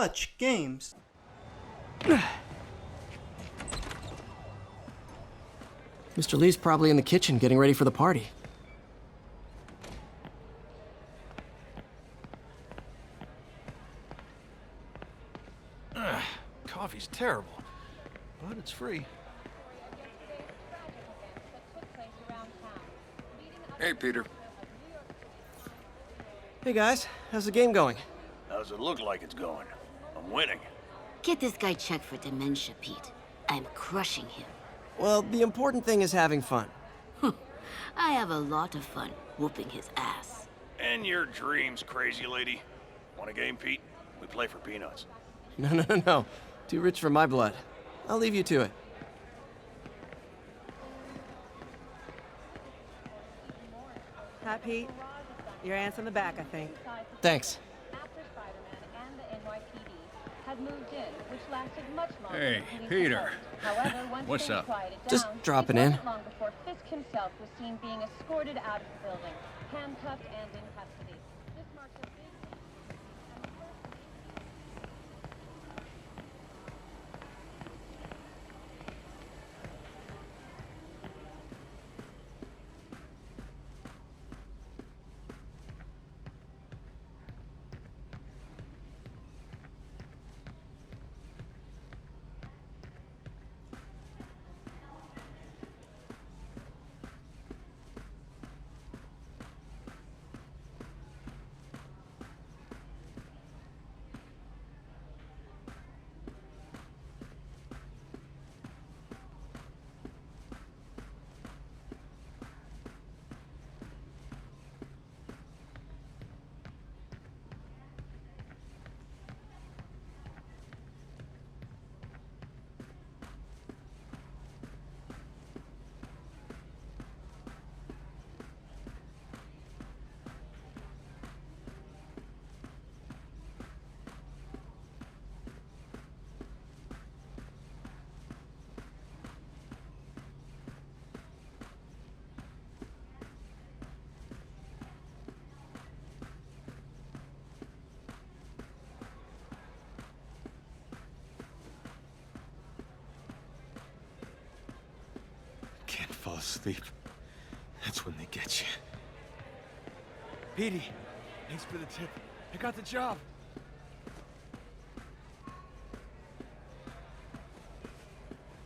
such games. Mr. Lee's probably in the kitchen getting ready for the party. Coffee's terrible, but it's free. Hey, Peter. Hey guys, how's the game going? How's it look like it's going? I'm winning. Get this guy checked for dementia, Pete. I'm crushing him. Well, the important thing is having fun. I have a lot of fun whooping his ass. And your dreams, crazy lady. Want a game, Pete? We play for peanuts. No. Too rich for my blood. I'll leave you to it. Hi, Pete. Your aunt's in the back, I think. Thanks. After Spider-Man and the NYPD had moved in, which lasted much longer Hey, than police Peter. had hoped. However, once What's things up? quieted down, Just dropping it in. wasn't long before Fisk himself was seen being escorted out of the building, handcuffed and in custody. This marks a big... Can't fall asleep. That's when they get you. Petey, thanks for the tip. I got the job.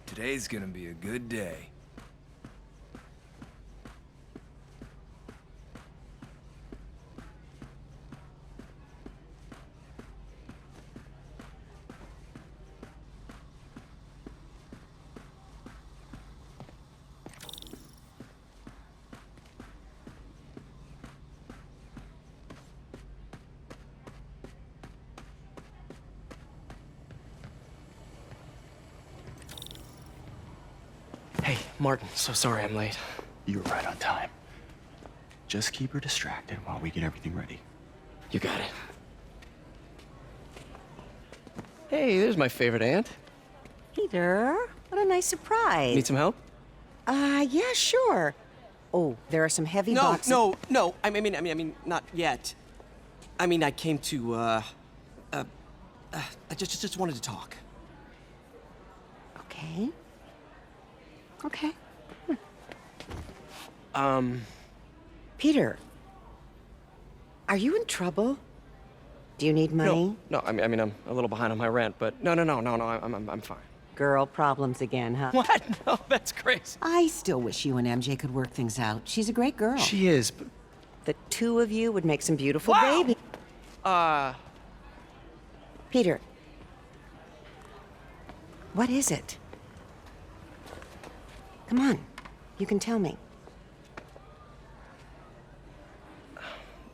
Today's gonna be a good day. Hey, Martin, so sorry I'm late. You're right on time. Just keep her distracted while we get everything ready. You got it. Hey, there's my favorite aunt. Peter, what a nice surprise. Need some help? Yeah, sure. Oh, there are some heavy boxes. No. I mean, not yet. I mean, I came to, I just wanted to talk. Okay. Okay. Peter, are you in trouble? Do you need money? No, I mean, I'm a little behind on my rent, but no, I'm fine. Girl problems again, huh? What? No, that's crazy. I still wish you and MJ could work things out. She's a great girl. She is, but... The two of you would make some beautiful Wow! baby. Peter, what is it? Come on, you can tell me.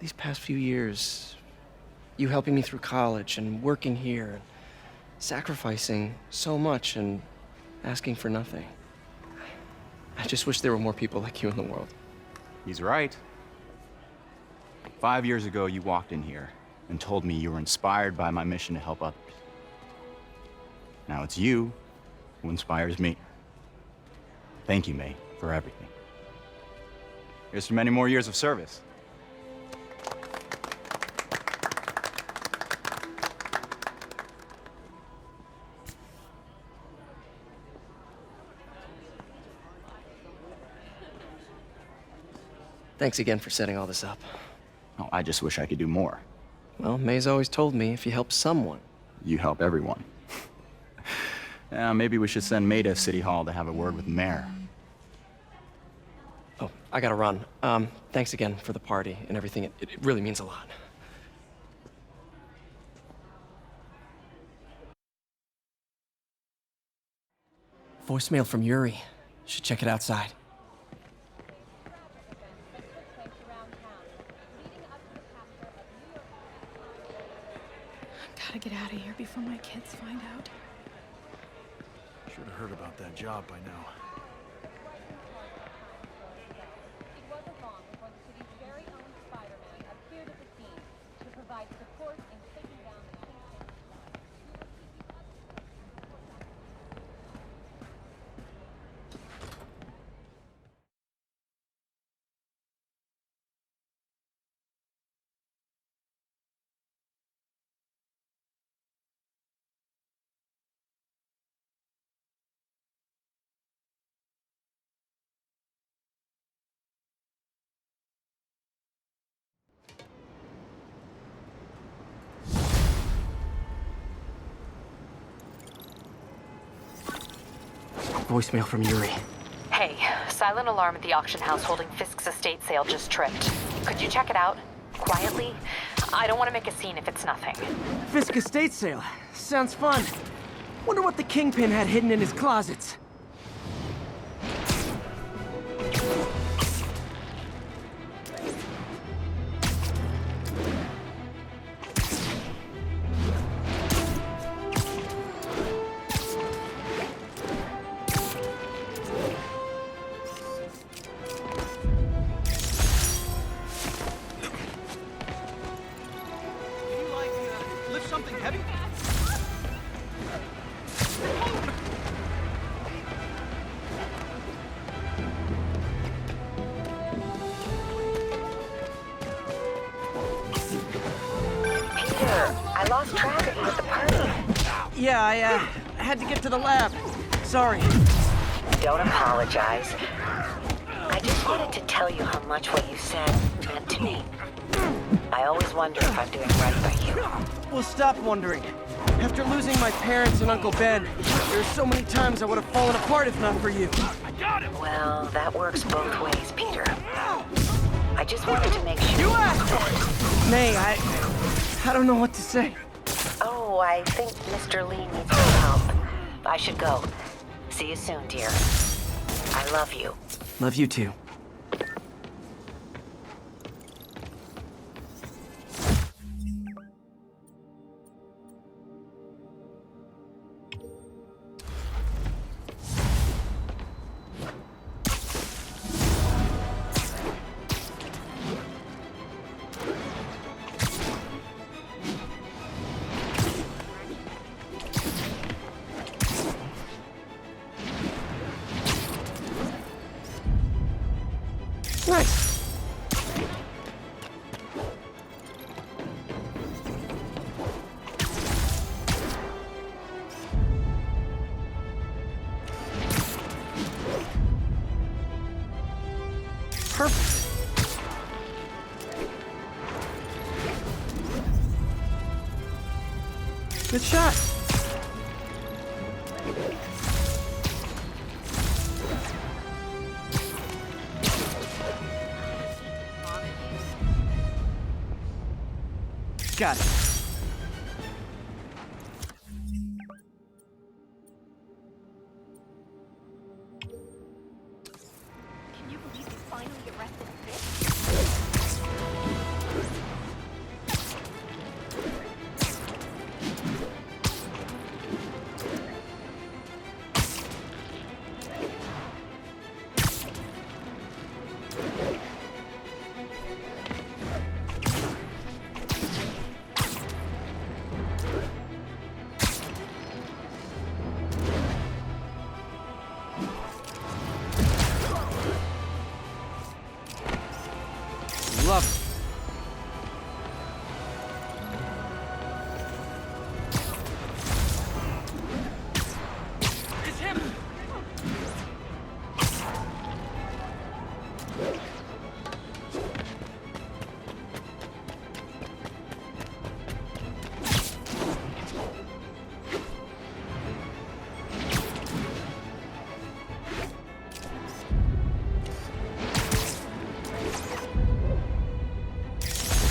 These past few years, you helping me through college and working here, and sacrificing so much and asking for nothing. I just wish there were more people like you in the world. He's right. 5 years ago, you walked in here and told me you were inspired by my mission to help others. Now it's you who inspires me. Thank you, May, for everything. Here's to many more years of service. Thanks again for setting all this up. Oh, I just wish I could do more. Well, May's always told me if you help someone. You help everyone. Maybe we should send May to City Hall to have a word with the mayor. Oh, I gotta run. Thanks again for the party and everything. It really means a lot. Voicemail from Yuri. Should check it outside. Gotta get out of here before my kids find out. Should have heard about that job by now. It wasn't long before the city's very own Spider-Man appeared at the scene to provide support in taking down the Kingpin. Voicemail from Yuri. Hey, silent alarm at the auction house holding Fisk's estate sale just tripped. Could you check it out? Quietly? I don't want to make a scene if it's nothing. Fisk estate sale. Sounds fun. Wonder what the Kingpin had hidden in his closets. I lost track of you at the party. Yeah, I had to get to the lab. Sorry. Don't apologize. I just wanted to tell you how much what you said meant to me. I always wonder if I'm doing right by you. Well, stop wondering. After losing my parents and Uncle Ben, there's so many times I would have fallen apart if not for you. Well, that works both ways, Peter. I just wanted to make sure. You asked! May, I don't know what to say. Oh, I think Mr. Lee needs some help. I should go. See you soon, dear. I love you. Love you too. Nice. Perfect. Good shot. Got it. Can you believe you finally arrested Fisk?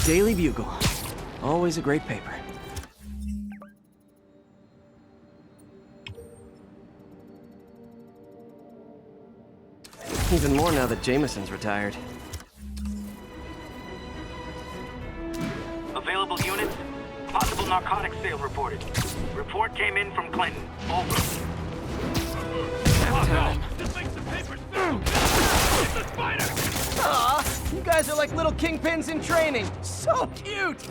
Daily Bugle. Always a great paper. Even more now that Jameson's retired. Available units? Possible narcotics sale reported. Report came in from Clinton. Over. Just make some papers. It's the spider! Aw, you guys are like little kingpins in training. So cute!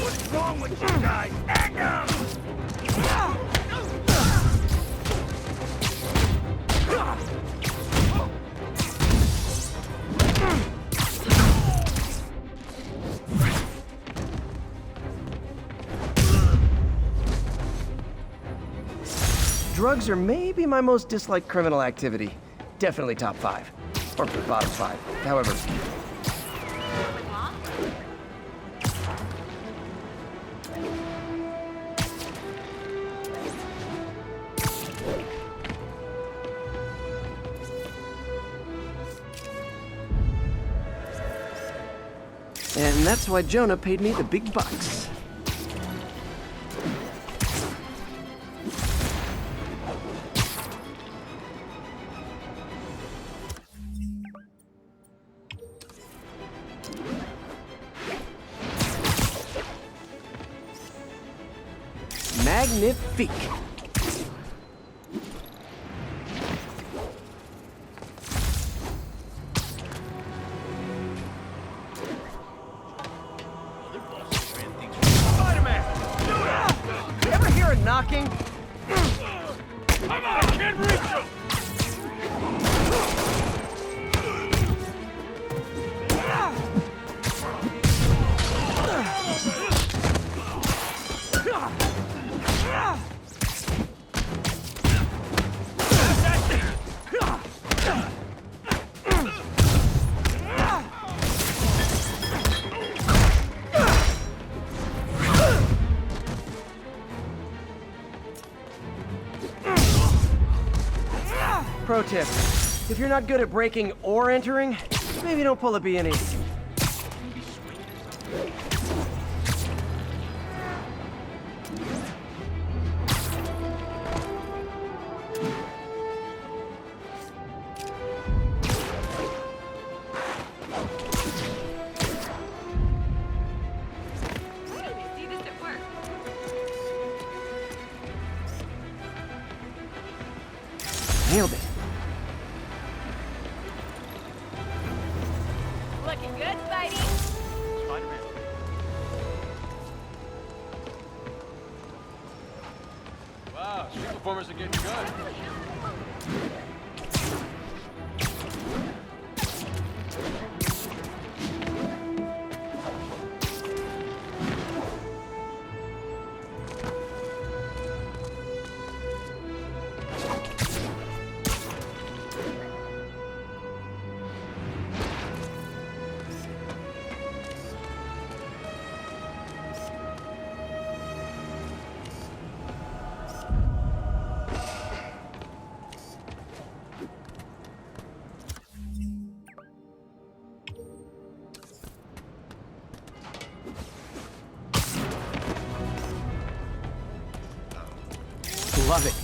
What's wrong with you guys? Hang on! Drugs are maybe my most disliked criminal activity. Definitely top 5. Or bottom 5. However. And that's why Jonah paid me the big bucks. Magnifique. Ever hear a knocking? I'm on, I can't reach him! Pro tip, if you're not good at breaking or entering, maybe don't pull a B&E. Nailed it. Looking good, Spidey. Spider-Man. Wow, street performers are getting good. Love it.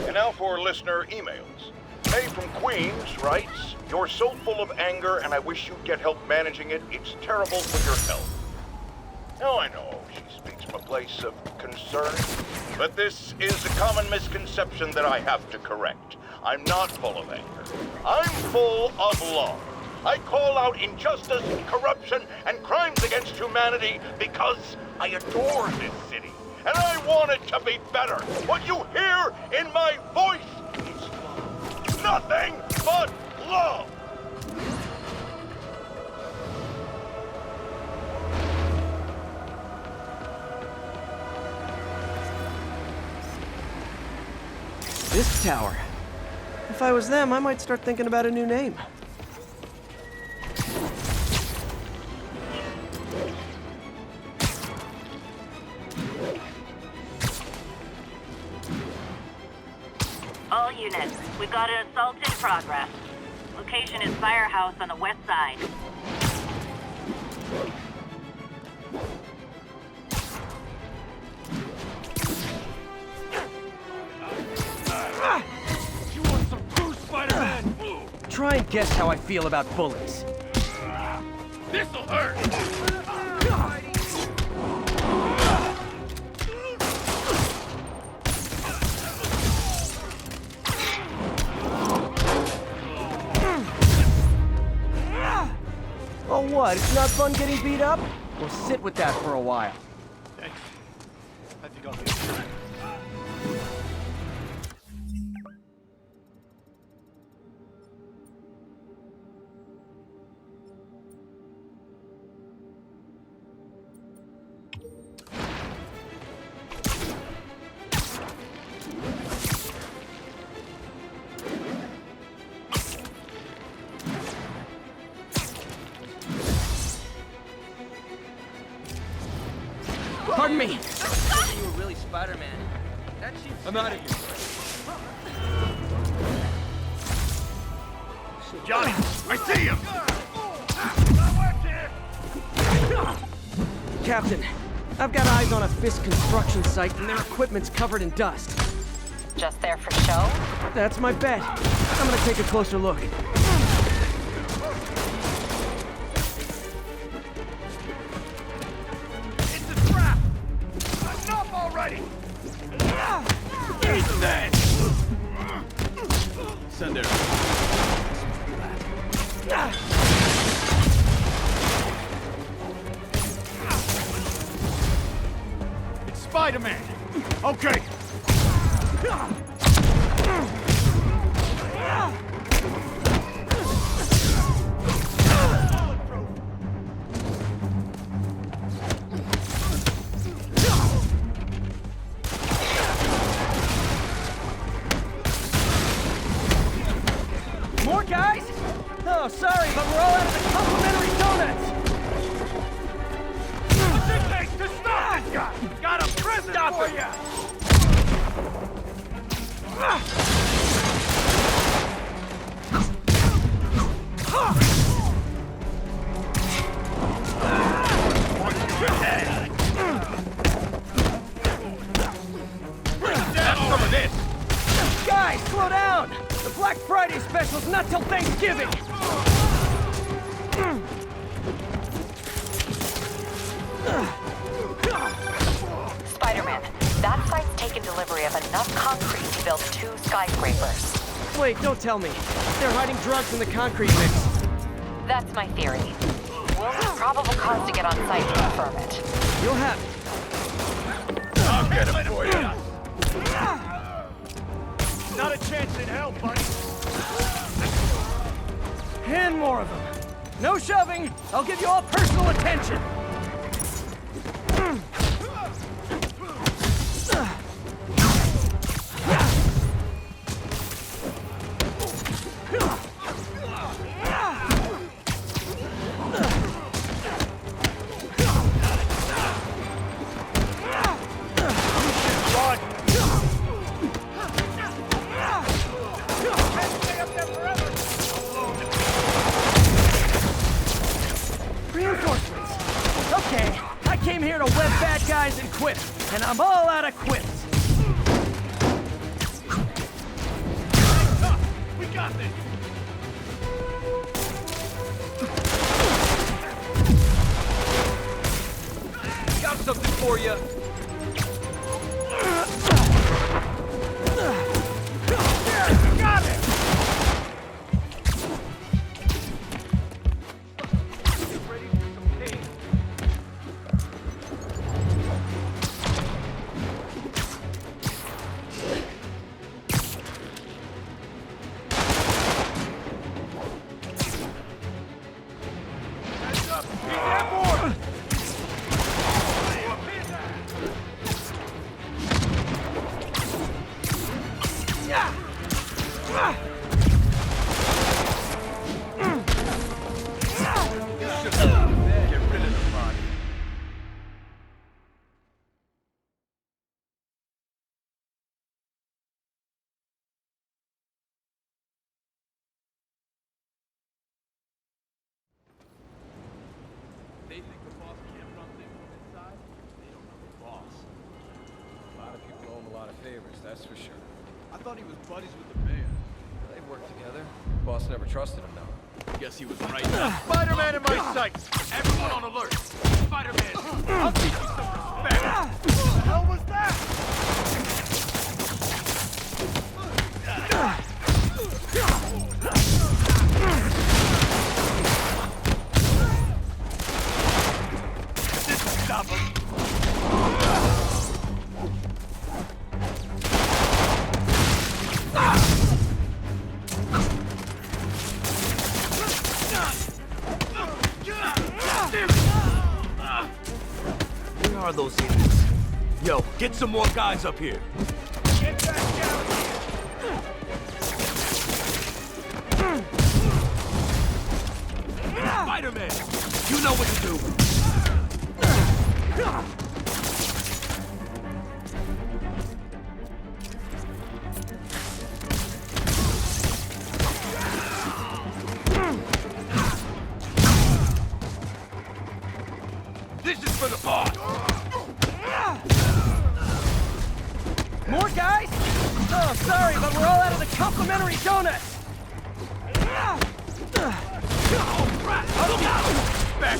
And now for listener emails. May from Queens writes, "You're so full of anger and I wish you'd get help managing it. It's terrible for your health." Now I know she speaks from a place of concern, but this is a common misconception that I have to correct. I'm not full of anger. I'm full of love. I call out injustice, corruption, and crimes against humanity because I adore this city, and I want it to be better. What you hear in my voice is love. Nothing but love. Fisk Tower. If I was them, I might start thinking about a new name. All units, we've got an assault in progress. Location is Firehouse on the west side. You want some proof, Spider-Man? Try and guess how I feel about bullets. This'll hurt! Oh what, it's not fun getting beat up? We'll sit with that for a while. Thanks. I think I'll get it. Pardon me! You were really Spider-Man. I'm out of here. Johnny, I see him! Captain, I've got eyes on a Fisk construction site and their equipment's covered in dust. Just there for show? That's my bet. I'm gonna take a closer look. It's a trap! Enough already! Eat that! Send it. It's Spider-Man! Okay! More guys? Oh, sorry, but we're all out of the complimentary donuts! What's it take to stop this guy? Got a present for you! Some of this! Guys, slow down! The Black Friday special's not till Thanksgiving! Spider-Man, that site's taken delivery of enough concrete to build 2 skyscrapers. Wait, don't tell me. They're hiding drugs in the concrete mix. That's my theory. We'll need probable cause to get on site to confirm it. You'll have I'll get him for you! Not a chance in hell, buddy! And more of them. No shoving! I'll give you all personal attention! Reinforcements! Okay, I came here to web bad guys and quit, and I'm all out of quips. We got this! Got something for you! Got it! Ready for some pain. Heads up! Need that more! that's for sure. I thought he was buddies with the mayor. They've worked together. Boss never trusted him, though. Guess he was right. Spider-Man in my sights! Everyone on alert! Spider-Man! I'll teach you some respect! What the hell was that? This will stop him! Where are those idiots? Yo, get some more guys up here. Get back down here! Spider-Man! You know what to do! This is for the boss! More guys? Oh, sorry, but we're all out of the complimentary donuts! Oh, crap! Look out! Back!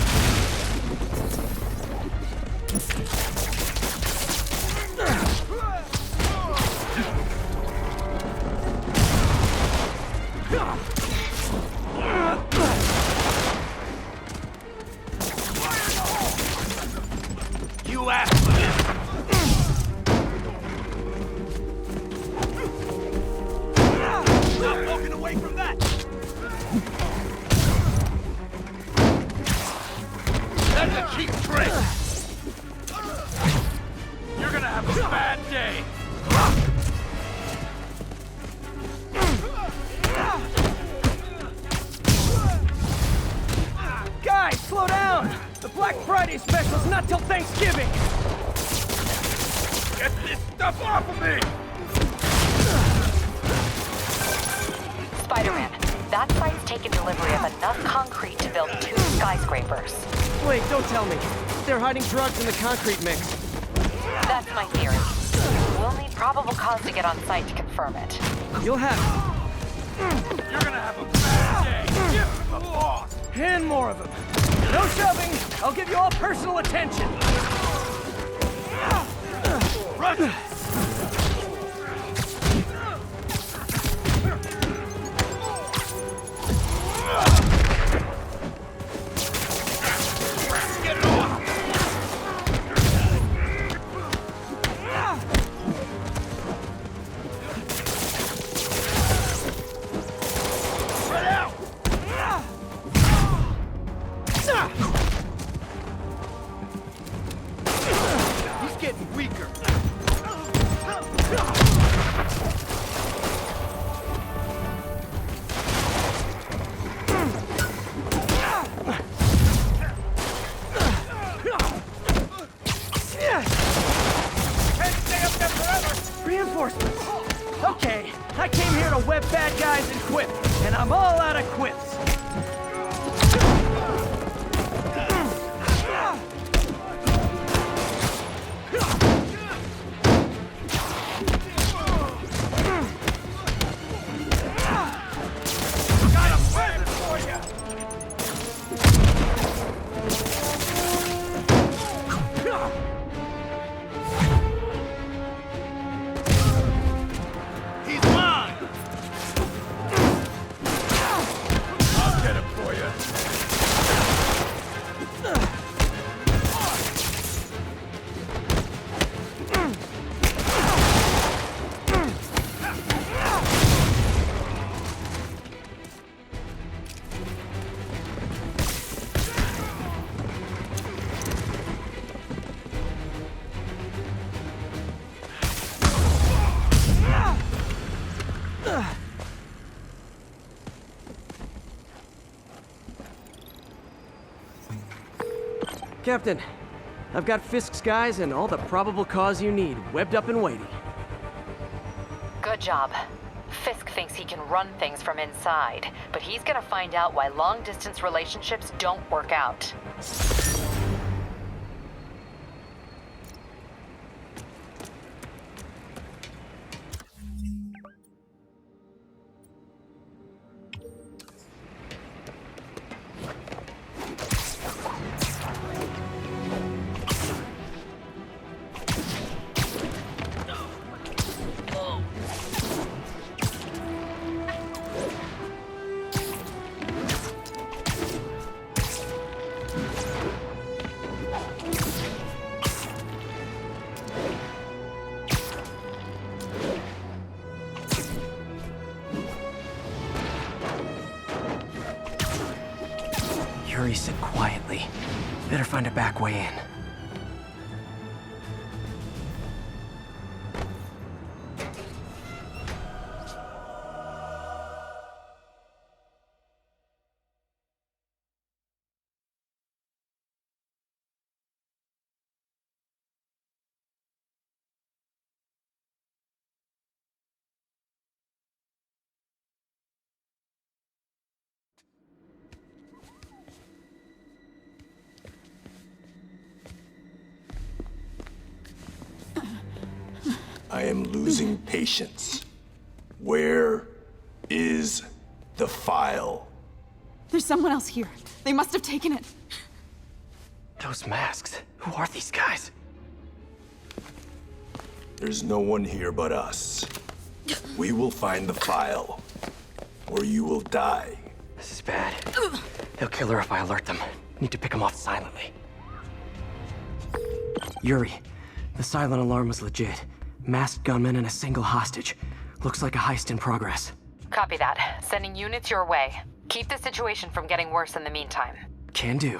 You asked for this! Stop walking away from that! That's a cheap trick! You're gonna have a bad day! Guys, slow down! The Black Friday special's not till Thanksgiving! Get this stuff off of me! Spider-Man, that site's taken delivery of enough concrete to build 2 skyscrapers. Wait, don't tell me. They're hiding drugs in the concrete mix. That's my theory. We'll need probable cause to get on site to confirm it. You'll have You're gonna have a bad day! Give him a boss! and more of them. No shoving. I'll give you all personal attention. Run! Get it off! Spread out! He's getting weaker. Can't stay up there forever. Reinforcements. Okay, I came here to web bad guys and quip, and I'm all out of quips. Got a present for you! He's mine! I'll get him for you. Captain, I've got Fisk's guys and all the probable cause you need, webbed up and waiting. Good job. Fisk thinks he can run things from inside, but he's gonna find out why long-distance relationships don't work out. Yuri said quietly. Better find a back way in. I am losing patience. Where is the file? There's someone else here. They must have taken it. Those masks. Who are these guys? There's no one here but us. We will find the file, or you will die. This is bad. They'll kill her if I alert them. Need to pick them off silently. Yuri, the silent alarm was legit. Masked gunmen and a single hostage. Looks like a heist in progress. Copy that. Sending units your way. Keep the situation from getting worse in the meantime. Can do.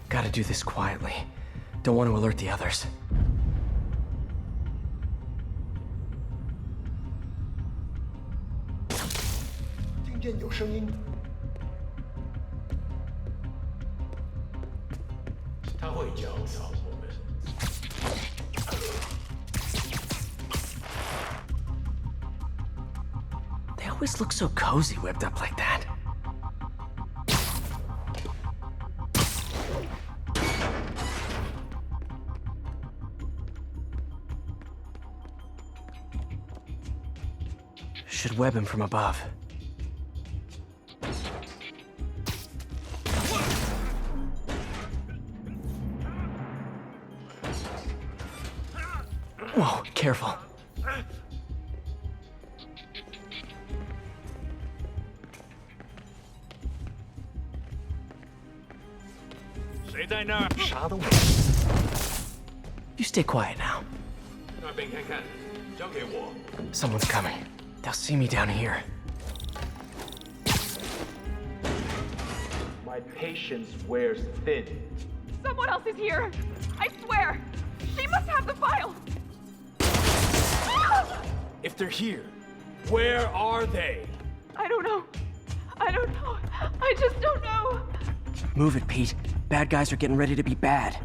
Gotta do this quietly. Don't want to alert the others. They always look so cozy whipped up like that. Should web him from above. Whoa, careful. You stay quiet now. Someone's coming. They'll see me down here. My patience wears thin. Someone else is here. I swear. She must have the file. If they're here, where are they? I don't know. I don't know. I just don't know. Move it, Pete. Bad guys are getting ready to be bad.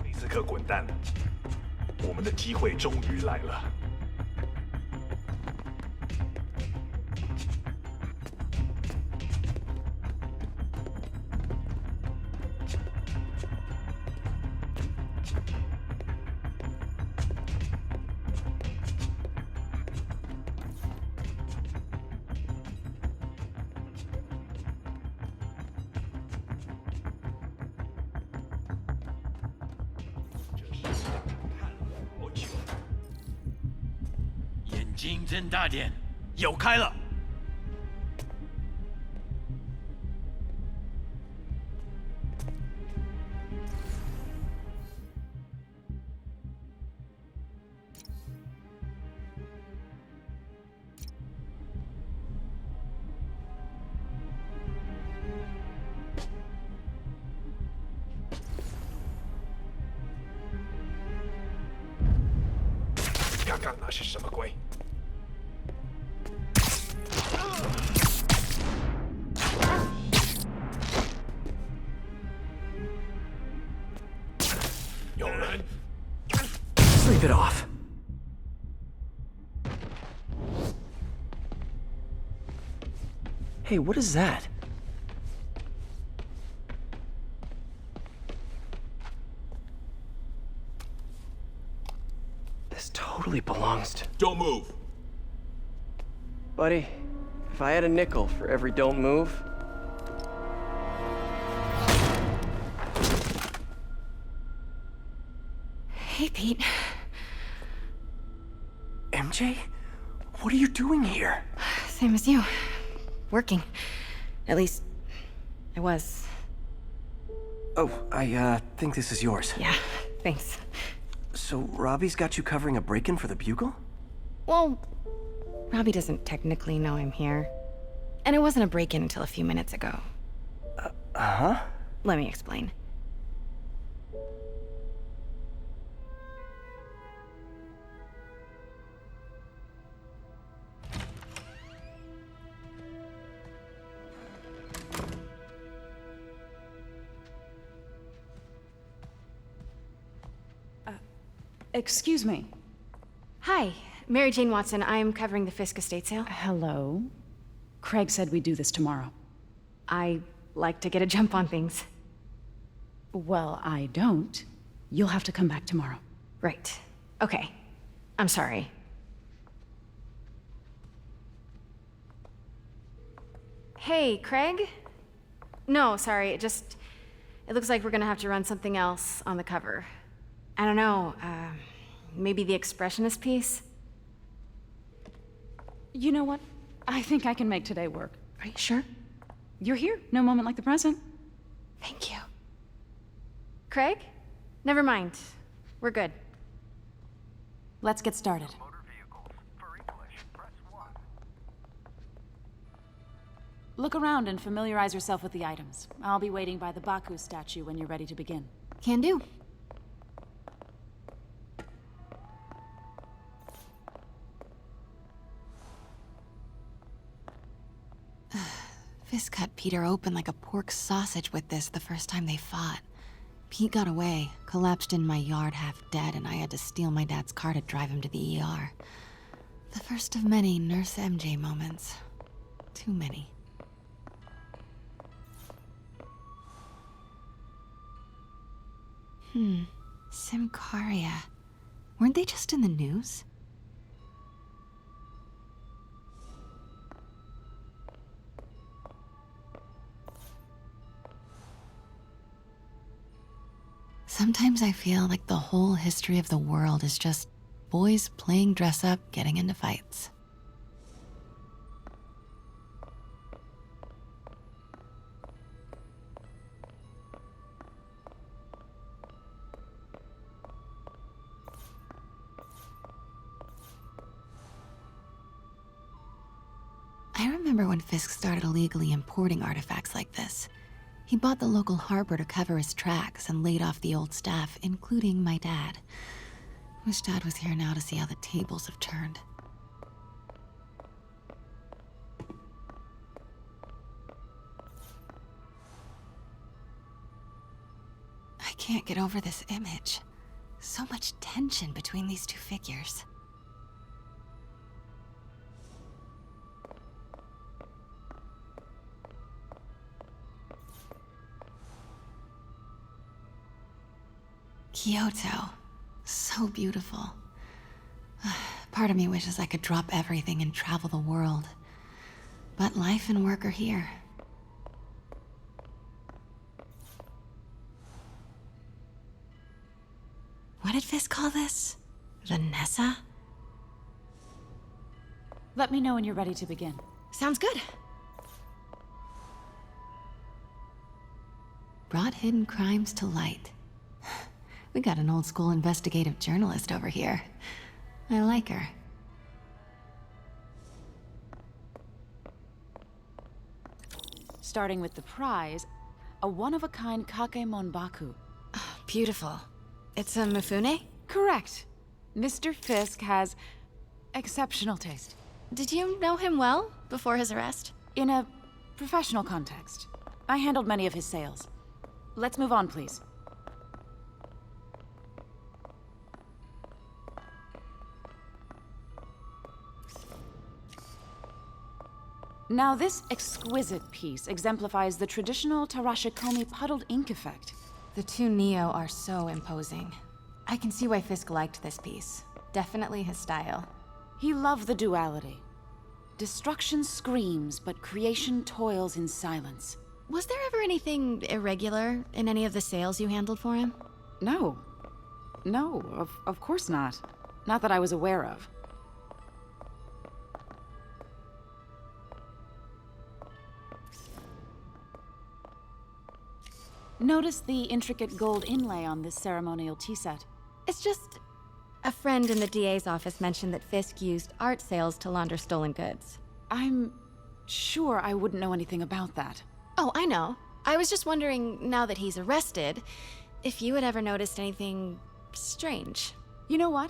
李斯克滚蛋！我们的机会终于来了。睛睁大点，有开了！刚刚那是什么鬼？ Sleep it off. Hey, what is that? This totally belongs to... Don't move! Buddy, if I had a nickel for every don't move... Hey, Pete. MJ? What are you doing here? Same as you. Working. At least, I was. Oh, I think this is yours. Yeah, thanks. So, Robbie's got you covering a break-in for the Bugle? Well, Robbie doesn't technically know I'm here. And it wasn't a break-in until a few minutes ago. Huh? Let me explain. Excuse me. Hi, Mary Jane Watson. I'm covering the Fisk estate sale. Hello. Craig said we'd do this tomorrow. I like to get a jump on things. Well, I don't. You'll have to come back tomorrow. Right. Okay. I'm sorry. Hey, Craig? No, sorry. It looks like we're gonna have to run something else on the cover. I don't know, maybe the expressionist piece? You know what? I think I can make today work. Are you sure? You're here. No moment like the present. Thank you. Craig? Never mind. We're good. Let's get started. Look around and familiarize yourself with the items. I'll be waiting by the Baku statue when you're ready to begin. Can do. Fisk cut Peter open like a pork sausage with this the first time they fought. Pete got away, collapsed in my yard half dead, and I had to steal my dad's car to drive him to the ER. The first of many Nurse MJ moments. Too many. Simcaria. Weren't they just in the news? Sometimes I feel like the whole history of the world is just boys playing dress up, getting into fights. I remember when Fisk started illegally importing artifacts like this. He bought the local harbor to cover his tracks and laid off the old staff, including my dad. Wish Dad was here now to see how the tables have turned. I can't get over this image. So much tension between these two figures. Kyoto. So beautiful. Part of me wishes I could drop everything and travel the world. But life and work are here. What did Fisk call this? Vanessa? Let me know when you're ready to begin. Sounds good. Brought hidden crimes to light. We got an old school investigative journalist over here. I like her. Starting with the prize, a one-of-a-kind Kakemon Baku. Beautiful. It's a Mifune? Correct. Mr. Fisk has exceptional taste. Did you know him well before his arrest? In a professional context. I handled many of his sales. Let's move on, please. Now, this exquisite piece exemplifies the traditional Tarashikomi puddled ink effect. The two Neo are so imposing. I can see why Fisk liked this piece. Definitely his style. He loved the duality. Destruction screams, but creation toils in silence. Was there ever anything irregular in any of the sales you handled for him? No. No, of course not. Not that I was aware of. Notice the intricate gold inlay on this ceremonial tea set. It's just... a friend in the DA's office mentioned that Fisk used art sales to launder stolen goods. I'm sure I wouldn't know anything about that. Oh, I know. I was just wondering, now that he's arrested, if you had ever noticed anything strange. You know what?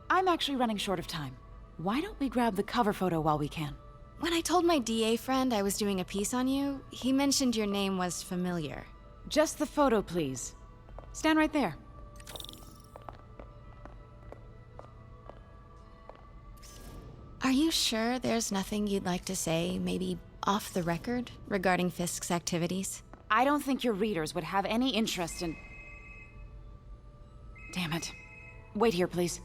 I'm actually running short of time. Why don't we grab the cover photo while we can? When I told my DA friend I was doing a piece on you, he mentioned your name was familiar. Just the photo, please. Stand right there. Are you sure there's nothing you'd like to say, maybe off the record, regarding Fisk's activities? I don't think your readers would have any interest in... Damn it. Wait here, please.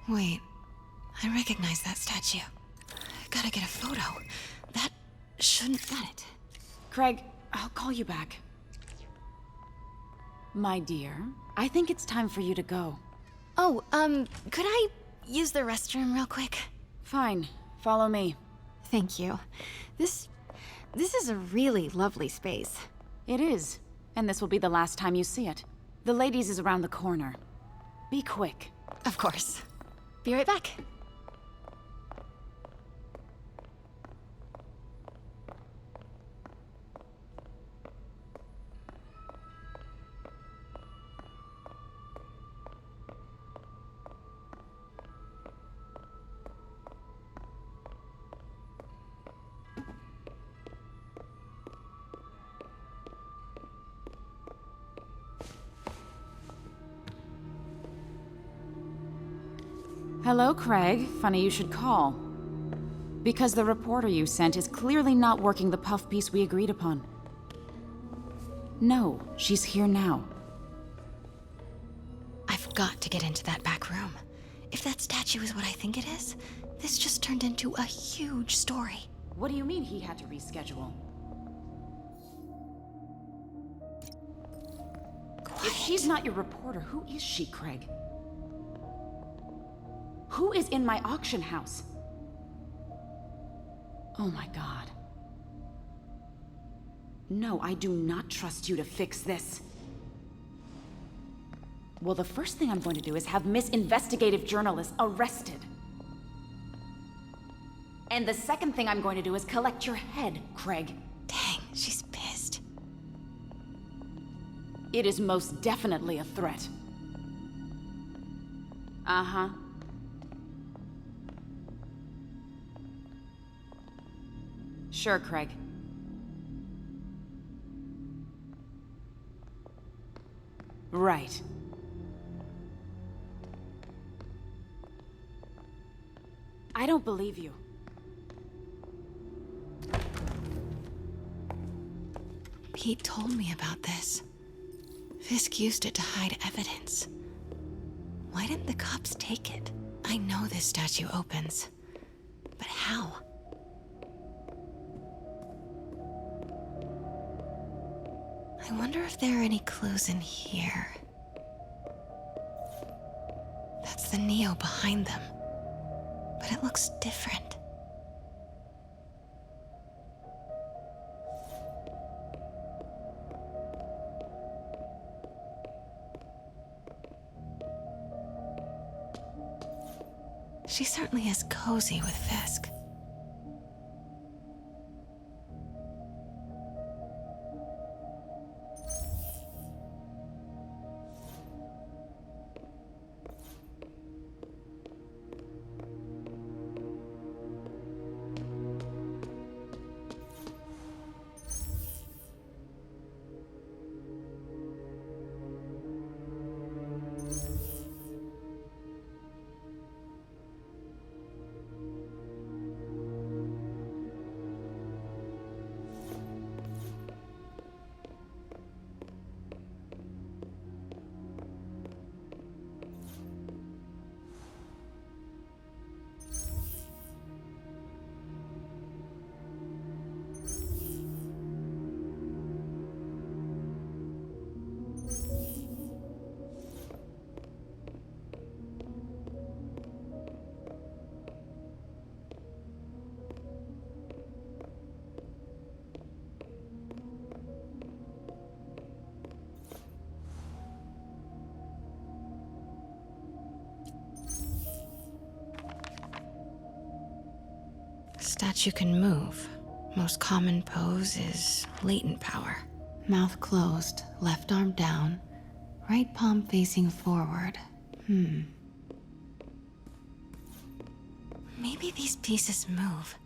Wait. I recognize that statue. Gotta get a photo. That shouldn't... Got it. Craig, I'll call you back. My dear, I think it's time for you to go. Oh, could I use the restroom real quick? Fine. Follow me. Thank you. This is a really lovely space. It is. And this will be the last time you see it. The ladies is around the corner. Be quick. Of course. Be right back. Hello, Craig. Funny you should call. Because the reporter you sent is clearly not working the puff piece we agreed upon. No, she's here now. I've got to get into that back room. If that statue is what I think it is, this just turned into a huge story. What do you mean he had to reschedule? Quiet. If she's not your reporter, who is she, Craig? Who is in my auction house? Oh my god. No, I do not trust you to fix this. Well, the first thing I'm going to do is have Miss Investigative Journalist arrested. And the second thing I'm going to do is collect your head, Craig. Dang, she's pissed. It is most definitely a threat. Uh-huh. Sure, Craig. Right. I don't believe you. Pete told me about this. Fisk used it to hide evidence. Why didn't the cops take it? I know this statue opens. But how? I wonder if there are any clues in here. That's the Neo behind them. But it looks different. She certainly is cozy with Fisk. statue can move. Most common pose is latent power. Mouth closed, left arm down, right palm facing forward. Maybe these pieces move.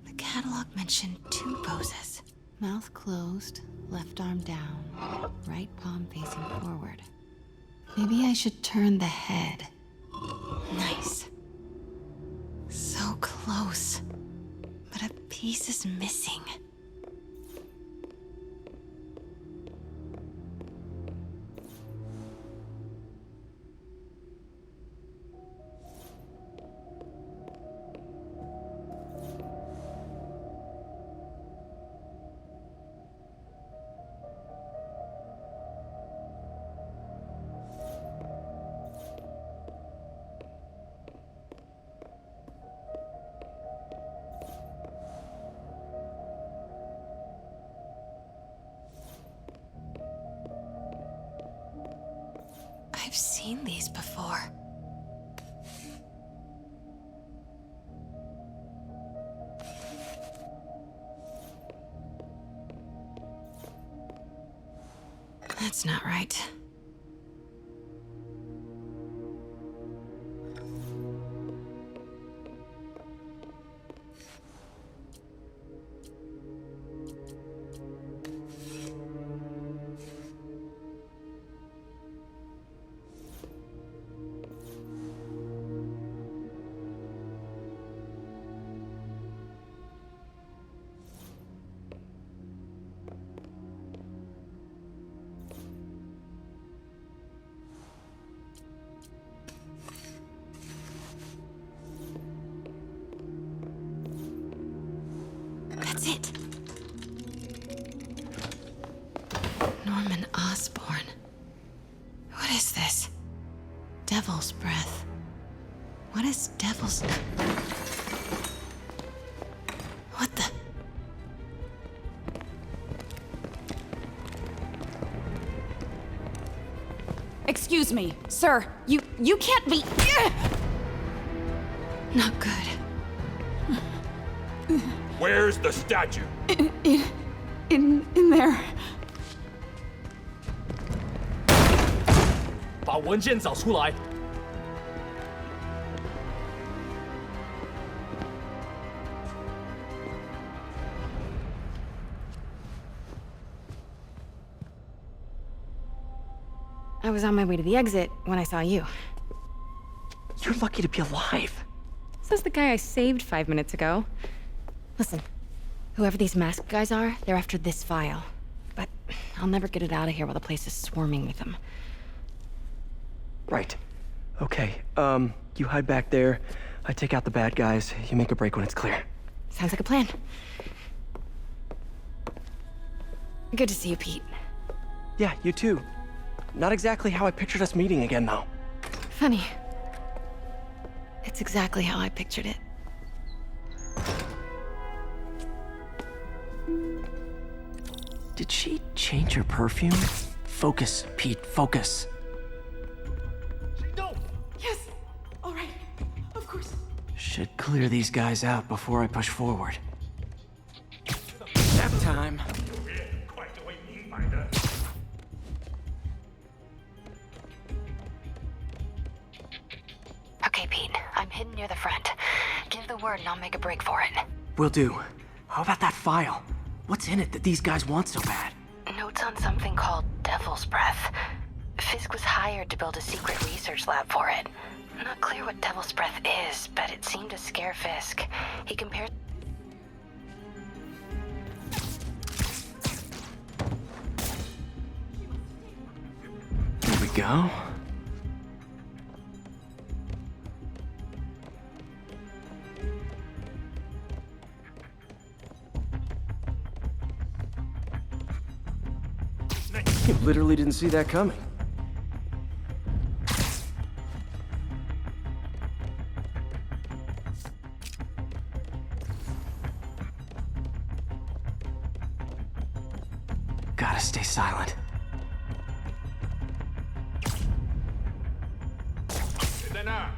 The catalog mentioned 2 poses. Mouth closed, left arm down, right palm facing forward. Maybe I should turn the head. Nice. So close. But a piece is missing. I've seen these before. That's not right. That's it. Norman Osborn. What is this? Devil's breath. What is devil's... What the... Excuse me, sir. You can't be... Not good. Where's the statue? In there. 把文件找出来。 I was on my way to the exit when I saw you. You're lucky to be alive. Says the guy I saved 5 minutes ago. Listen, whoever these masked guys are, they're after this file. But I'll never get it out of here while the place is swarming with them. Right. Okay, you hide back there. I take out the bad guys. You make a break when it's clear. Sounds like a plan. Good to see you, Pete. Yeah, you too. Not exactly how I pictured us meeting again, though. Funny. It's exactly how I pictured it. Did she change her perfume? Focus, Pete, focus. No! Yes! All right. Of course. Should clear these guys out before I push forward. Nap time. Okay, Pete. I'm hidden near the front. Give the word and I'll make a break for it. Will do. How about that file? What's in it that these guys want so bad? Notes on something called Devil's Breath. Fisk was hired to build a secret research lab for it. Not clear what Devil's Breath is, but it seemed to scare Fisk. He compared... There we go. literally didn't see that coming. Gotta stay silent. 谁在那儿？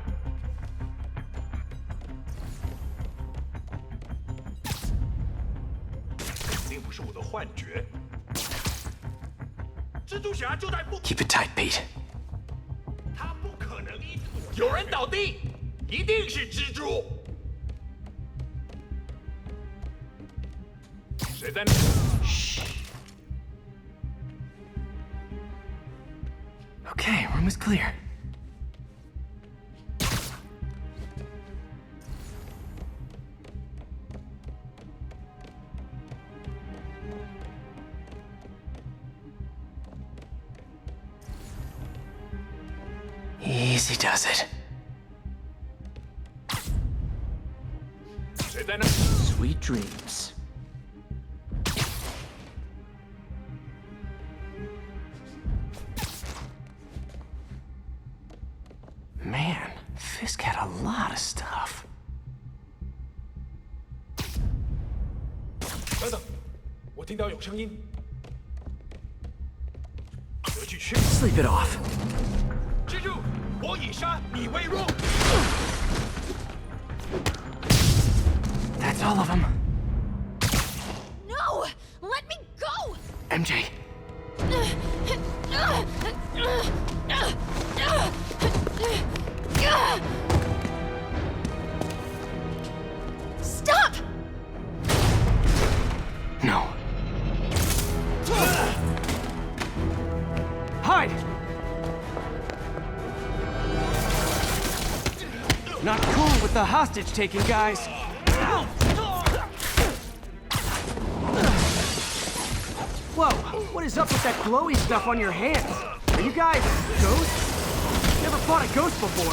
肯定不是我的幻觉。蜘蛛侠就在不。 Keep it tight, Pete. 他不可能一。有人倒地，一定是蜘蛛。谁在那？ Okay, room is clear. Easy does it. 谁在那？ Sweet dreams. Man, Fisk had a lot of stuff. 等等，我听到有声音。得去去。 Sleep it off. 蜘蛛，我已杀，你未入。 That's all of them. No! Let me go! MJ. Stop! No. Hide! Not cool with the hostage taking, guys. Whoa, what is up with that glowy stuff on your hands? Are you guys ghosts? Never fought a ghost before.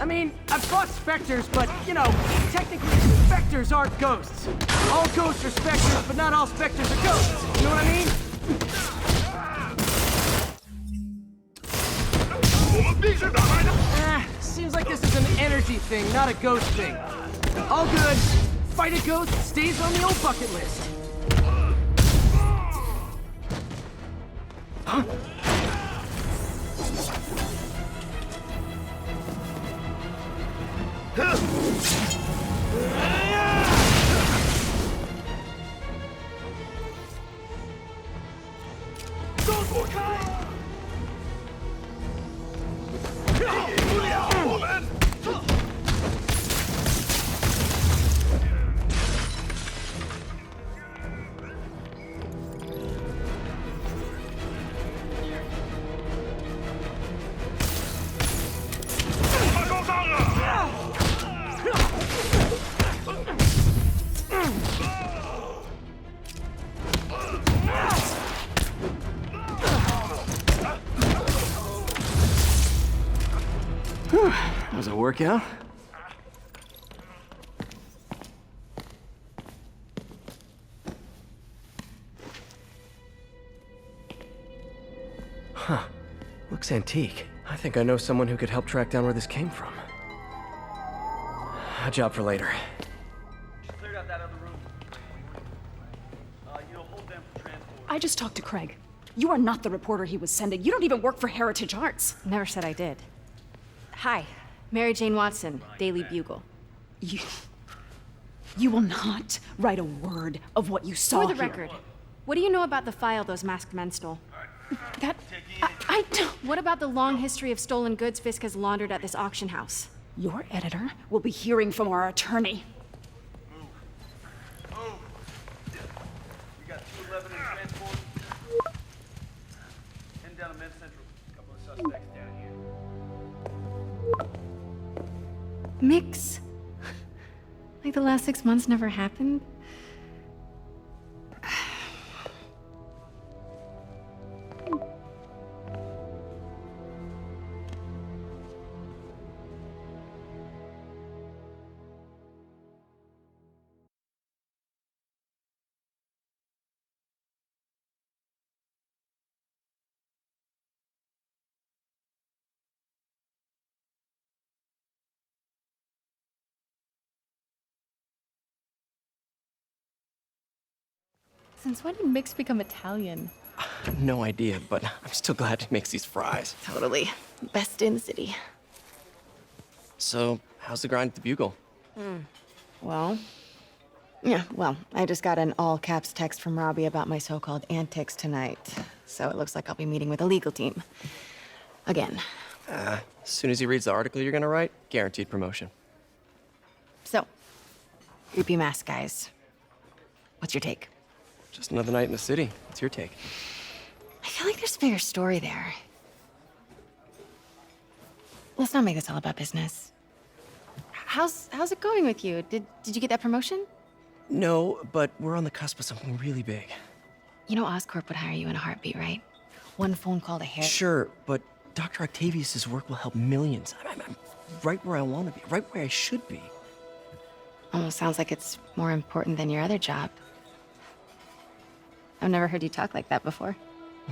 I mean, I've fought specters, but, you know, technically specters aren't ghosts. All ghosts are specters, but not all specters are ghosts. You know what I mean? Seems like this is an energy thing, not a ghost thing. All good. Fight a ghost stays on the old bucket list. Huh? Was it a workout? Huh. Looks antique. I think I know someone who could help track down where this came from. A job for later. Cleared out that other room. Hold them for transport. I just talked to Craig. You are not the reporter he was sending. You don't even work for Heritage Arts. Never said I did. Hi, Mary Jane Watson, Daily Bugle. You will not write a word of what you saw For the here. record, what do you know about the file those masked men stole? I don't. What about the long history of stolen goods Fisk has laundered at this auction house? Your editor will be hearing from our attorney. We got 211 in transport. Heading down to Med Central. A couple of suspects down here. Mix? Like the last 6 months never happened? Since when did Mix become Italian? No idea, but I'm still glad he makes these fries. Totally. Best in the city. So, how's the grind at the Bugle? Well, I just got an all-caps text from Robbie about my so-called antics tonight. So it looks like I'll be meeting with a legal team. Again. As soon as he reads the article you're gonna write, guaranteed promotion. So, creepy mask guys. What's your take? Just another night in the city. What's your take? I feel like there's a bigger story there. Let's not make this all about business. How's it going with you? Did you get that promotion? No, but we're on the cusp of something really big. You know Oscorp would hire you in a heartbeat, right? One phone call to hit. Sure, but Dr. Octavius's work will help millions. I'm right where I want to be, right where I should be. Almost sounds like it's more important than your other job. I've never heard you talk like that before.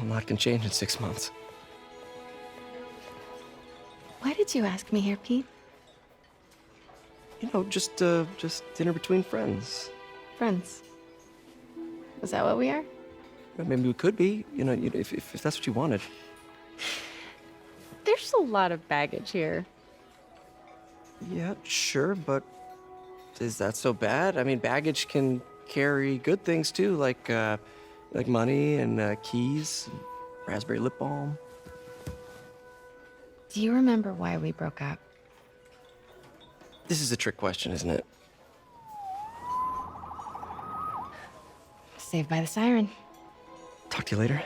A lot can change in 6 months. Why did you ask me here, Pete? You know, just dinner between friends. Friends. Is that what we are? Maybe we could be, you know, if that's what you wanted. There's a lot of baggage here. Yeah, sure, but is that so bad? I mean, baggage can carry good things too, like money and keys, and raspberry lip balm. Do you remember why we broke up? This is a trick question, isn't it? Saved by the siren. Talk to you later.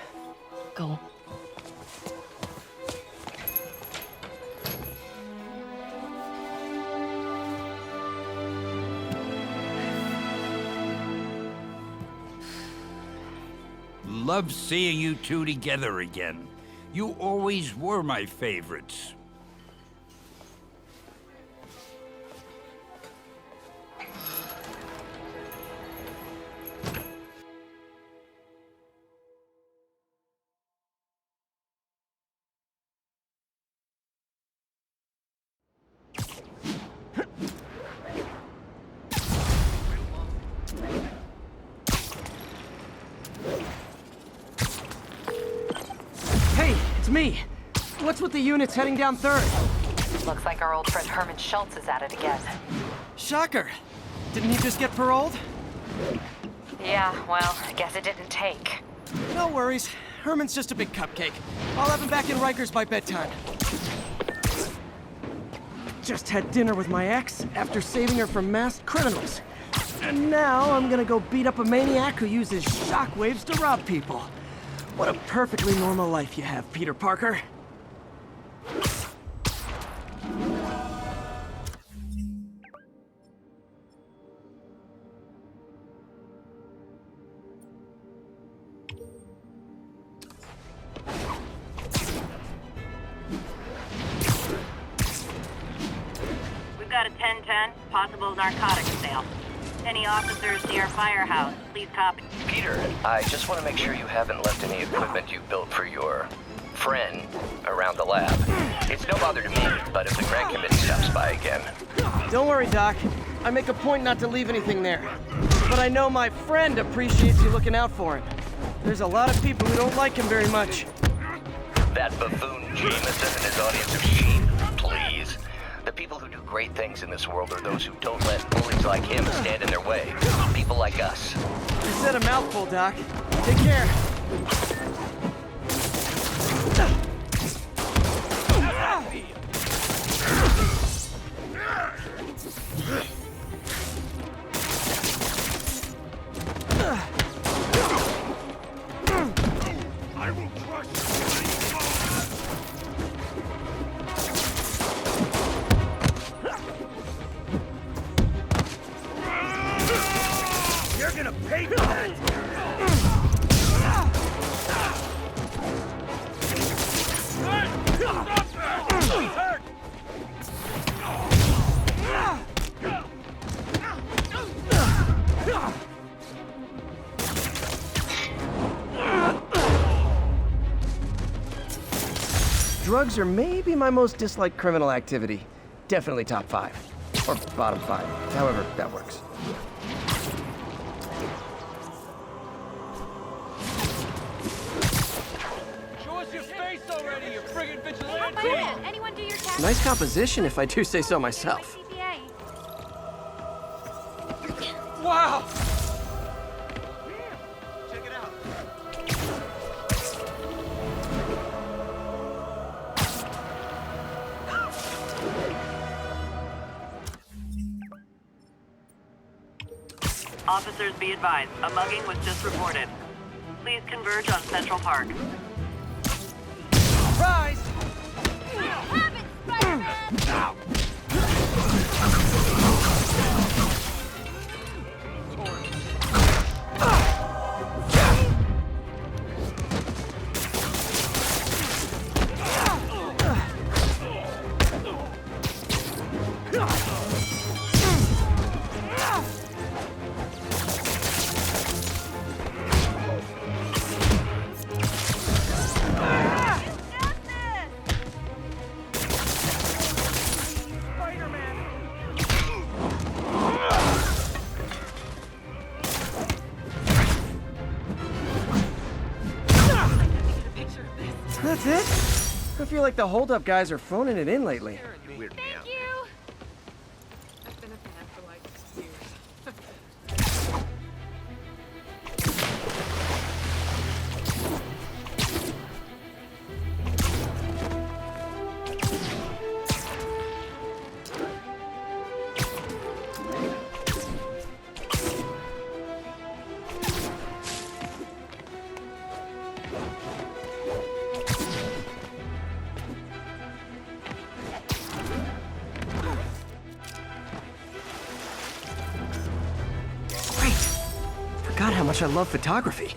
Go. Love seeing you two together again. You always were my favorites. Hey, it's me. What's with the units heading down 3rd? Looks like our old friend Herman Schultz is at it again. Shocker. Didn't he just get paroled? Yeah, well, I guess it didn't take. No worries. Herman's just a big cupcake. I'll have him back in Rikers by bedtime. Just had dinner with my ex after saving her from masked criminals. And now I'm gonna go beat up a maniac who uses shockwaves to rob people. What a perfectly normal life you have, Peter Parker. We've got a 10-10, possible narcotics sale. Any officers near Firehouse, please copy. Peter, I just want to make sure you haven't left any equipment you built for your friend around the lab. It's no bother to me, but if the grant committee stops by again. Don't worry, Doc. I make a point not to leave anything there. But I know my friend appreciates you looking out for him. There's a lot of people who don't like him very much. That buffoon Jameson and his audience of sheep, please. The people who do great things in this world are those who don't let bullies like him stand in their way. People like us. You said a mouthful, Doc. Take care. I will crush you. You're gonna pay for that! Drugs are maybe my most disliked criminal activity. Definitely top 5. Or bottom 5. However that works. Nice composition, if I do say so myself. Wow! Check it out. Officers be advised, a mugging was just reported. Please converge on Central Park. Surprise! Have it, Spider-Man! That's it? I feel like the hold-up guys are phoning it in lately. Thank you! I've been a fan for like years. Forgot how much I love photography.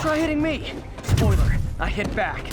Try hitting me. Spoiler, I hit back.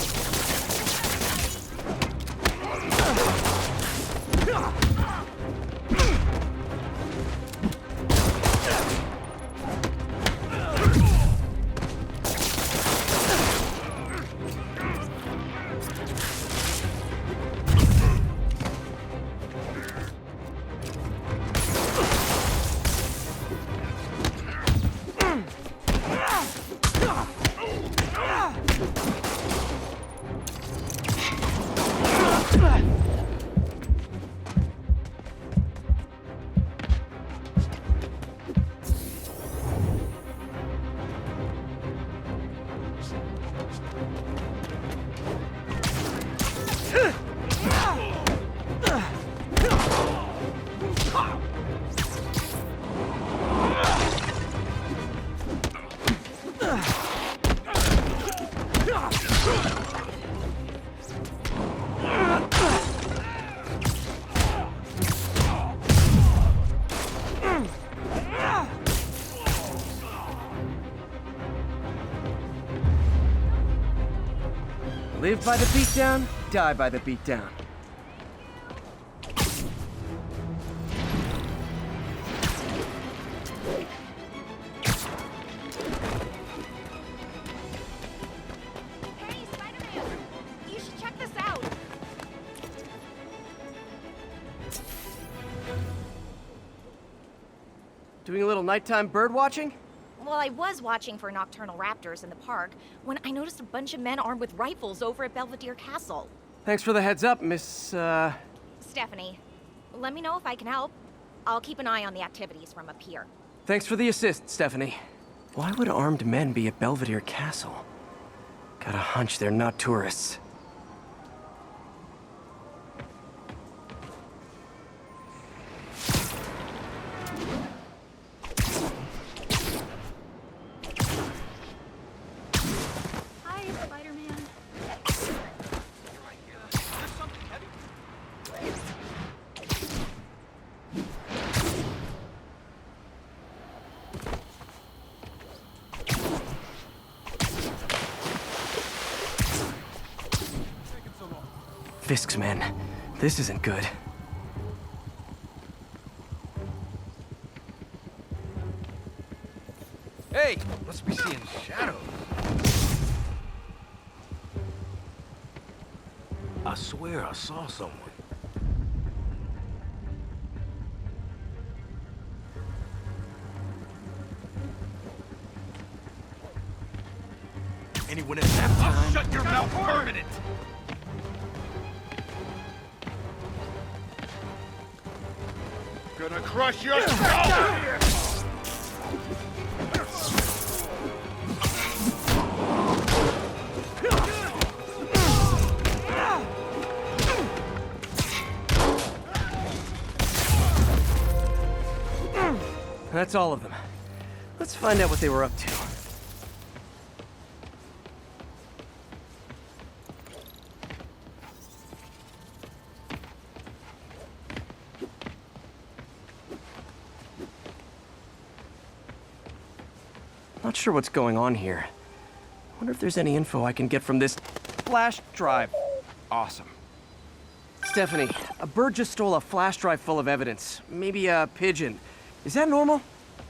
Live by the beatdown, die by the beatdown. Hey, Spider-Man! You should check this out! Doing a little nighttime bird watching? Well, I was watching for nocturnal raptors in the park when I noticed a bunch of men armed with rifles over at Belvedere Castle. Thanks for the heads up, Miss, Stephanie, let me know if I can help. I'll keep an eye on the activities from up here. Thanks for the assist, Stephanie. Why would armed men be at Belvedere Castle? Got a hunch they're not tourists. Hi, Spider-Man. Fisk's men. This isn't good. Hey, must be seeing shadows. I swear I saw someone. Anyone at that time? I'll shut your mouth permanent! Gonna crush your skull! That's all of them. Let's find out what they were up to. Not sure what's going on here. Wonder if there's any info I can get from this flash drive. Awesome. Stephanie, a bird just stole a flash drive full of evidence. Maybe a pigeon. Is that normal?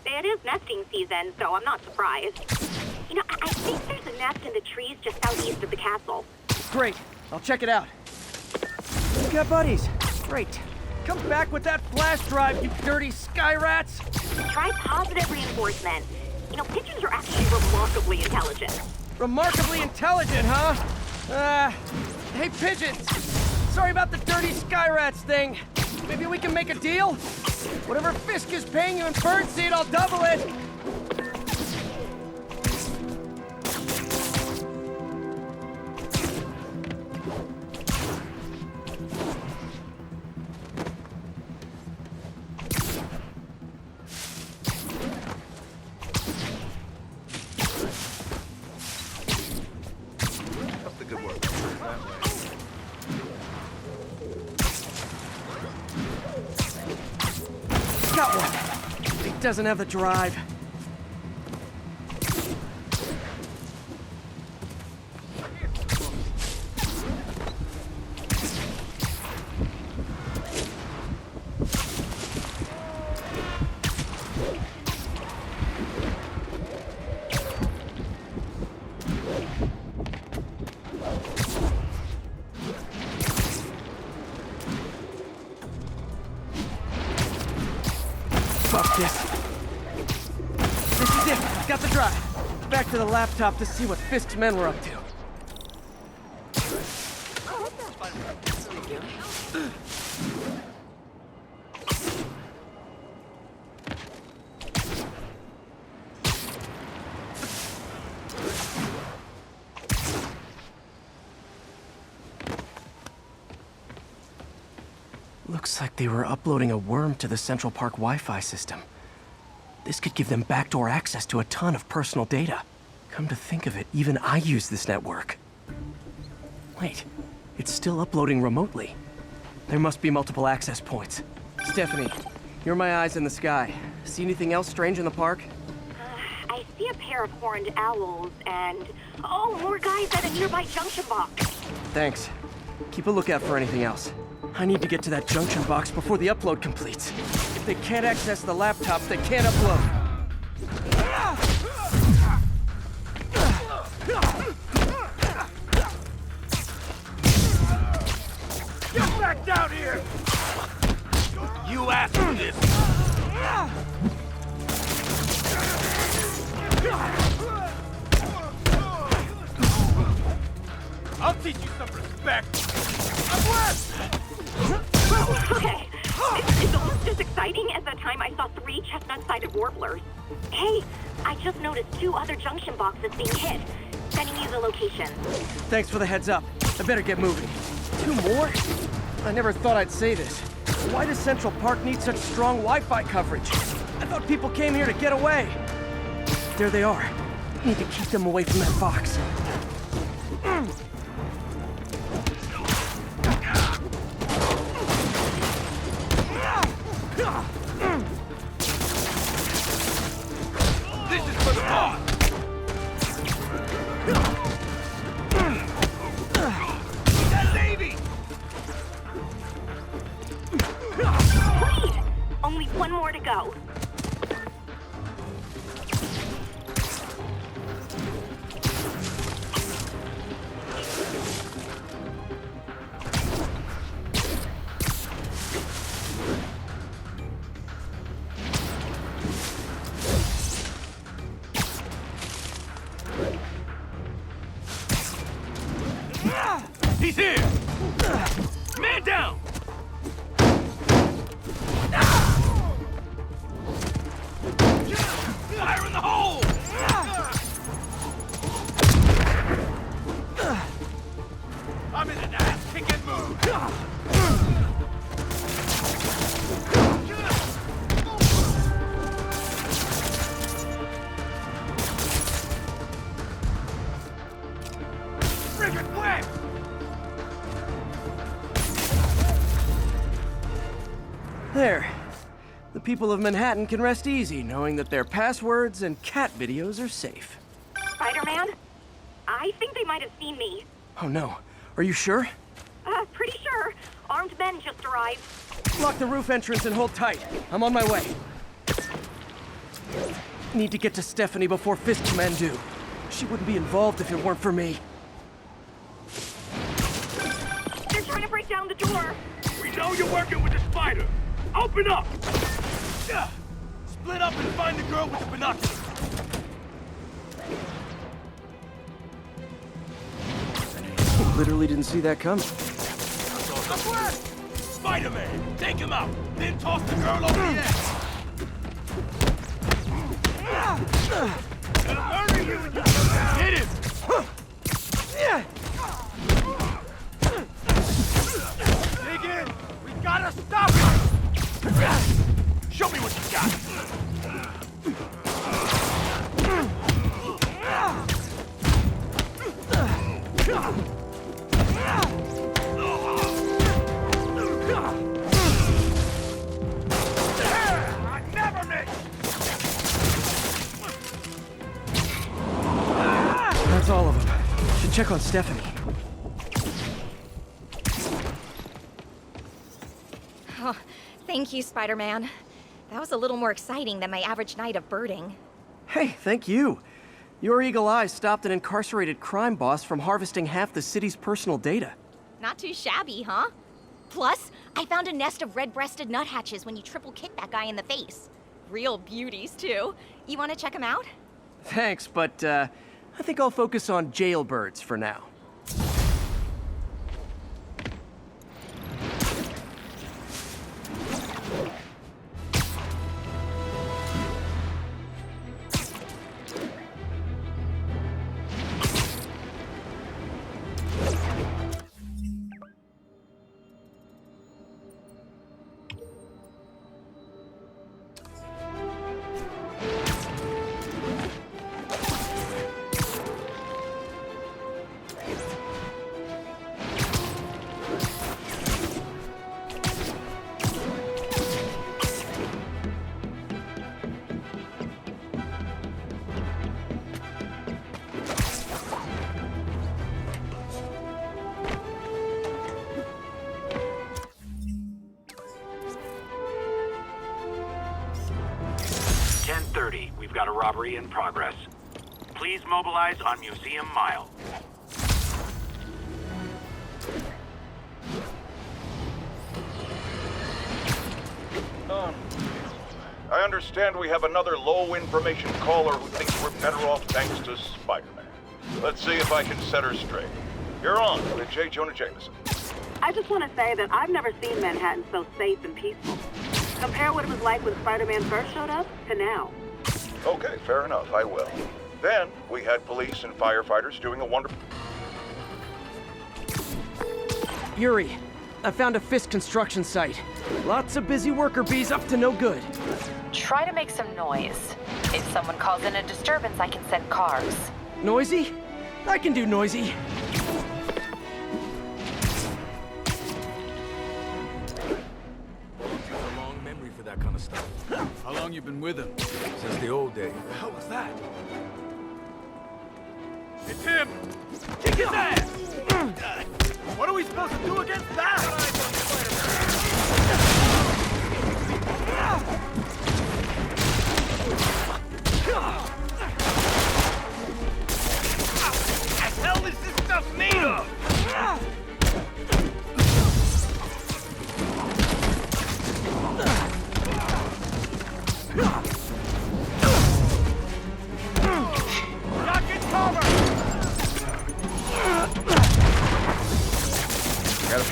It is nesting season, so I'm not surprised. You know, I think there's a nest in the trees just southeast of the castle. Great. I'll check it out. You got buddies. Great. Come back with that flash drive, you dirty sky rats! Try positive reinforcement. You know, pigeons are actually remarkably intelligent. Remarkably intelligent, huh? Hey, pigeons! Sorry about the dirty sky rats thing. Maybe we can make a deal? Whatever Fisk is paying you in birdseed, I'll double it! That's the good work. Got one. He doesn't have the drive. Fuck this. This is it. Got the drive. Back to the laptop to see what Fisk's men were up to. Looks like they were uploading a worm to the Central Park Wi-Fi system. This could give them backdoor access to a ton of personal data. Come to think of it, even I use this network. Wait, it's still uploading remotely. There must be multiple access points. Stephanie, you're my eyes in the sky. See anything else strange in the park? I see a pair of horned owls and... oh, more guys at a nearby junction box. Thanks. Keep a lookout for anything else. I need to get to that junction box before the upload completes. If they can't access the laptop, they can't upload. Get back down here! You asked for this! I'll teach you some respect! I'm left! Okay, it's almost as exciting as the time I saw 3 chestnut-sided warblers. Hey, I just noticed 2 other junction boxes being hit. Sending you the location. Thanks for the heads up. I better get moving. 2 more? I never thought I'd say this. Why does Central Park need such strong Wi-Fi coverage? I thought people came here to get away. There they are. Need to keep them away from that box. This is for the boss! That lady! go. He's here! Man down! Fire in the hole! I'm in an ass-kicking mood! Friggin' wet! There. The people of Manhattan can rest easy knowing that their passwords and cat videos are safe. Spider-Man? I think they might have seen me. Oh no. Are you sure? Pretty sure. Armed men just arrived. Lock the roof entrance and hold tight. I'm on my way. Need to get to Stephanie before Fisk's men do. She wouldn't be involved if it weren't for me. They're trying to break down the door. We know you're working with the spider. Open up! Yeah. Split up and find the girl with the binoculars. Literally didn't see that coming. Spider-Man, take him out, then toss the girl over the edge. Gonna murder you when you hit him. Dig in. We gotta stop him. Show me what you got. Never miss. That's all of them. Should check on Stephanie. Oh, thank you, Spider-Man. That was a little more exciting than my average night of birding. Hey, thank you. Your eagle eye stopped an incarcerated crime boss from harvesting half the city's personal data. Not too shabby, huh? Plus, I found a nest of red-breasted nuthatches when you triple kicked that guy in the face. Real beauties, too. You want to check them out? Thanks, but I think I'll focus on jailbirds for now. We've got a robbery in progress. Please mobilize on Museum Mile. I understand we have another low-information caller who thinks we're better off thanks to Spider-Man. Let's see if I can set her straight. You're on with J. Jonah Jameson. I just want to say that I've never seen Manhattan so safe and peaceful. Compare what it was like when Spider-Man first showed up to now. Okay, fair enough, I will. Then, we had police and firefighters doing a wonderful... Yuri, I found a Fisk construction site. Lots of busy worker bees up to no good. Try to make some noise. If someone calls in a disturbance, I can send cars. Noisy? I can do noisy. That kind of stuff. How long you been with him? Since the old days. What the hell was that? It's him! Kick his ass! What are we supposed to do against that?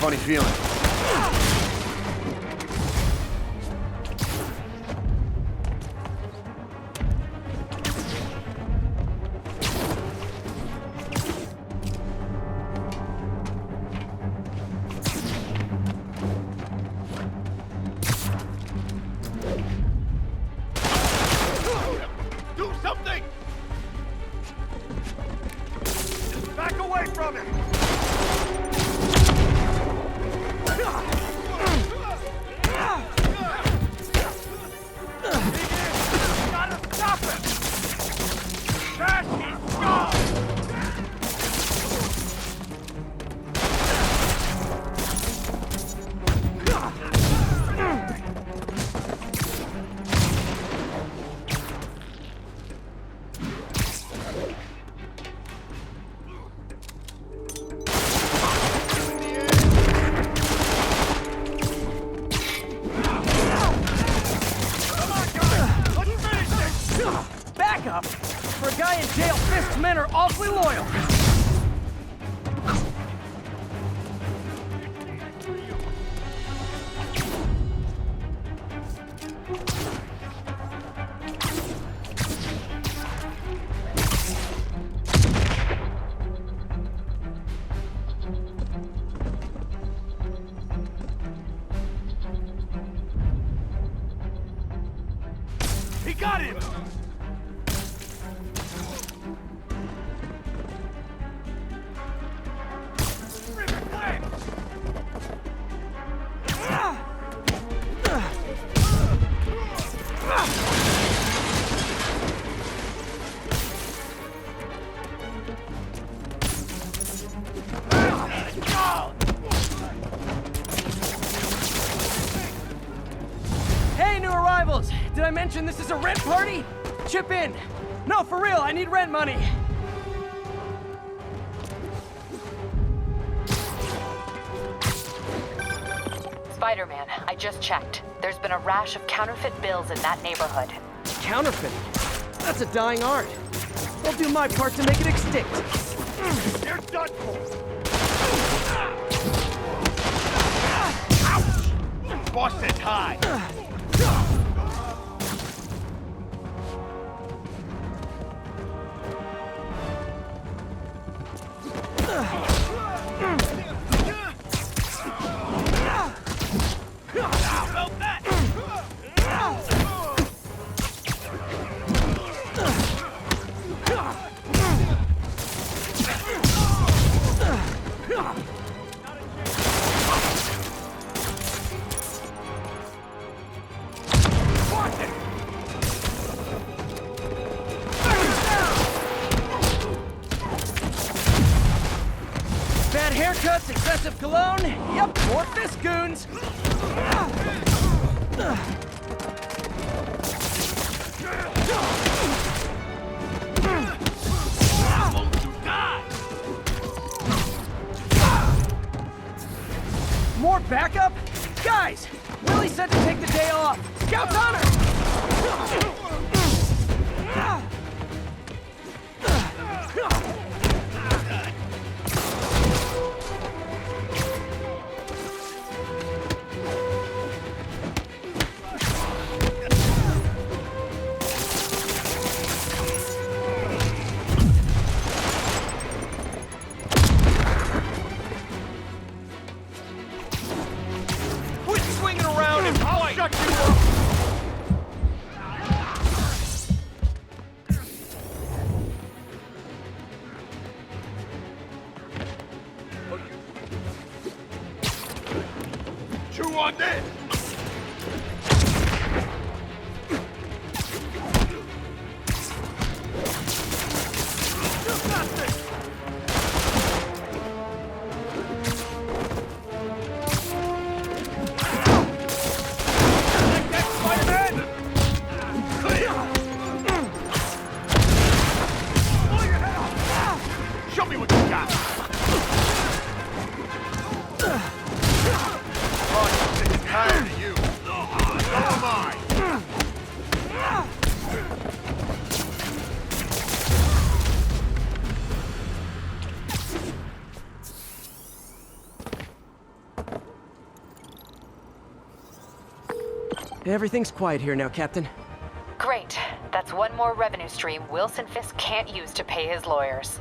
funny feeling. Do something! Back away from him! Gotta stop him! There he goes! Backup? For a guy in jail, Fisk's men are awfully loyal. He got him! Hey, new arrivals! Did I mention this is a rent party? Chip in. No, for real, I need rent money. Spider-Man, I just checked. There's been a rash of counterfeit bills in that neighborhood. Counterfeit? That's a dying art. I'll do my part to make it extinct. You're done for! Ouch! Boss said hi! Bad haircuts, excessive cologne. Yep, more Fisk goons. More backup? Guys, Willie said to take the day off. Scout's honor! Quit swinging around and I'll shut you up! Chew on this! You got this! Like that, Spider-Man? Pull your head off! Show me what you got! Oh, you Everything's quiet here now, Captain. Great. That's one more revenue stream Wilson Fisk can't use to pay his lawyers.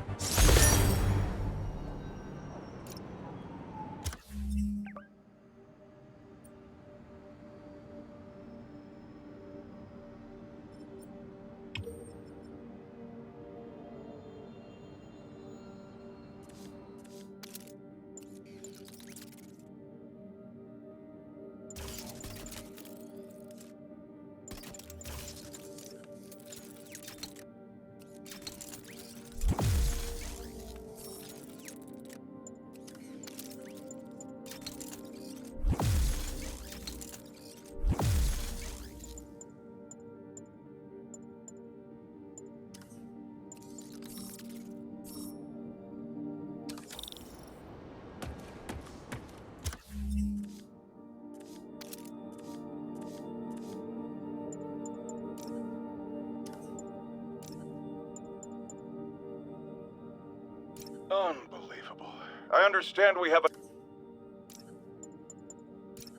Unbelievable. I understand we have a...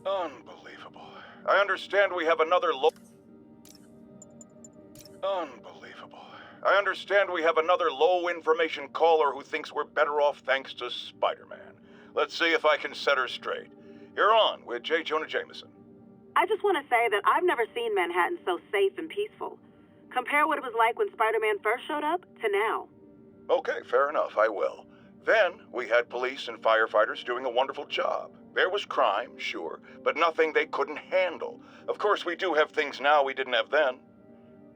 Unbelievable. I understand we have another Unbelievable. I understand we have another low-information caller who thinks we're better off thanks to Spider-Man. Let's see if I can set her straight. You're on with J. Jonah Jameson. I just want to say that I've never seen Manhattan so safe and peaceful. Compare what it was like when Spider-Man first showed up to now. Okay, fair enough, I will. Then, we had police and firefighters doing a wonderful job. There was crime, sure, but nothing they couldn't handle. Of course, we do have things now we didn't have then.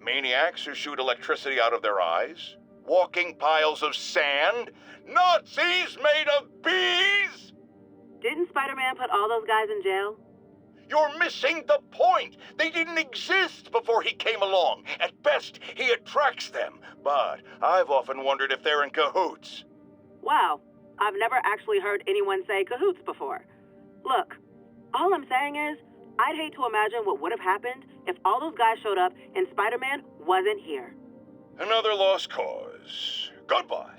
Maniacs who shoot electricity out of their eyes. Walking piles of sand. Nazis made of bees! Didn't Spider-Man put all those guys in jail? You're missing the point! They didn't exist before he came along. At best, he attracts them. But I've often wondered if they're in cahoots. Wow, I've never actually heard anyone say cahoots before. Look, all I'm saying is, I'd hate to imagine what would have happened if all those guys showed up and Spider-Man wasn't here. Another lost cause. Goodbye.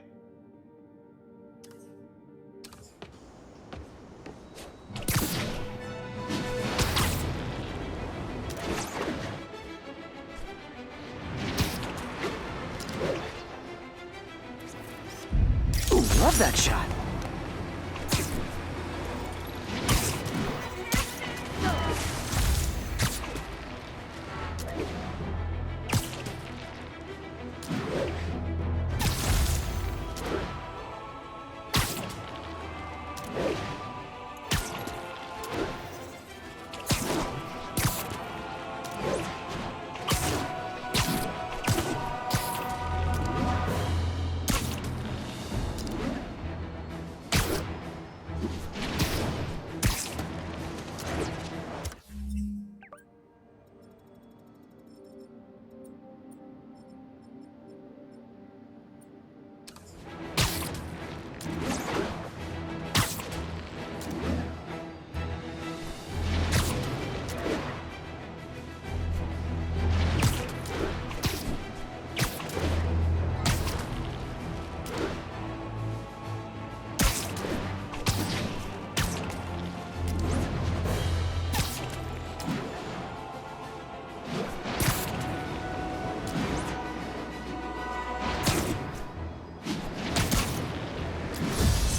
Ooh, love that shot.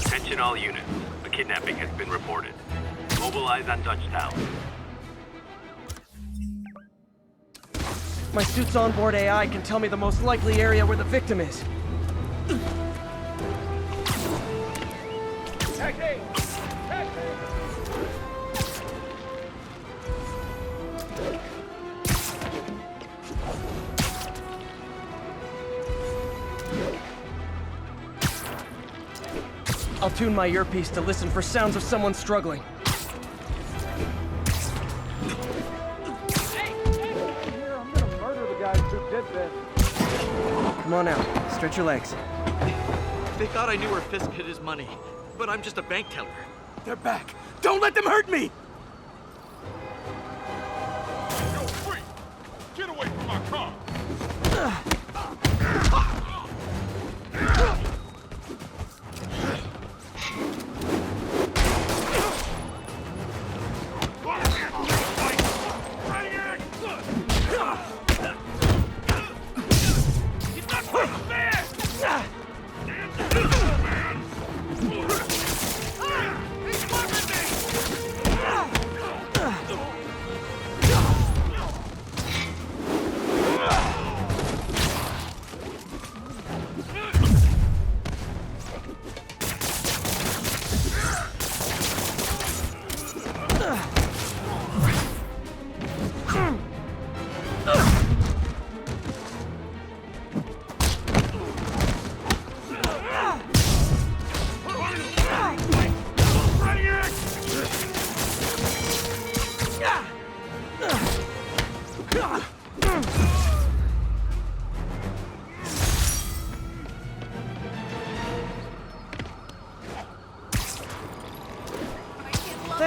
Attention all units. A kidnapping has been reported. Mobilize on Dutch Town. My suit's onboard AI can tell me the most likely area where the victim is. Taxi! I'll tune my earpiece to listen for sounds of someone struggling. I'm gonna murder the guys who did this. Come on out. Stretch your legs. They thought I knew where Fisk hid his money, but I'm just a bank teller. They're back. Don't let them hurt me! Yo, freak! Get away from my car!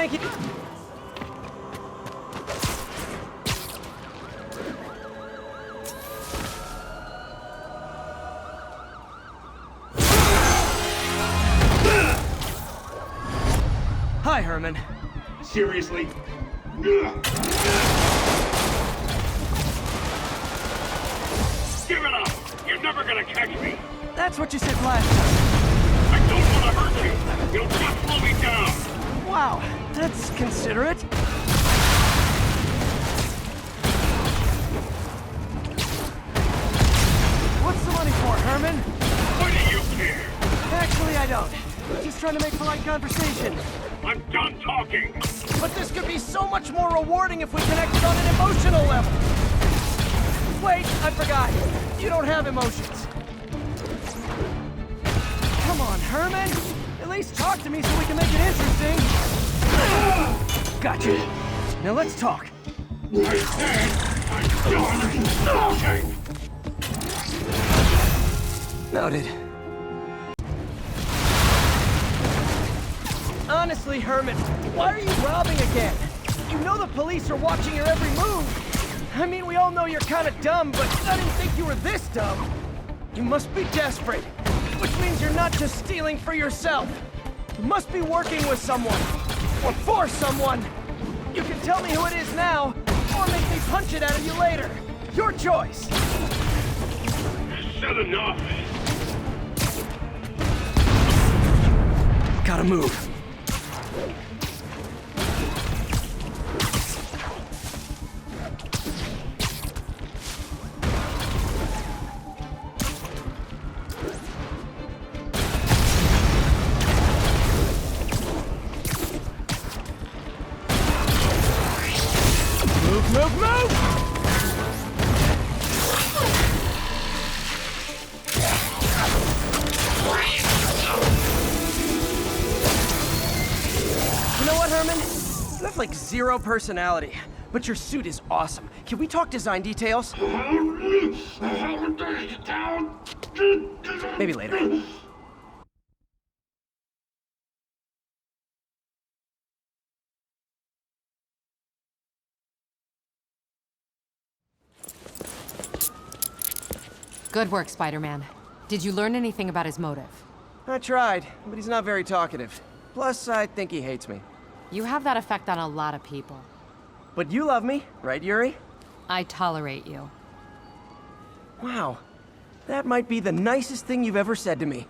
Thank you. Hi, Herman. Seriously? Give it up! You're never gonna catch me! That's what you said last time. I don't want to hurt you! You'll just slow me down! Wow, that's considerate. What's the money for, Herman? Why do you care? Actually, I don't. Just trying to make polite conversation. I'm done talking! But this could be so much more rewarding if we connected on an emotional level. Wait, I forgot. You don't have emotions. Come on, Herman. At least talk to me so we can make it interesting. Gotcha. Now let's talk. I said I'm done talking! Noted. Honestly, Herman, why are you robbing again? You know the police are watching your every move. I mean, we all know you're kind of dumb, but I didn't think you were this dumb. You must be desperate, which means you're not just stealing for yourself. You must be working with someone, or for someone. You can tell me who it is now, or make me punch it out of you later. Your choice. Said enough. Gotta move. Move, move, move! You know what, Herman? You have like zero personality, but your suit is awesome. Can we talk design details? Maybe later. Good work, Spider-Man. Did you learn anything about his motive? I tried, but he's not very talkative. Plus, I think he hates me. You have that effect on a lot of people. But you love me, right, Yuri? I tolerate you. Wow. That might be the nicest thing you've ever said to me.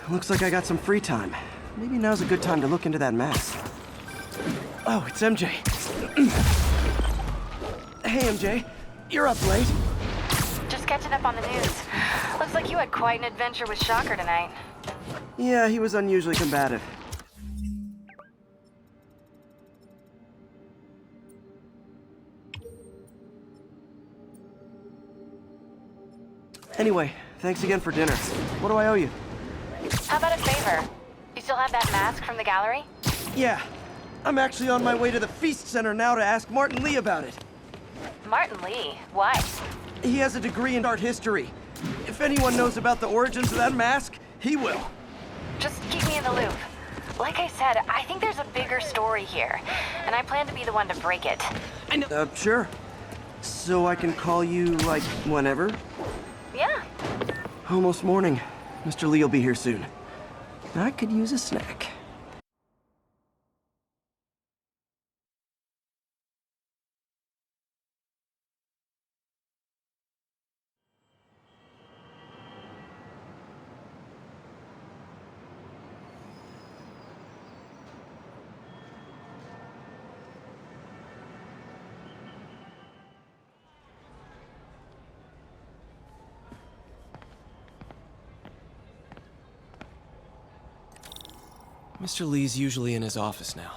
Looks like I got some free time. Maybe now's a good time to look into that mask. Oh, it's MJ. Hey, MJ. You're up late. Just catching up on the news. Looks like you had quite an adventure with Shocker tonight. Yeah, he was unusually combative. Anyway, thanks again for dinner. What do I owe you? How about a favor? You still have that mask from the gallery? Yeah. I'm actually on my way to the Feast Center now to ask Martin Lee about it. Martin Lee? Why? He has a degree in art history. If anyone knows about the origins of that mask, he will. Just keep me in the loop. Like I said, I think there's a bigger story here, and I plan to be the one to break it. Sure. So I can call you, like, whenever? Yeah. Almost morning. Mr. Lee will be here soon. I could use a snack. Mr. Lee's usually in his office now.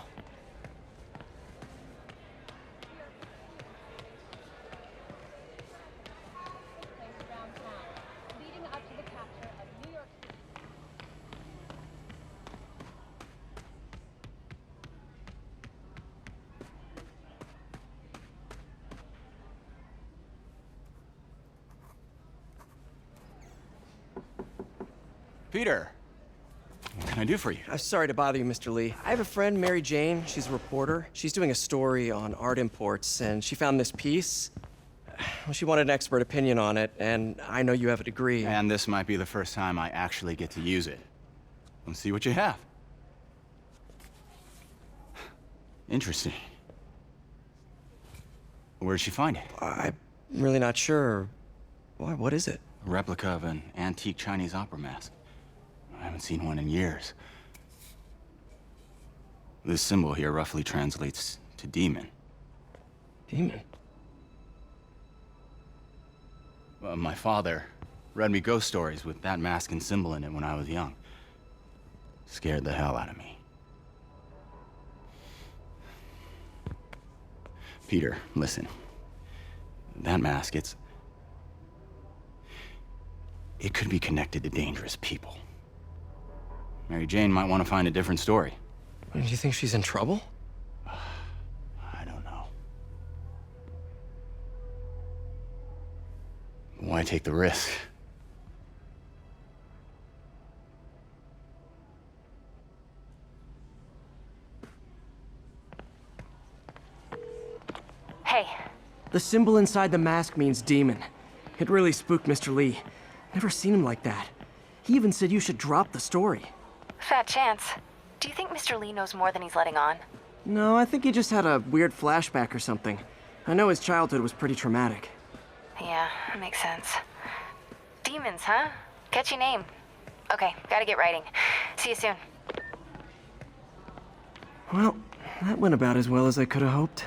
Peter, what can I do for you? I'm sorry to bother you, Mr. Lee. I have a friend, Mary Jane. She's a reporter. She's doing a story on art imports, and she found this piece. Well, she wanted an expert opinion on it, and I know you have a degree. And this might be the first time I actually get to use it. Let's see what you have. Interesting. Where'd she find it? I'm really not sure. Why, what is it? A replica of an antique Chinese opera mask. I haven't seen one in years. This symbol here roughly translates to demon. Demon? My father read me ghost stories with that mask and symbol in it when I was young. Scared the hell out of me. Peter, listen. That mask, it could be connected to dangerous people. Mary Jane might want to find a different story. Do you think she's in trouble? I don't know. Why take the risk? Hey. The symbol inside the mask means demon. It really spooked Mr. Lee. Never seen him like that. He even said you should drop the story. Fat chance. Do you think Mr. Lee knows more than he's letting on? No, I think he just had a weird flashback or something. I know his childhood was pretty traumatic. Yeah, that makes sense. Demons, huh? Catchy name. Okay, gotta get writing. See you soon. Well, that went about as well as I could have hoped.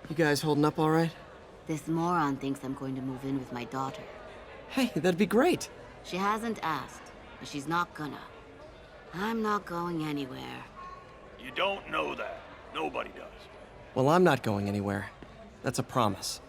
You guys holding up all right? This moron thinks I'm going to move in with my daughter. Hey, that'd be great. She hasn't asked, but she's not gonna. I'm not going anywhere. You don't know that. Nobody does. Well, I'm not going anywhere. That's a promise.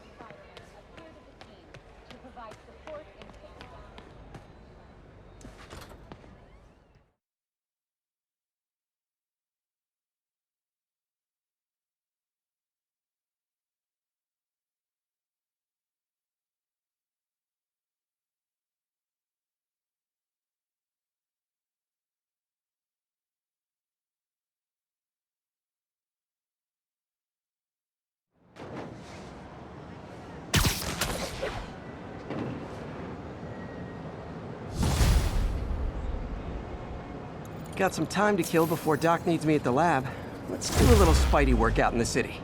Got some time to kill before Doc needs me at the lab. Let's do a little Spidey work out in the city.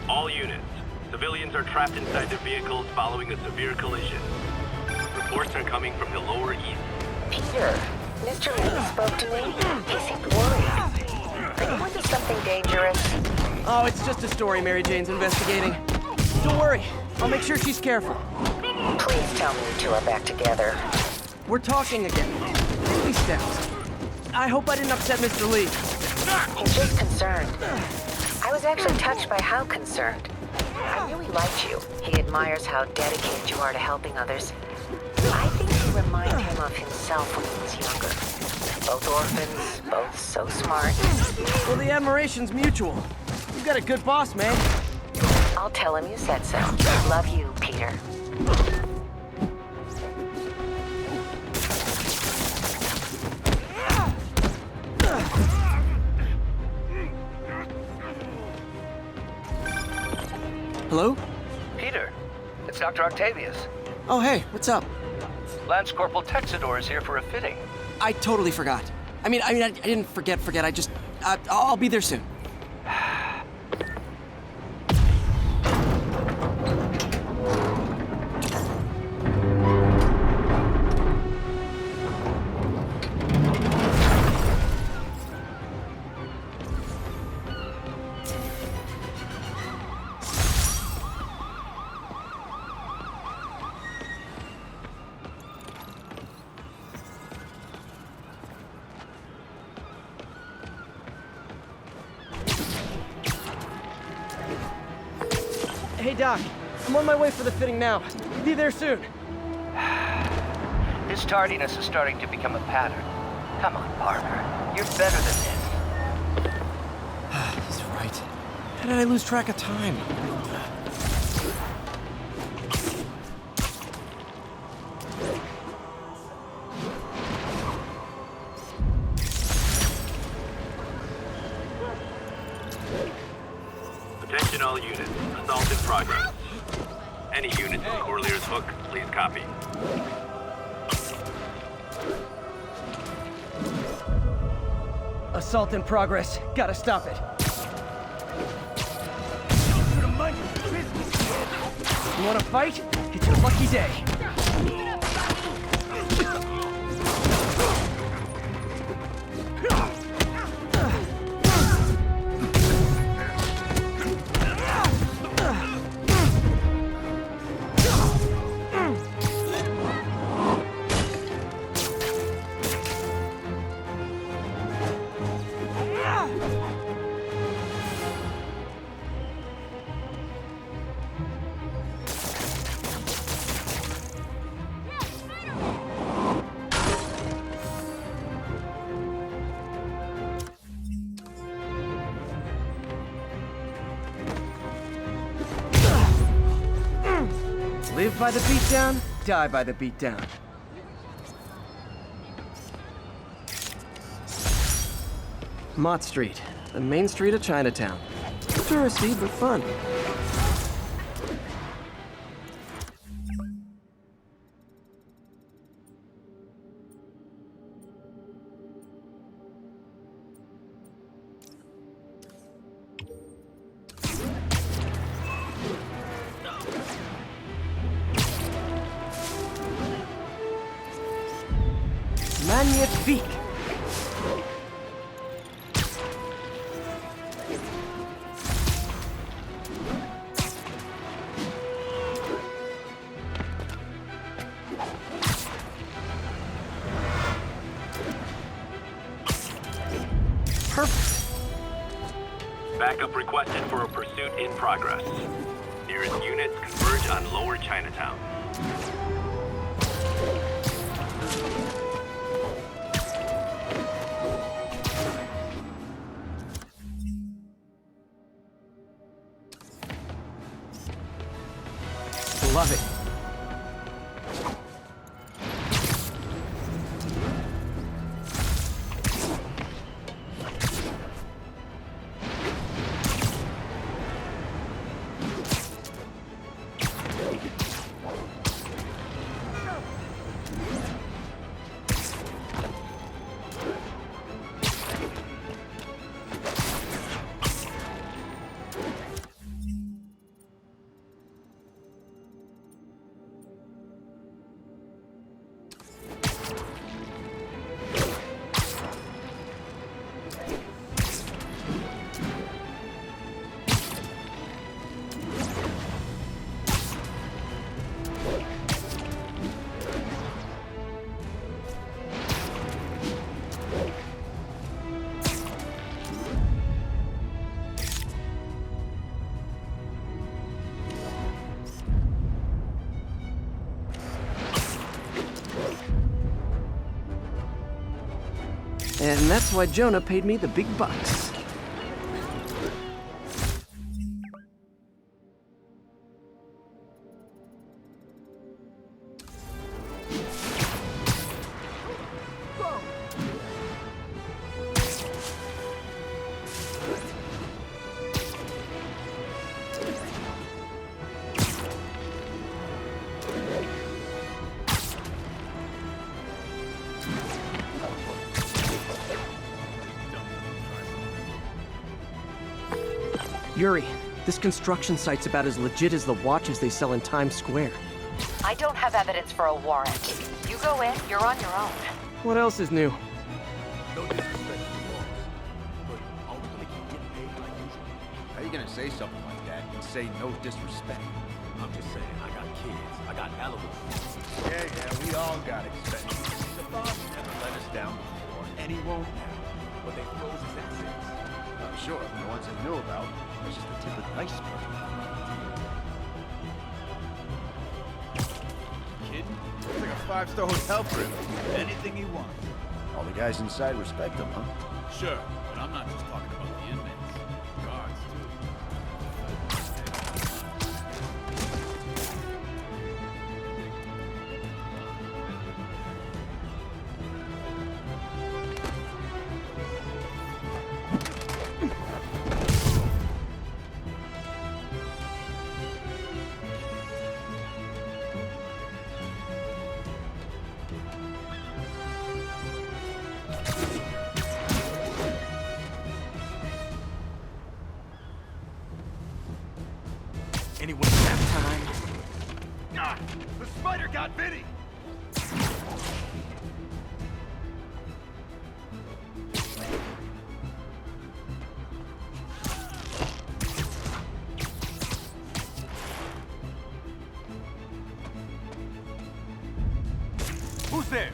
All units. Civilians are trapped inside their vehicles following a severe collision. Reports are coming from the Lower East. Peter, Mr. Lee spoke to me. He seemed worried. Are you into something dangerous? Oh, it's just a story Mary Jane's investigating. Don't worry, I'll make sure she's careful. Please tell me you two are back together. We're talking again. Baby steps. I hope I didn't upset Mr. Lee. He's just concerned. I was actually touched by how concerned. I really liked you. He admires how dedicated you are to helping others. I think you remind him of himself when he was younger. Both orphans, both so smart. Well, the admiration's mutual. You've got a good boss, man. I'll tell him you said so. Love you, Peter. Hello? Peter, it's Dr. Octavius. Oh, hey, what's up? Lance Corporal Texador is here for a fitting. I totally forgot. I didn't forget. I just, I'll be there soon. Hey, Doc. I'm on my way for the fitting now. Be there soon. His tardiness is starting to become a pattern. Come on, Parker. You're better than this. He's right. How did I lose track of time? Attention all units. Assault in progress. Any units in Corlear's Hook, please copy. Assault in progress. Gotta stop it. You wanna fight? It's your lucky day. Live by the beatdown, die by the beatdown. Mott Street, the main street of Chinatown. Touristy, but fun. Magnifique! Perfect. Backup requested for a pursuit in progress. Nearest units converge on Lower Chinatown. Love it. And that's why Jonah paid me the big bucks. Yuri, this construction site's about as legit as the watches they sell in Times Square. I don't have evidence for a warrant. You go in, you're on your own. What else is new? No disrespect to the boss, but ultimately you get paid like usual. How you gonna say something like that and say no disrespect? I'm just saying, I got kids, I got animals. Yeah, we all got expenses. The boss never let us down before, and he won't now. But they froze his assets. I'm sure the ones they knew about. It's just the tip of the iceberg. Kid, it's like a five-star hotel for him. Anything he wants. All the guys inside respect him, huh? Sure, but I'm not just talking about the inmates. Guards, too. Anyone have time? Ah! The spider got Vinny! Who's there?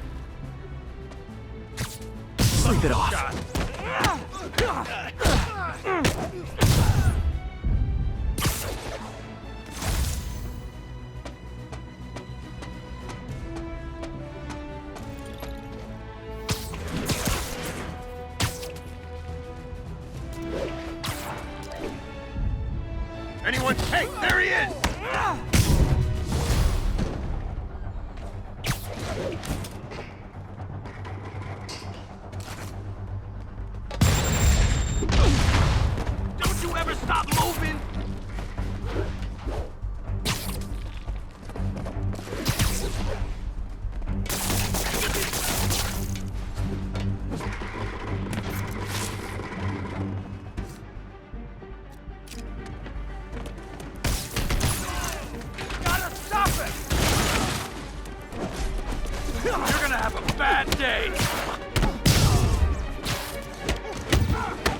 Sleep it off. Anyone? Hey, there he is! Don't you ever stop moving! Day.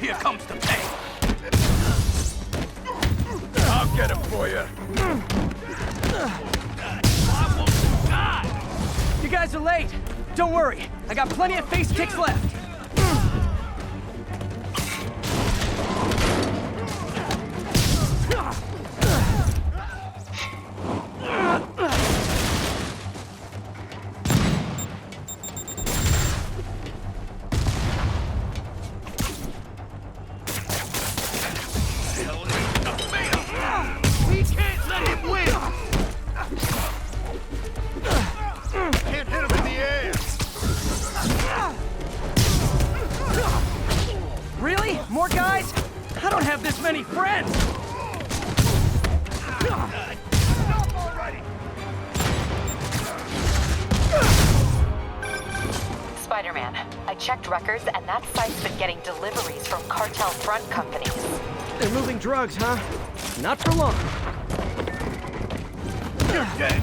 Here comes the pain. I'll get him for you. I won't die. You guys are late. Don't worry. I got plenty of face kicks left. More guys? I don't have this many friends! Spider-Man, I checked records and that site's been getting deliveries from cartel front companies. They're moving drugs, huh? Not for long. You're dead!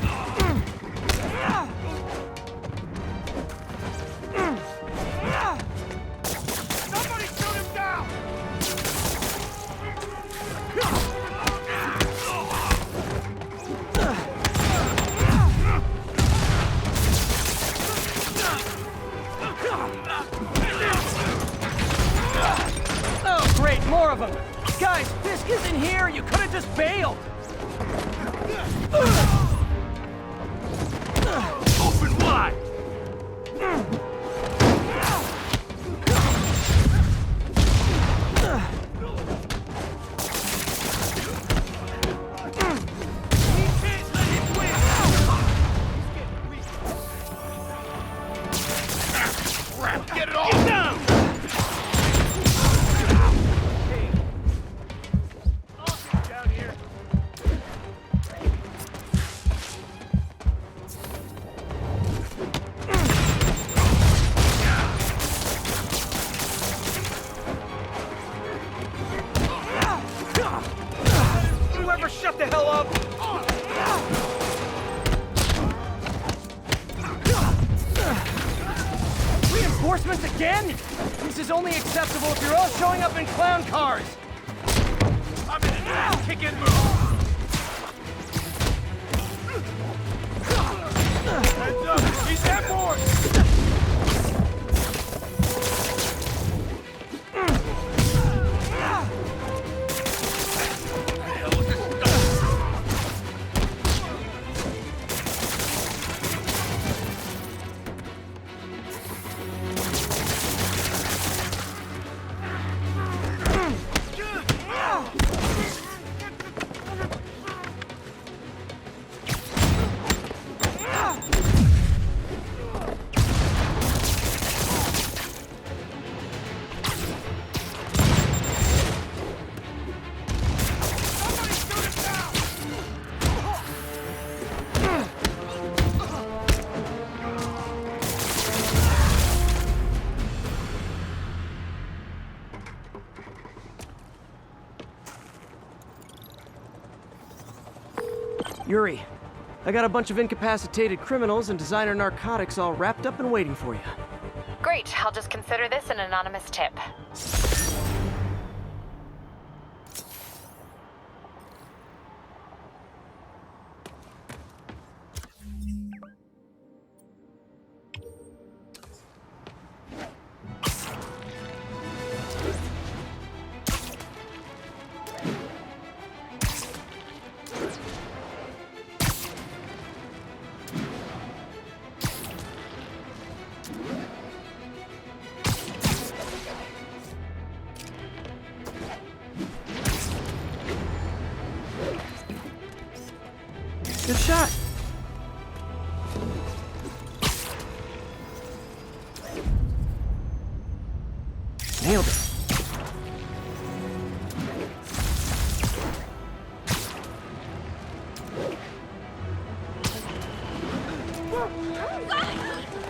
More of them! Guys, Fisk isn't here! You could have just bailed! Open wide! reinforcements again? This is only acceptable if you're all showing up in clown cars! I'm in an ass-kicking mood! Heads up! He's that board! Yuri, I got a bunch of incapacitated criminals and designer narcotics all wrapped up and waiting for you. Great, I'll just consider this an anonymous tip. Good shot. Nailed it.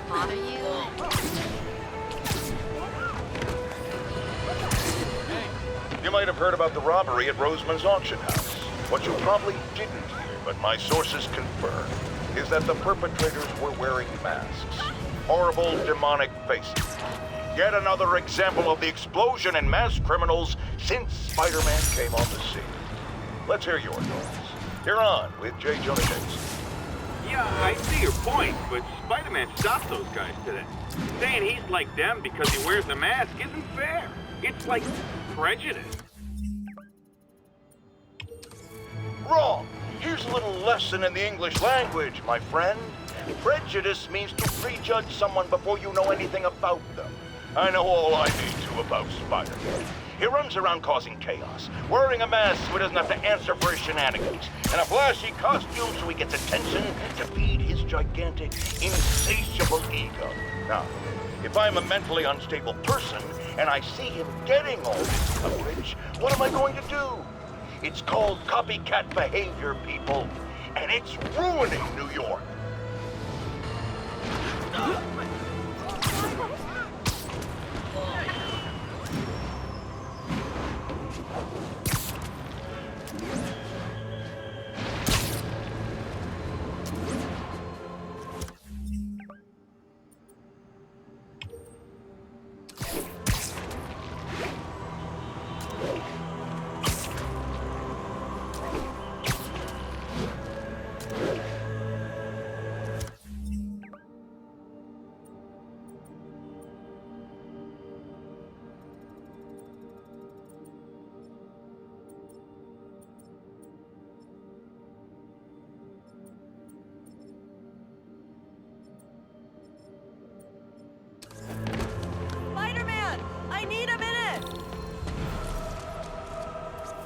Bother you? You might have heard about the robbery at Roseman's auction house. What you probably didn't hear, but my sources confirm, is that the perpetrators were wearing masks. Horrible, demonic faces. Yet another example of the explosion in mass criminals since Spider-Man came on the scene. Let's hear your thoughts. You're on with J. Jonah Jameson. Yeah, I see your point, but Spider-Man stopped those guys today. Saying he's like them because he wears a mask isn't fair. It's like prejudice. Wrong. Here's a little lesson in the English language, my friend. Prejudice means to prejudge someone before you know anything about them. I know all I need to about Spider-Man. He runs around causing chaos, wearing a mask so he doesn't have to answer for his shenanigans, and a flashy costume so he gets attention to feed his gigantic, insatiable ego. Now, if I'm a mentally unstable person and I see him getting all this coverage, what am I going to do? It's called copycat behavior, people, and it's ruining New York.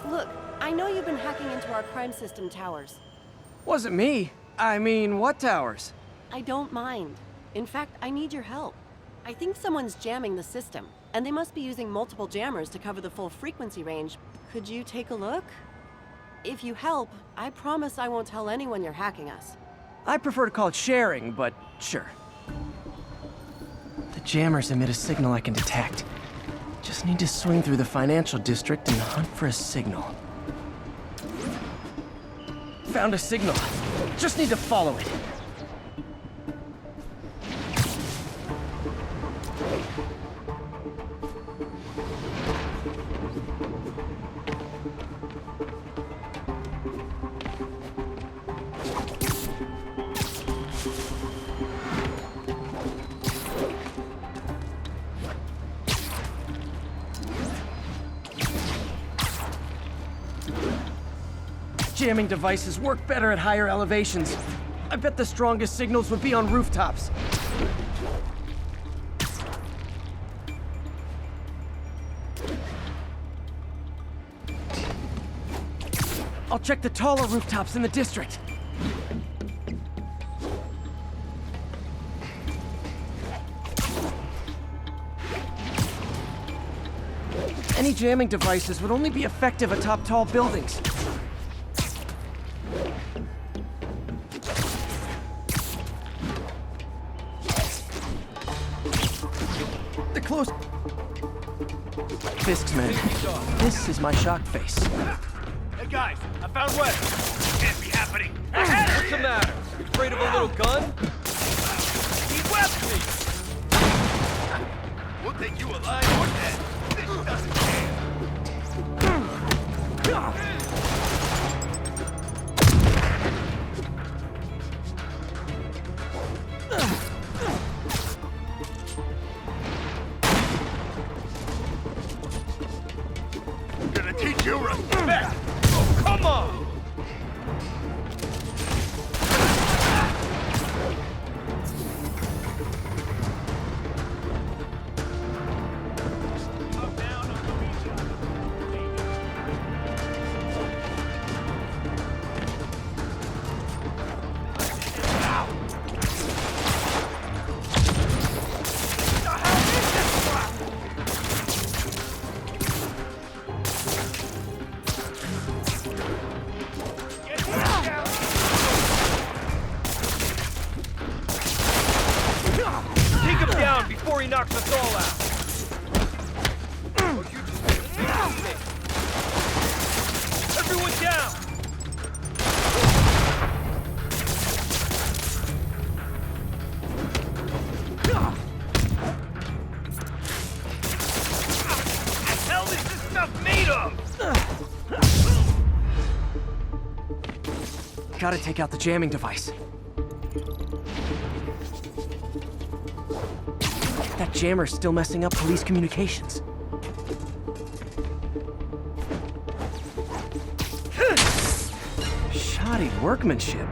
Look, I know you've been hacking into our crime system towers. Wasn't me. I mean, what towers? I don't mind. In fact, I need your help. I think someone's jamming the system, and they must be using multiple jammers to cover the full frequency range. Could you take a look? If you help, I promise I won't tell anyone you're hacking us. I prefer to call it sharing, but sure. The jammers emit a signal I can detect. Just need to swing through the financial district and hunt for a signal. Found a signal. Just need to follow it. jamming devices work better at higher elevations. I bet the strongest signals would be on rooftops. I'll check the taller rooftops in the district. Any jamming devices would only be effective atop tall buildings. The close... Fisk's men. This is my shock face. Hey guys, I found Wes. Can't be happening. What's the matter? You afraid of a little gun? He wept me. We'll take you alive or dead. This doesn't care. Gonna teach you respect. Oh, come on. Take him down before he knocks us all out. Everyone down! What the hell is this stuff made of? Gotta take out the jamming device. That jammer's still messing up police communications. Shoddy workmanship.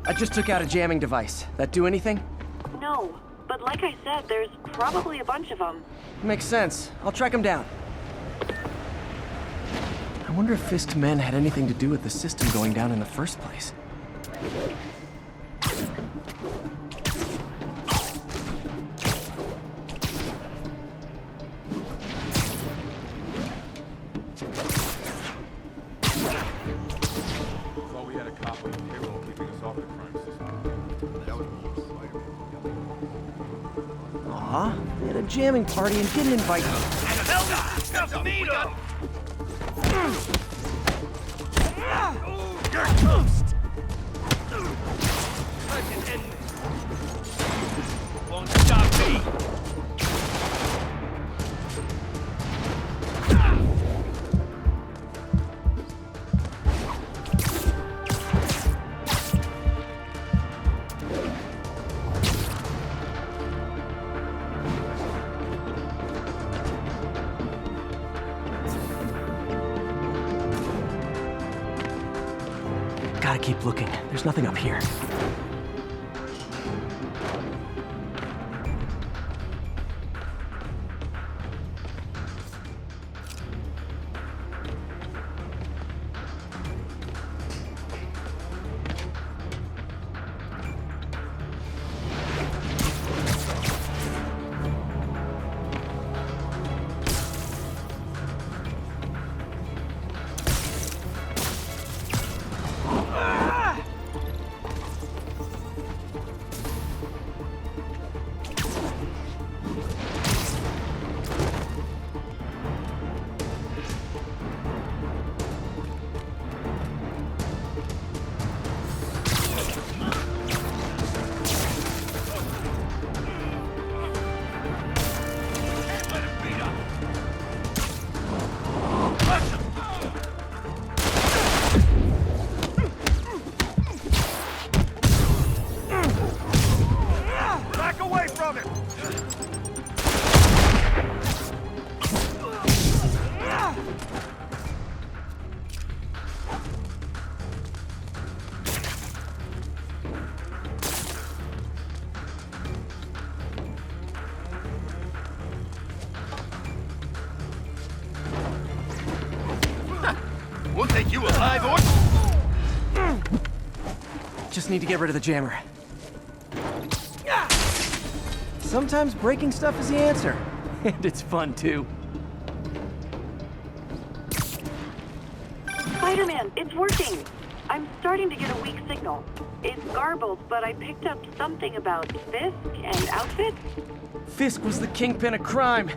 I just took out a jamming device. That do anything? No, but like I said, there's probably a bunch of them. Makes sense. I'll track him down. I wonder if Fisk's men had anything to do with the system going down in the first place. Thought we had a cop on the payroll keeping us off the crime system. That would be Spider-Man. Aw, they had a jamming party and didn't invite me. Stuff made of! You're toast! I can end this. Won't stop me. Gotta keep looking. There's nothing up here. Alright, you alive or... Just need to get rid of the jammer. Sometimes breaking stuff is the answer. And it's fun, too. Spider-Man, it's working! I'm starting to get a weak signal. It's garbled, but I picked up something about Fisk and outfits. Fisk was the kingpin of crime,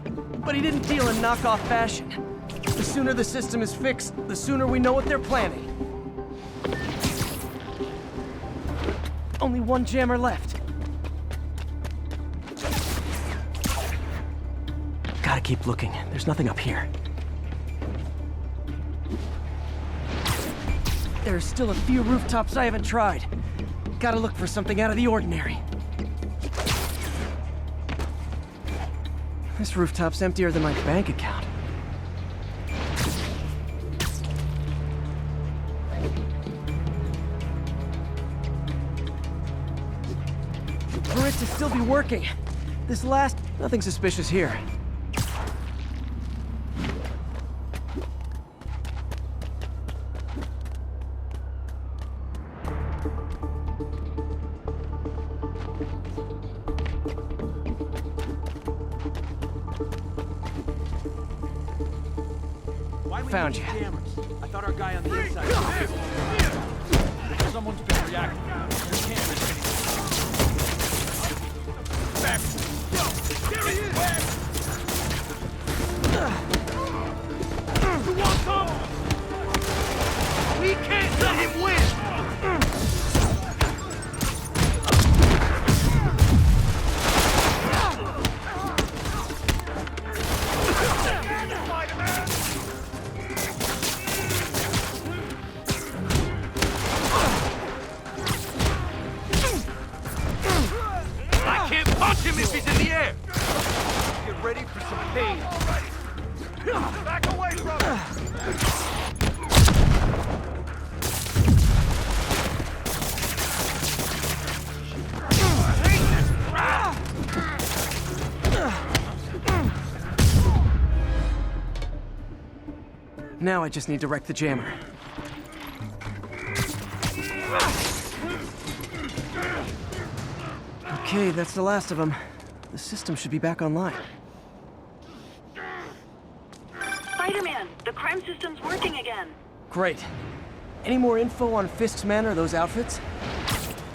but he didn't deal in knockoff fashion. The sooner the system is fixed, the sooner we know what they're planning. Only one jammer left. Gotta keep looking. There's nothing up here. There's still a few rooftops I haven't tried. Gotta look for something out of the ordinary. This rooftop's emptier than my bank account. For it to still be working. This last, nothing suspicious here. Found you. I thought our guy on the inside was someone's been reacting. We can't miss anything. Back. Yo, there he is! You want some? We can't let him win! If he's in the air! Get ready for some pain. Back away from him! Now I just need to wreck the jammer. Okay, that's the last of them. The system should be back online. Spider-Man, the crime system's working again. Great. Any more info on Fisk's men or those outfits?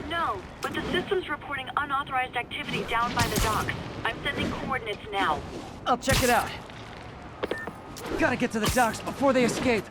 No, but the system's reporting unauthorized activity down by the docks. I'm sending coordinates now. I'll check it out. Gotta get to the docks before they escape.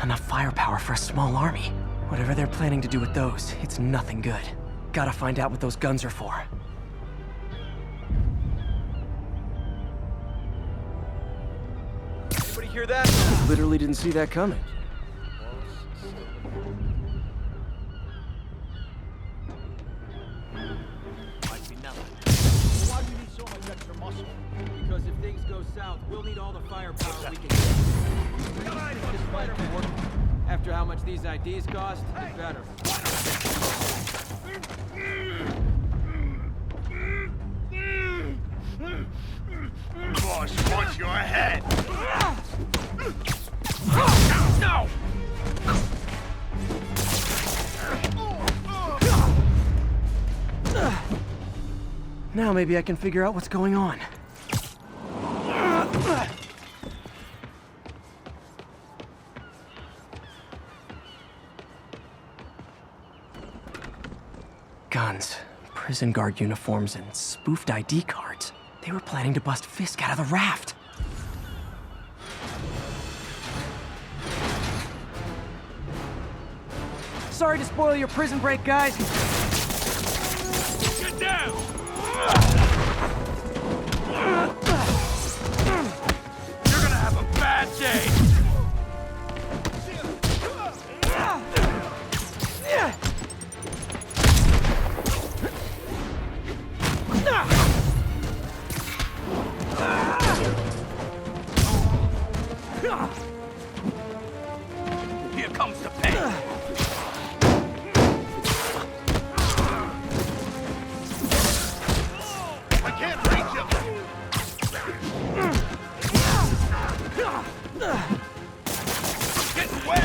Enough firepower for a small army. Whatever they're planning to do with those, it's nothing good. Gotta find out what those guns are for. Anybody hear that? Literally didn't see that coming. Might be nothing. Why do we need so much extra muscle? Because if things go south, we'll need all the firepower we can get. This fight can work. After how much these IDs cost, the better. Boss wants your head! No! Now maybe I can figure out what's going on. Guns, prison guard uniforms, and spoofed ID cards. They were planning to bust Fisk out of the Raft. Sorry to spoil your prison break, guys. Get down! You're gonna have a bad day! Here comes the pain! I can't reach him! Getting wet!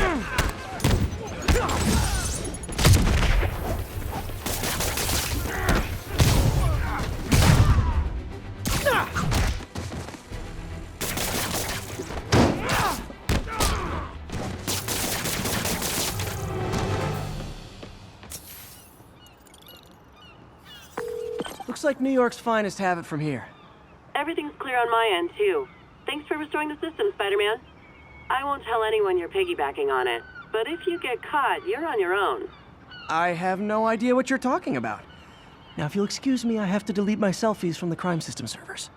Looks like New York's finest have it from here. Everything's clear on my end, too. Thanks for restoring the system, Spider-Man. I won't tell anyone you're piggybacking on it, but if you get caught, you're on your own. I have no idea what you're talking about. Now, if you'll excuse me, I have to delete my selfies from the crime system servers.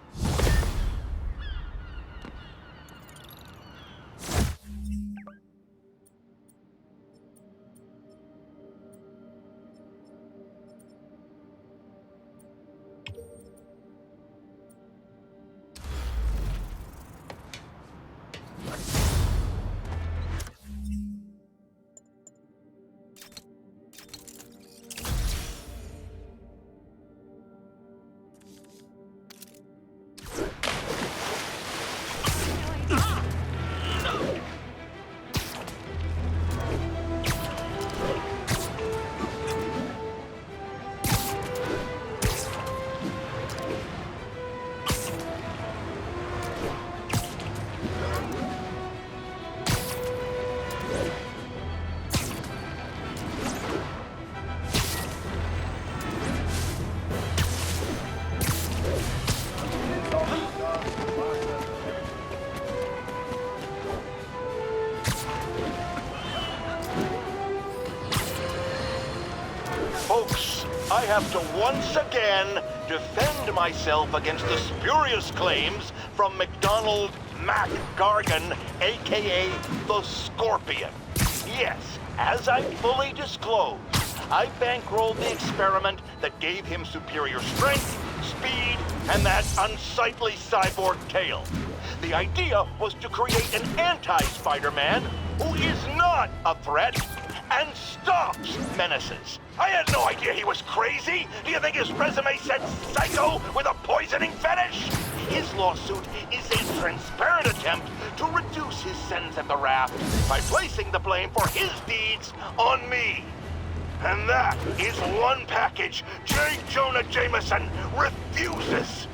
Folks, I have to once again defend myself against the spurious claims from McDonald Mac Gargan, aka the Scorpion. Yes, as I fully disclosed, I bankrolled the experiment that gave him superior strength, speed, and that unsightly cyborg tail. The idea was to create an anti-Spider-Man who is not a threat and stops menaces. I had no idea he was crazy. Do you think his resume said psycho with a poisoning fetish? His lawsuit is a transparent attempt to reduce his sentence at the Raft by placing the blame for his deeds on me. And that is one package J. Jonah Jameson refuses.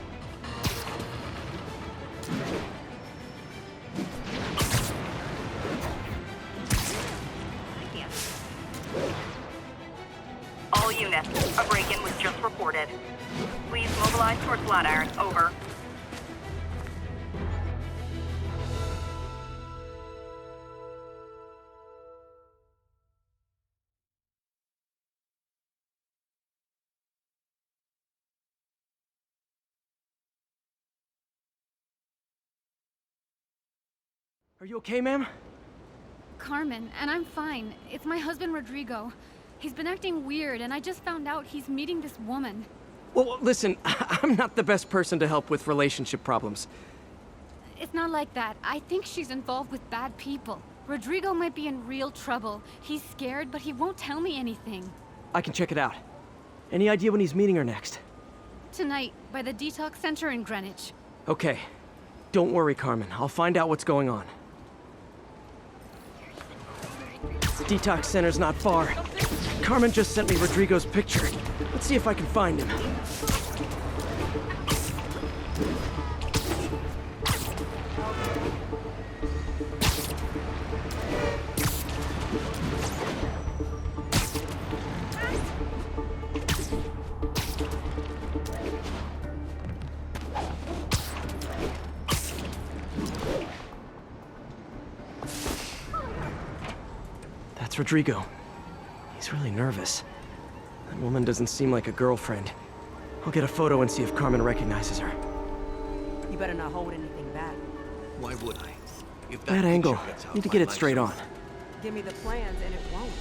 All units, a break-in was just reported. Please mobilize towards Flatiron. Over. Are you okay, ma'am? Carmen, and I'm fine. It's my husband, Rodrigo. He's been acting weird, and I just found out he's meeting this woman. Well, listen, I'm not the best person to help with relationship problems. It's not like that. I think she's involved with bad people. Rodrigo might be in real trouble. He's scared, but he won't tell me anything. I can check it out. Any idea when he's meeting her next? Tonight, by the detox center in Greenwich. Okay. Don't worry, Carmen. I'll find out what's going on. The detox center's not far. Carmen just sent me Rodrigo's picture. Let's see if I can find him. That's Rodrigo. He's really nervous. That woman doesn't seem like a girlfriend. I'll get a photo and see if Carmen recognizes her. You better not hold anything back. Why would I? If that Bad angle. picture gets out, Need to my get it life's straight on. over. Give me the plans and it won't.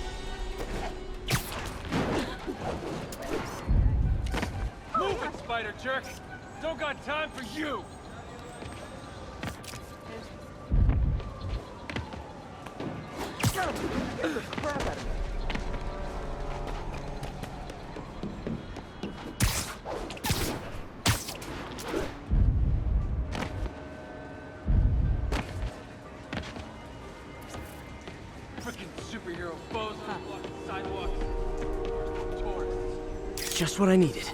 Move it, spider jerk! Don't got time for you! Frickin' superhero foes blocking sidewalks. Tourists. Just what I needed.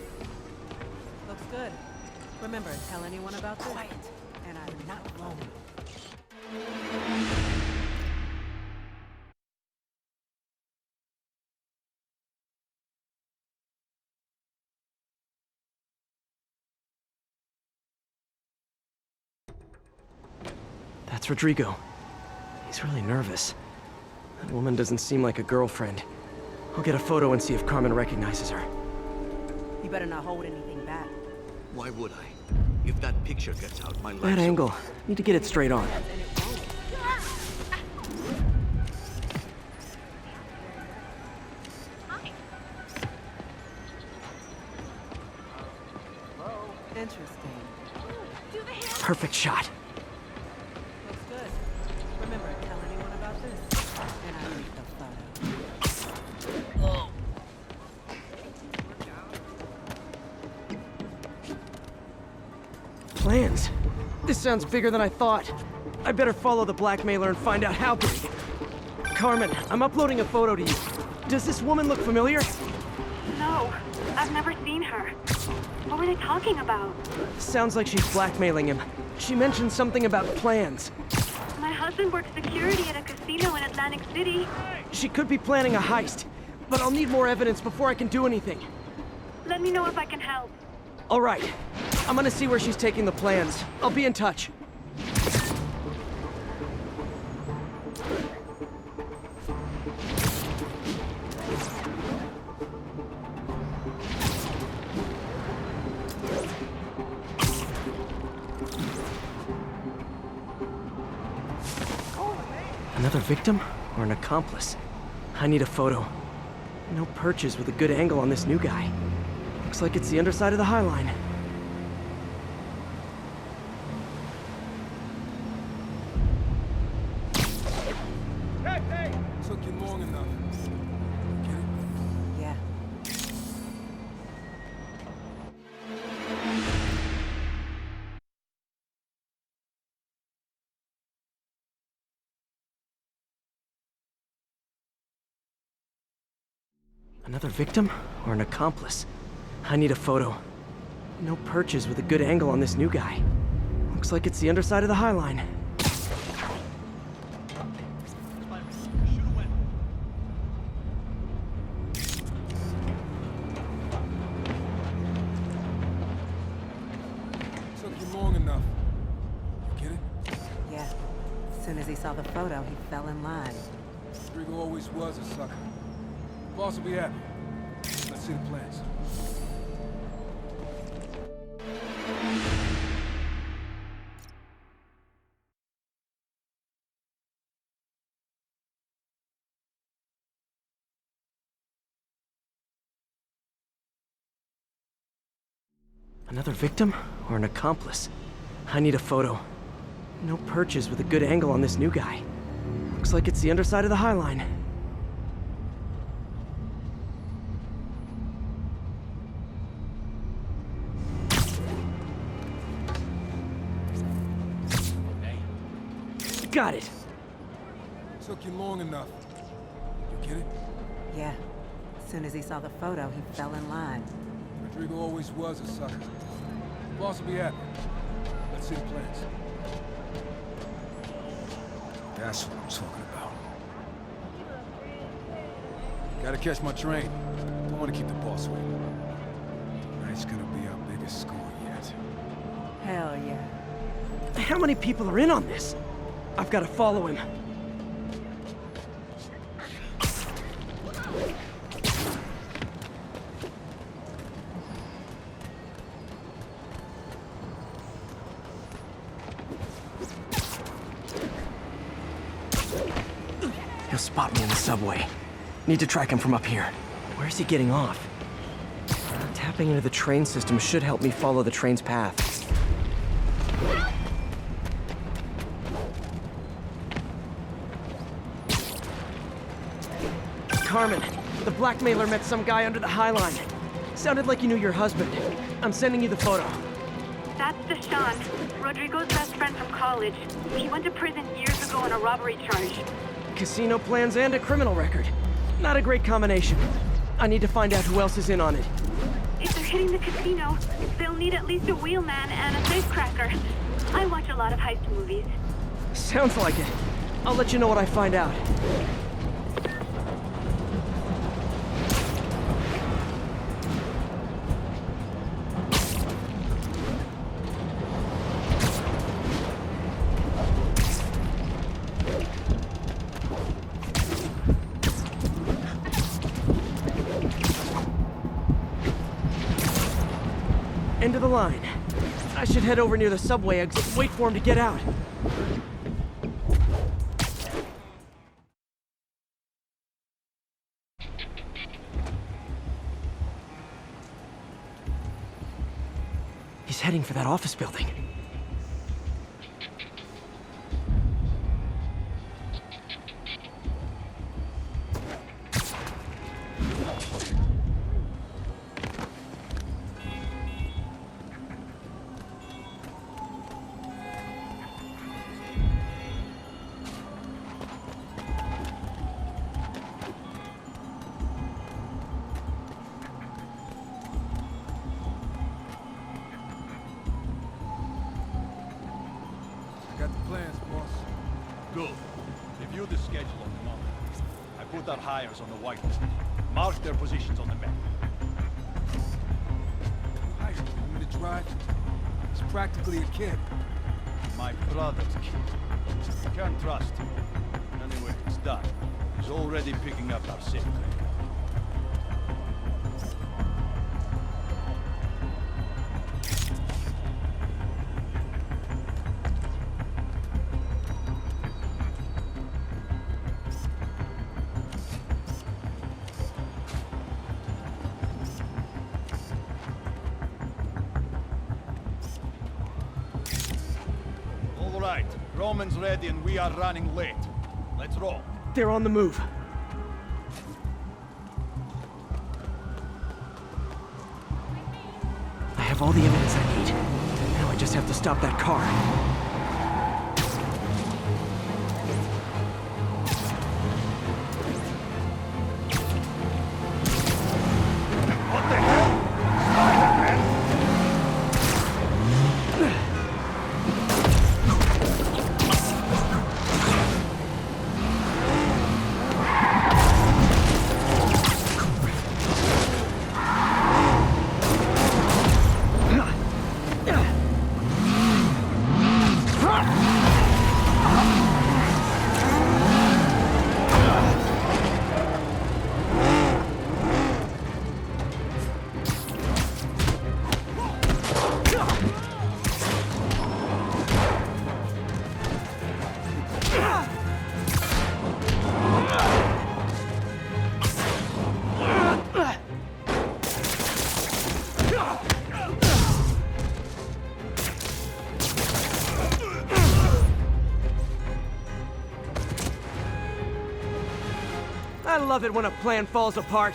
Looks good. Remember, tell anyone about this. Quiet. And I'm not alone. That's Rodrigo. He's really nervous. That woman doesn't seem like a girlfriend. I'll get a photo and see if Carmen recognizes her. You better not hold anything back. Why would I? If that picture gets out, my life's Bad angle. over. Need to get it straight on. Interesting. Perfect shot. Looks good. Remember, tell anyone about this. And I need the photo. Plans? This sounds bigger than I thought. I better follow the blackmailer and find out how big. Carmen, I'm uploading a photo to you. Does this woman look familiar? No, I've never seen her. What were they talking about? Sounds like she's blackmailing him. She mentioned something about plans. My husband works security at a casino in Atlantic City. She could be planning a heist, but I'll need more evidence before I can do anything. Let me know if I can help. All right. I'm gonna see where she's taking the plans. I'll be in touch. Another victim or an accomplice? I need a photo. No perches with a good angle on this new guy. Looks like it's the underside of the High Line. Hey! Took you long enough. Get it? Yeah. Another victim or an accomplice? I need a photo. No perches with a good angle on this new guy. Looks like it's the underside of the High Line. Took you long enough. You get it? Yeah. As soon as he saw the photo, he fell in line. Rodrigo always was a sucker. Boss will be happy. Let's see the plans. Another victim or an accomplice? I need a photo. No perches with a good angle on this new guy. Looks like it's the underside of the High Line. Got it. Took you long enough. You get it? Yeah. As soon as he saw the photo, he fell in line. Rodrigo always was a sucker. Boss will be happy. Let's see the plans. That's what I'm talking about. Gotta catch my train. Don't want to keep the boss waiting. Tonight's gonna be our biggest score yet. Hell yeah. How many people are in on this? I've got to follow him. spot me in the subway. Need to track him from up here. Where's he getting off? Tapping into the train system should help me follow the train's path. Carmen, the blackmailer met some guy under the High Line. Sounded like you knew your husband. I'm sending you the photo. That's Deshaun, Rodrigo's best friend from college. He went to prison years ago on a robbery charge. Casino plans and a criminal record. Not a great combination. I need to find out who else is in on it. If they're hitting the casino, they'll need at least a wheelman and a safecracker. I watch a lot of heist movies. Sounds like it. I'll let you know what I find out. End of the line. I should head over near the subway exit and wait for him to get out. He's heading for that office building. Got the plans, boss. Good. Review the schedule on the map. I put our hires on the whitelist. Mark their positions on the map. Hi, you want me to drive? He's practically a kid. My brother's kid. Can't trust him. Anyway, it's done. He's already picking up our safe cracker. All right, Roman's ready and we are running late. Let's roll. They're on the move. I have all the evidence I need. Now I just have to stop that car. I love it when a plan falls apart.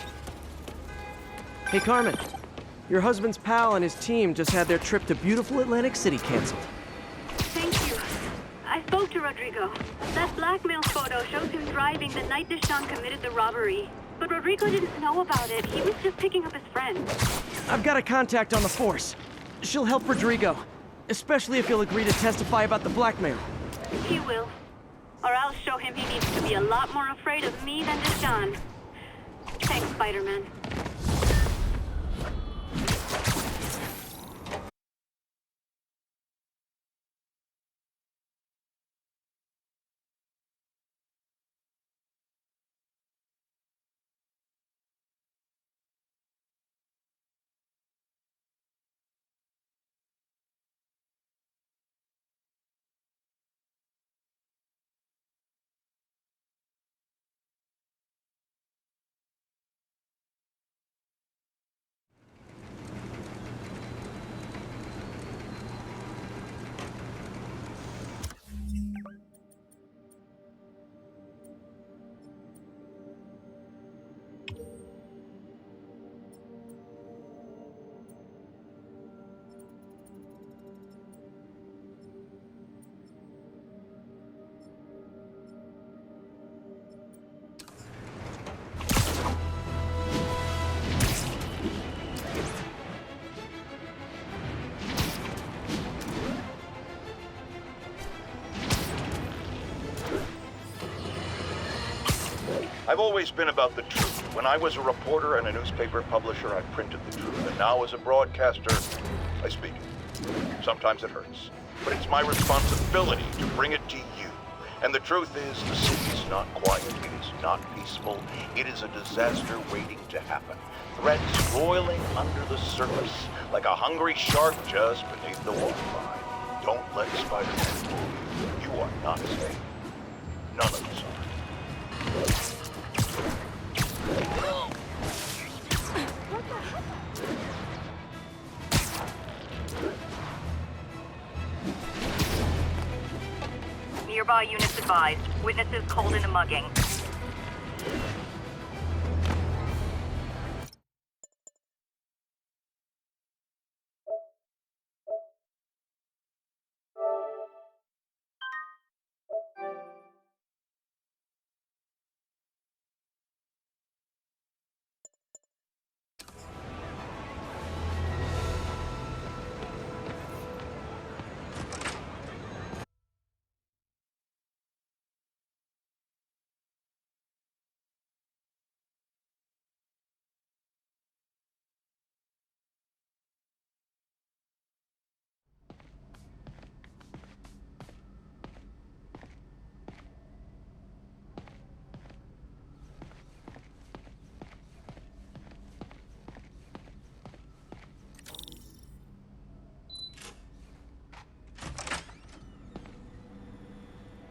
Hey, Carmen. Your husband's pal and his team just had their trip to beautiful Atlantic City canceled. Thank you. I spoke to Rodrigo. That blackmail photo shows him driving the night Deshaun committed the robbery. But Rodrigo didn't know about it. He was just picking up his friend. I've got a contact on the force. She'll help Rodrigo, especially if he'll agree to testify about the blackmail. He will. Or I'll show him he needs to be a lot more afraid of me than Deshaun. Thanks, Spider-Man. I've always been about the truth. When I was a reporter and a newspaper publisher, I printed the truth. And now as a broadcaster, I speak it. Sometimes it hurts. But it's my responsibility to bring it to you. And the truth is, the city is not quiet. It is not peaceful. It is a disaster waiting to happen. Threats roiling under the surface, like a hungry shark just beneath the waterline. Don't let Spider-Man fool you. You are not safe. None of us are. Nearby units advised. Witnesses called in a mugging.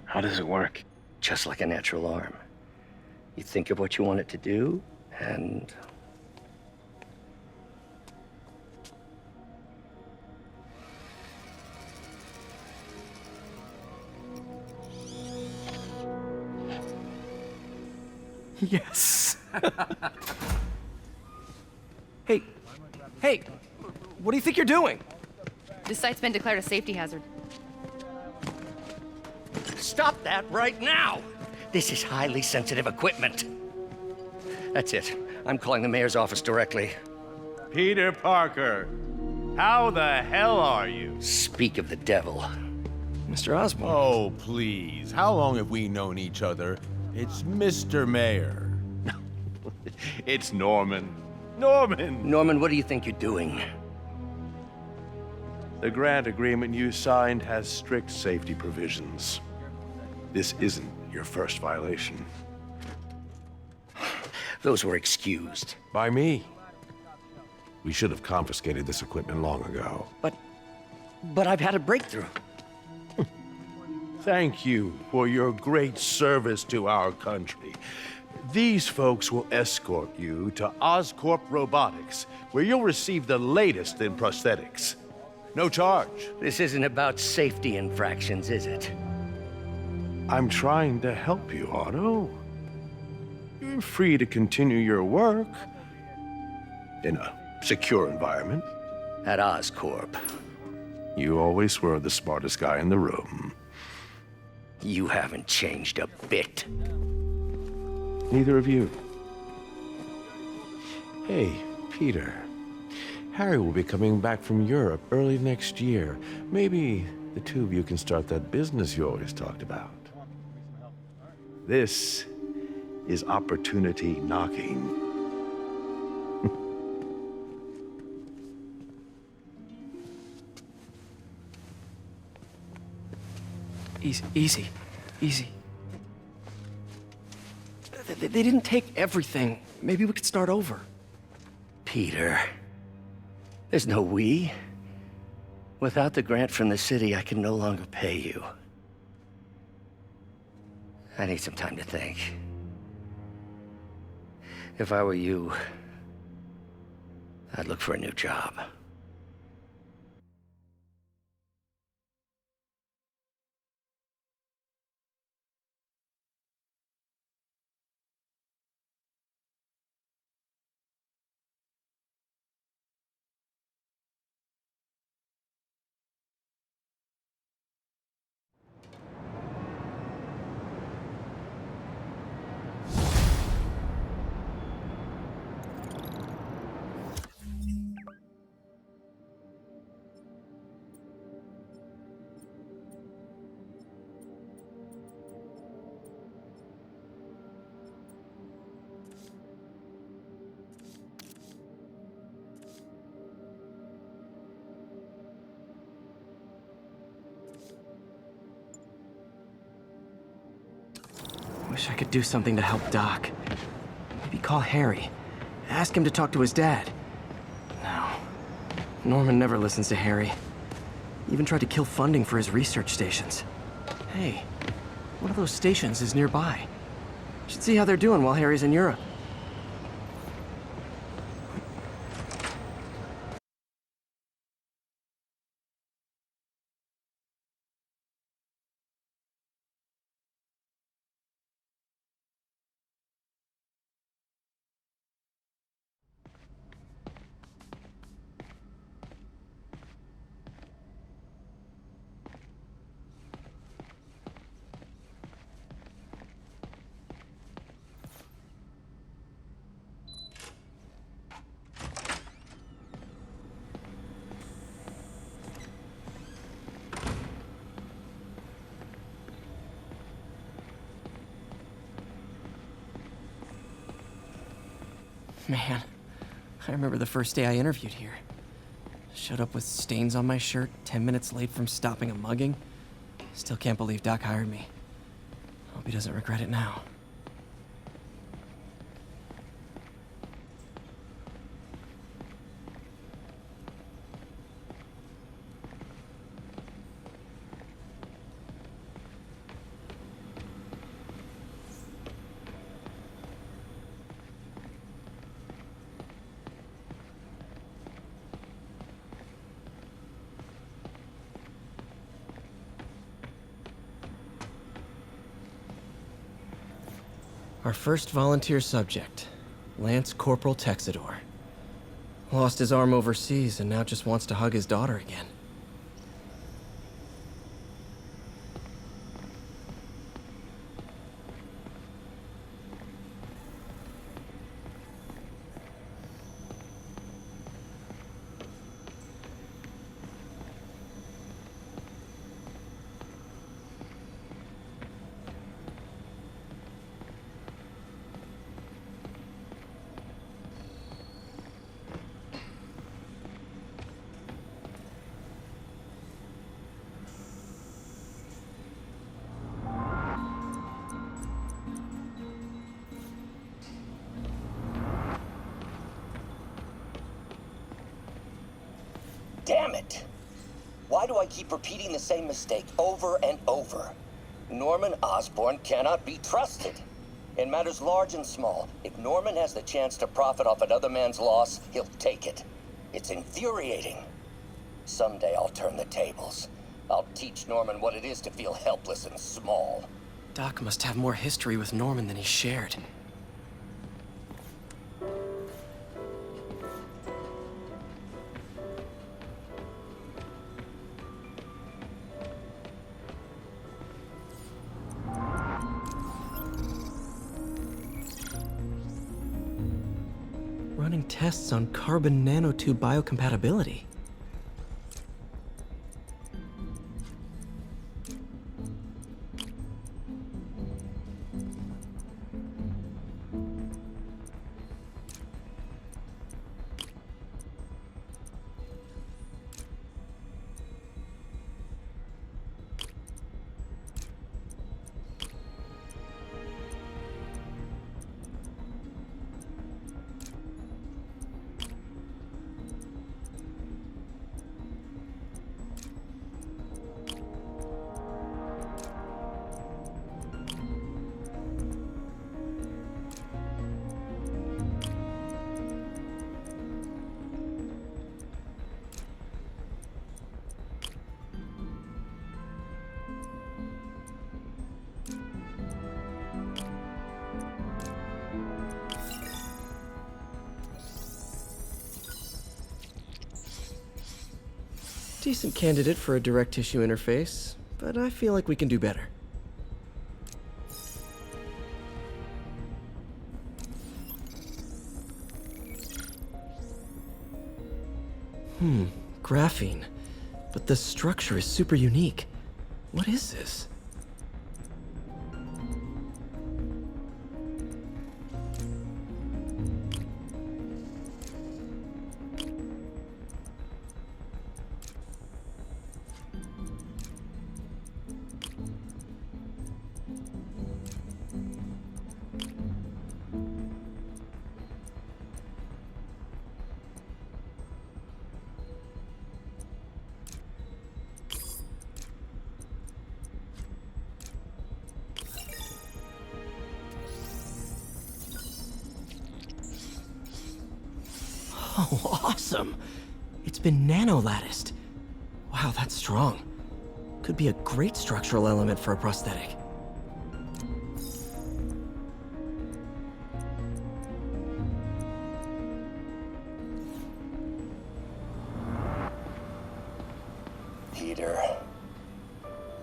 How does it work? Just like a natural arm. You think of what you want it to do, and... Yes! Hey! Hey! What do you think you're doing? This site's been declared a safety hazard. Stop that right now! This is highly sensitive equipment. That's it. I'm calling the mayor's office directly. Peter Parker, how the hell are you? Speak of the devil. Mr. Osborn. Oh, please. How long have we known each other? It's Mr. Mayor. It's Norman. Norman! Norman, what do you think you're doing? The grant agreement you signed has strict safety provisions. This isn't your first violation. Those were excused. By me. We should have confiscated this equipment long ago. But I've had a breakthrough. Thank you for your great service to our country. These folks will escort you to Oscorp Robotics, where you'll receive the latest in prosthetics. No charge. This isn't about safety infractions, is it? I'm trying to help you, Otto. You're free to continue your work in a secure environment. At Oscorp. You always were the smartest guy in the room. You haven't changed a bit. Neither of you. Hey, Peter. Harry will be coming back from Europe early next year. Maybe the two of you can start that business you always talked about. This is opportunity knocking. Easy. They didn't take everything. Maybe we could start over. Peter, there's no we. Without the grant from the city, I can no longer pay you. I need some time to think. If I were you, I'd look for a new job. Wish I could do something to help Doc. Maybe call Harry. Ask him to talk to his dad. No. Norman never listens to Harry. He even tried to kill funding for his research stations. Hey, one of those stations is nearby. Should see how they're doing while Harry's in Europe. Man, I remember the first day I interviewed here. Showed up with stains on my shirt, 10 minutes late from stopping a mugging. Still can't believe Doc hired me. Hope he doesn't regret it now. Our first volunteer subject, Lance Corporal Texador. Lost his arm overseas and now just wants to hug his daughter again. Damn it! Why do I keep repeating the same mistake over and over? Norman Osborn cannot be trusted. In matters large and small, if Norman has the chance to profit off another man's loss, he'll take it. It's infuriating. Someday I'll turn the tables. I'll teach Norman what it is to feel helpless and small. Doc must have more history with Norman than he shared. Running tests on carbon nanotube biocompatibility. Decent candidate for a direct tissue interface, but I feel like we can do better. Graphene. But the structure is super unique. What is this? Oh, awesome! It's been nano-latticed. Wow, that's strong. Could be a great structural element for a prosthetic. Peter.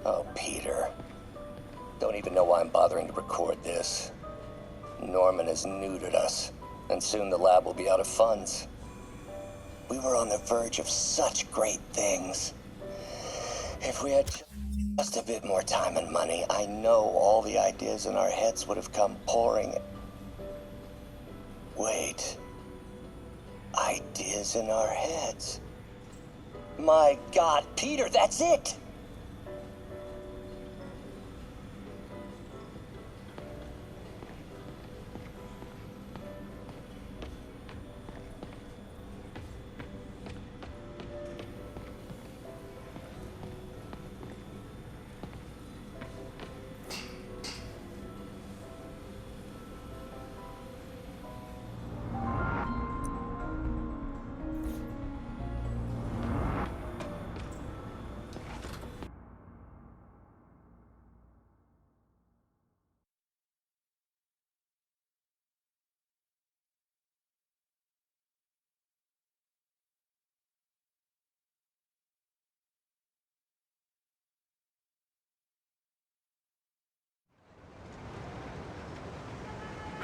Oh, Peter. Don't even know why I'm bothering to record this. Norman has neutered us, and soon the lab will be out of funds. We were on the verge of such great things. If we had just a bit more time and money, I know all the ideas in our heads would have come pouring. Wait. Ideas in our heads? My God, Peter, that's it!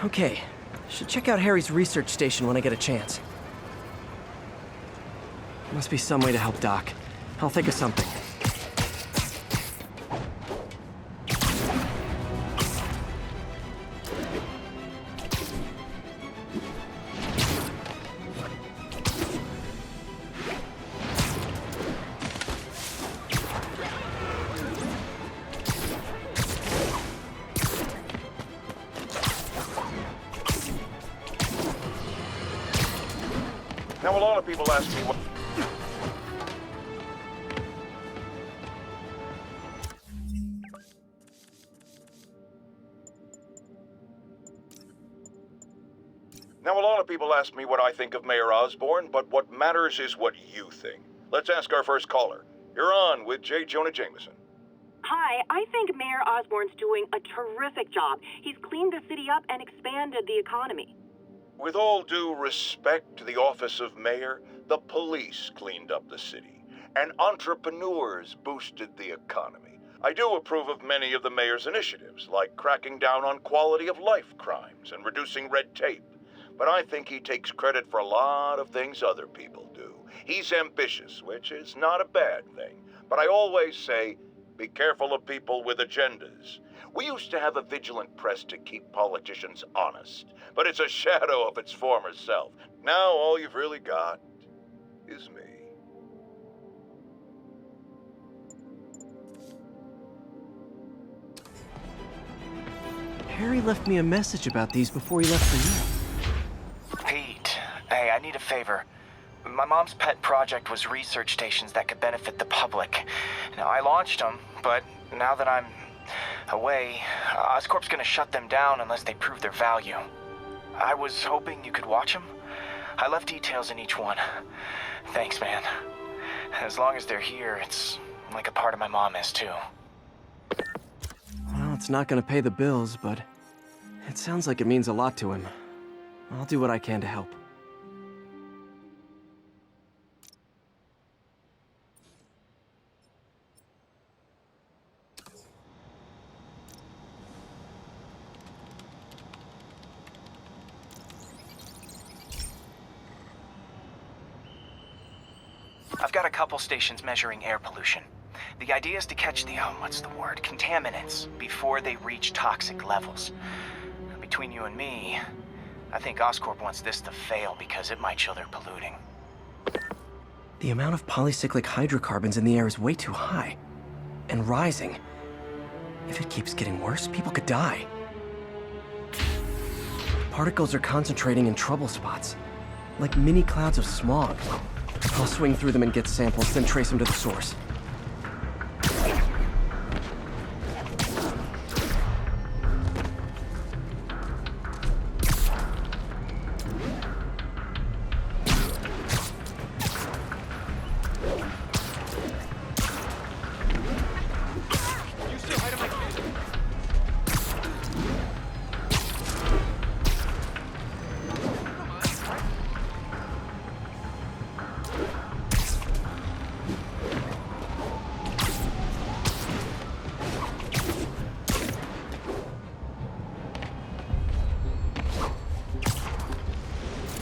Okay, should check out Harry's research station when I get a chance. Must be some way to help Doc. I'll think of something. Now, a lot of people ask me what... Now, a lot of people ask me what I think of Mayor Osborn, but what matters is what you think. Let's ask our first caller. You're on with J. Jonah Jameson. Hi, I think Mayor Osborn's doing a terrific job. He's cleaned the city up and expanded the economy. With all due respect to the office of mayor, the police cleaned up the city, and entrepreneurs boosted the economy. I do approve of many of the mayor's initiatives, like cracking down on quality of life crimes and reducing red tape. But I think he takes credit for a lot of things other people do. He's ambitious, which is not a bad thing. But I always say, be careful of people with agendas. We used to have a vigilant press to keep politicians honest, but it's a shadow of its former self. Now all you've really got is me. Harry left me a message about these before he left for you. Pete, hey, I need a favor. My mom's pet project was research stations that could benefit the public. Now, I launched them, but now that I'm away, Oscorp's gonna shut them down unless they prove their value. I was hoping you could watch them. I left details in each one. Thanks, man. As long as they're here, it's like a part of my mom is, too. Well, it's not gonna pay the bills, but it sounds like it means a lot to him. I'll do what I can to help. I've got a couple stations measuring air pollution. The idea is to catch the, contaminants before they reach toxic levels. Between you and me, I think Oscorp wants this to fail because it might show they're polluting. The amount of polycyclic hydrocarbons in the air is way too high. And rising. If it keeps getting worse, people could die. Particles are concentrating in trouble spots, like mini clouds of smog. I'll swing through them and get samples, then trace them to the source.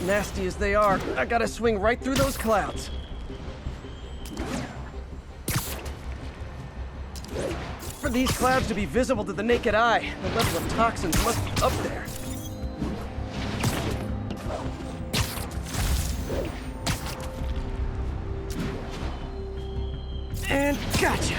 Nasty as they are, I gotta swing right through those clouds. For these clouds to be visible to the naked eye, the level of toxins must be up there. And gotcha!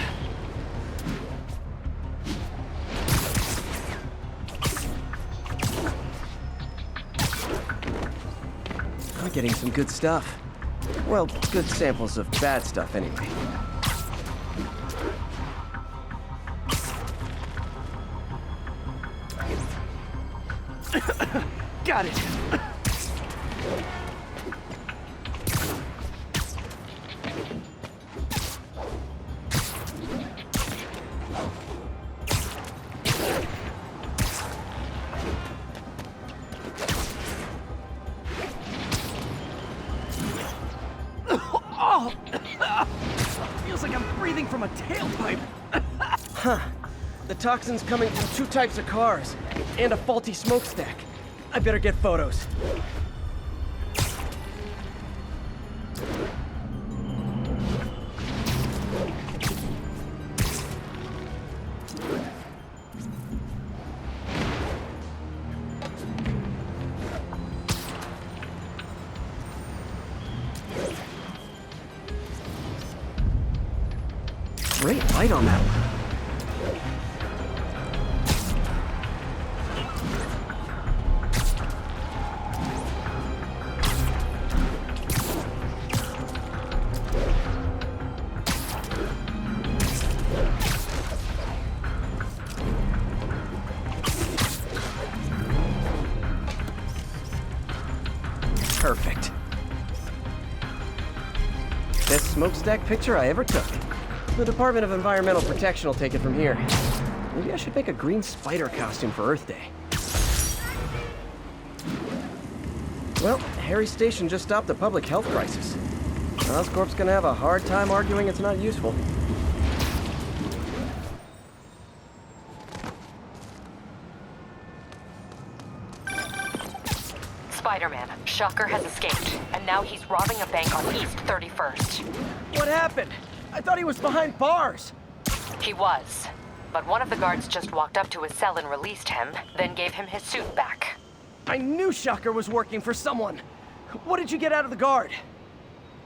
I'm getting some good stuff. Well, good samples of bad stuff anyway. Got it! Oh! Feels like I'm breathing from a tailpipe. Huh. The toxin's coming from 2 types of cars, and a faulty smokestack. I better get photos. Great light on that one. Perfect. Best smokestack picture I ever took. The Department of Environmental Protection will take it from here. Maybe I should make a green spider costume for Earth Day. Well, Harry Station just stopped a public health crisis. Oscorp's gonna have a hard time arguing it's not useful. Spider-Man, Shocker has escaped, and now he's robbing a bank on East 31st. What happened? I thought he was behind bars. He was, but one of the guards just walked up to his cell and released him, then gave him his suit back. I knew Shocker was working for someone. What did you get out of the guard?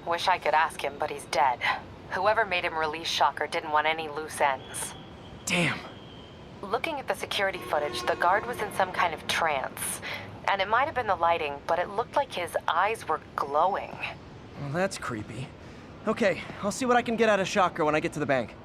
Wish I could ask him, but he's dead. Whoever made him release Shocker didn't want any loose ends. Damn. Looking at the security footage, the guard was in some kind of trance. And it might have been the lighting, but it looked like his eyes were glowing. Well, that's creepy. Okay, I'll see what I can get out of Shocker when I get to the bank.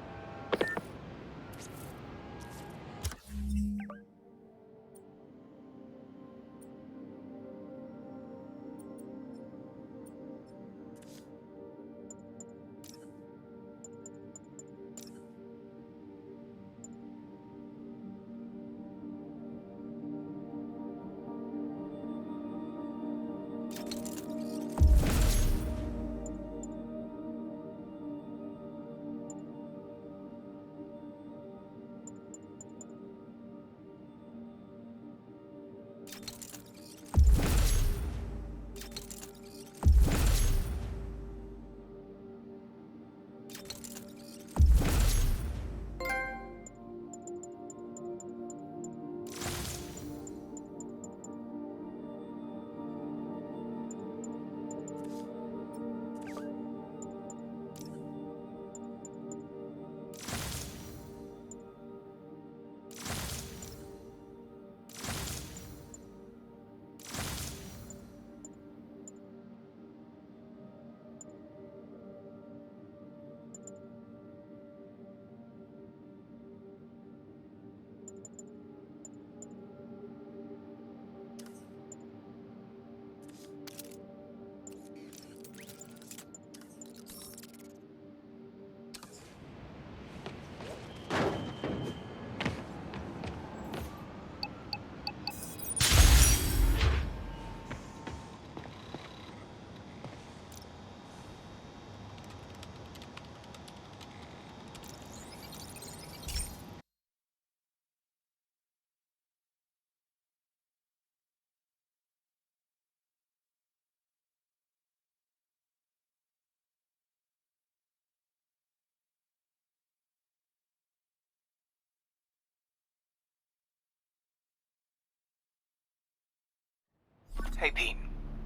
Hey, Pete.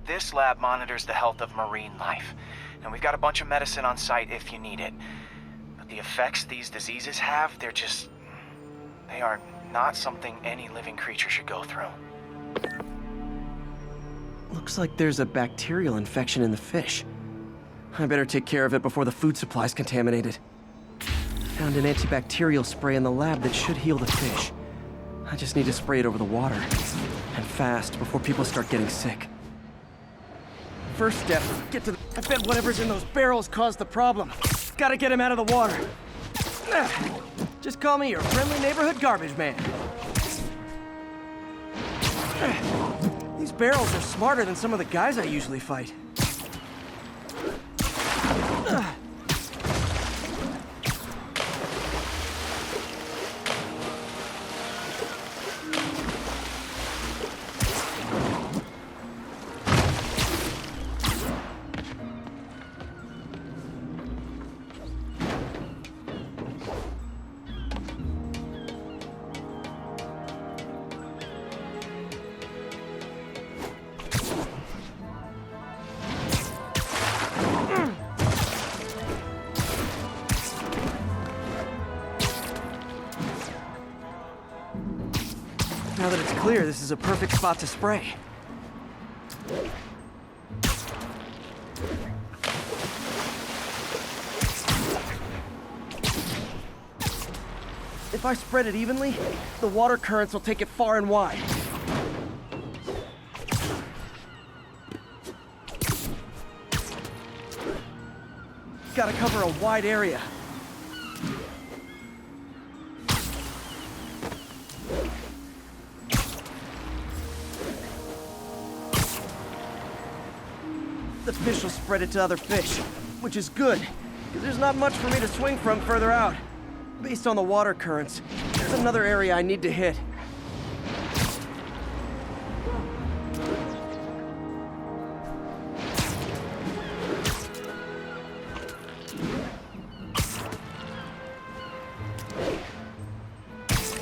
This lab monitors the health of marine life, and we've got a bunch of medicine on site if you need it. But the effects these diseases have, they are not something any living creature should go through. Looks like there's a bacterial infection in the fish. I better take care of it before the food supply's contaminated. Found an antibacterial spray in the lab that should heal the fish. I just need to spray it over the water. And fast, before people start getting sick. First step, get to the... I bet whatever's in those barrels caused the problem. Gotta get him out of the water. Just call me your friendly neighborhood garbage man. These barrels are smarter than some of the guys I usually fight. Now that it's clear, this is a perfect spot to spray. If I spread it evenly, the water currents will take it far and wide. Gotta cover a wide area. The fish will spread it to other fish, which is good, because there's not much for me to swing from further out. Based on the water currents, there's another area I need to hit.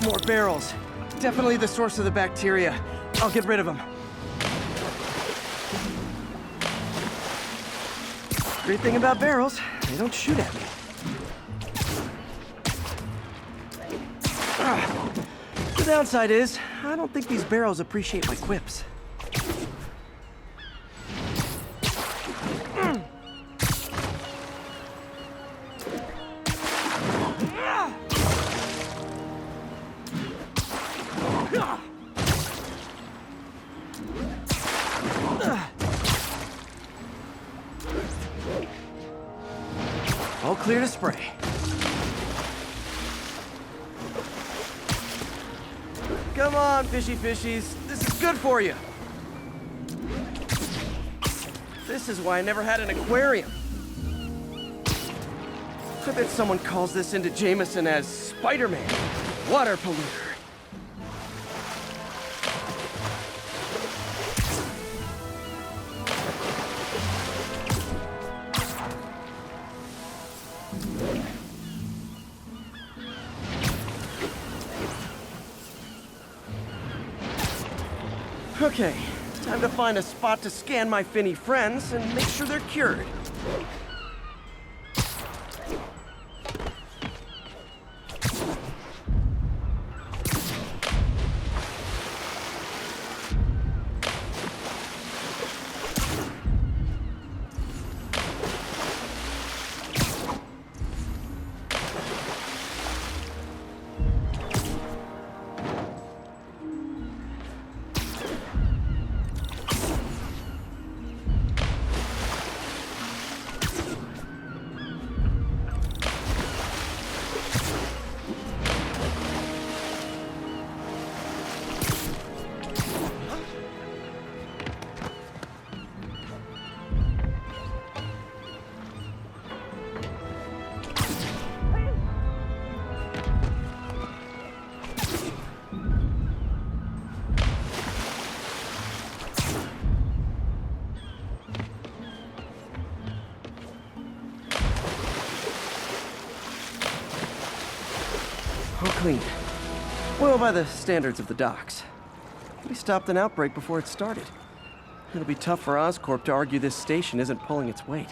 More barrels. Definitely the source of the bacteria. I'll get rid of them. Great thing about barrels, they don't shoot at me. The downside is, I don't think these barrels appreciate my quips. All clear to spray. Come on, fishy fishies. This is good for you. This is why I never had an aquarium. I bet someone calls this into Jameson as Spider-Man, water polluter. Okay, time to find a spot to scan my finny friends and make sure they're cured. All clean. Well, by the standards of the docks. We stopped an outbreak before it started. It'll be tough for Oscorp to argue this station isn't pulling its weight.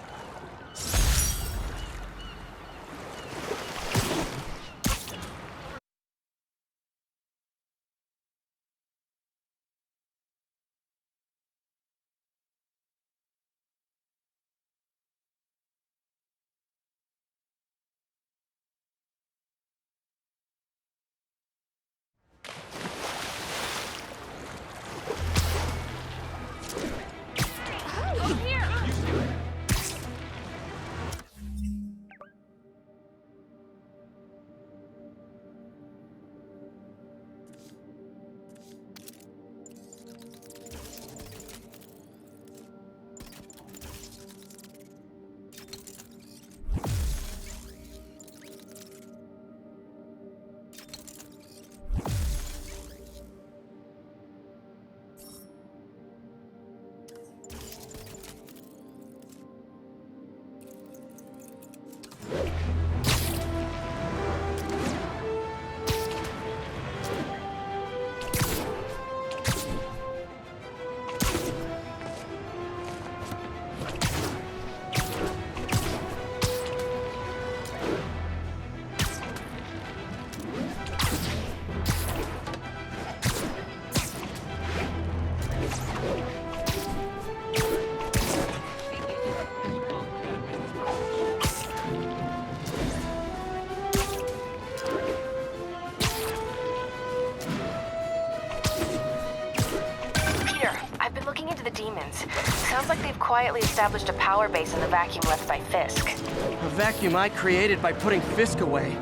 Sounds like they've quietly established a power base in the vacuum left by Fisk. A vacuum I created by putting Fisk away.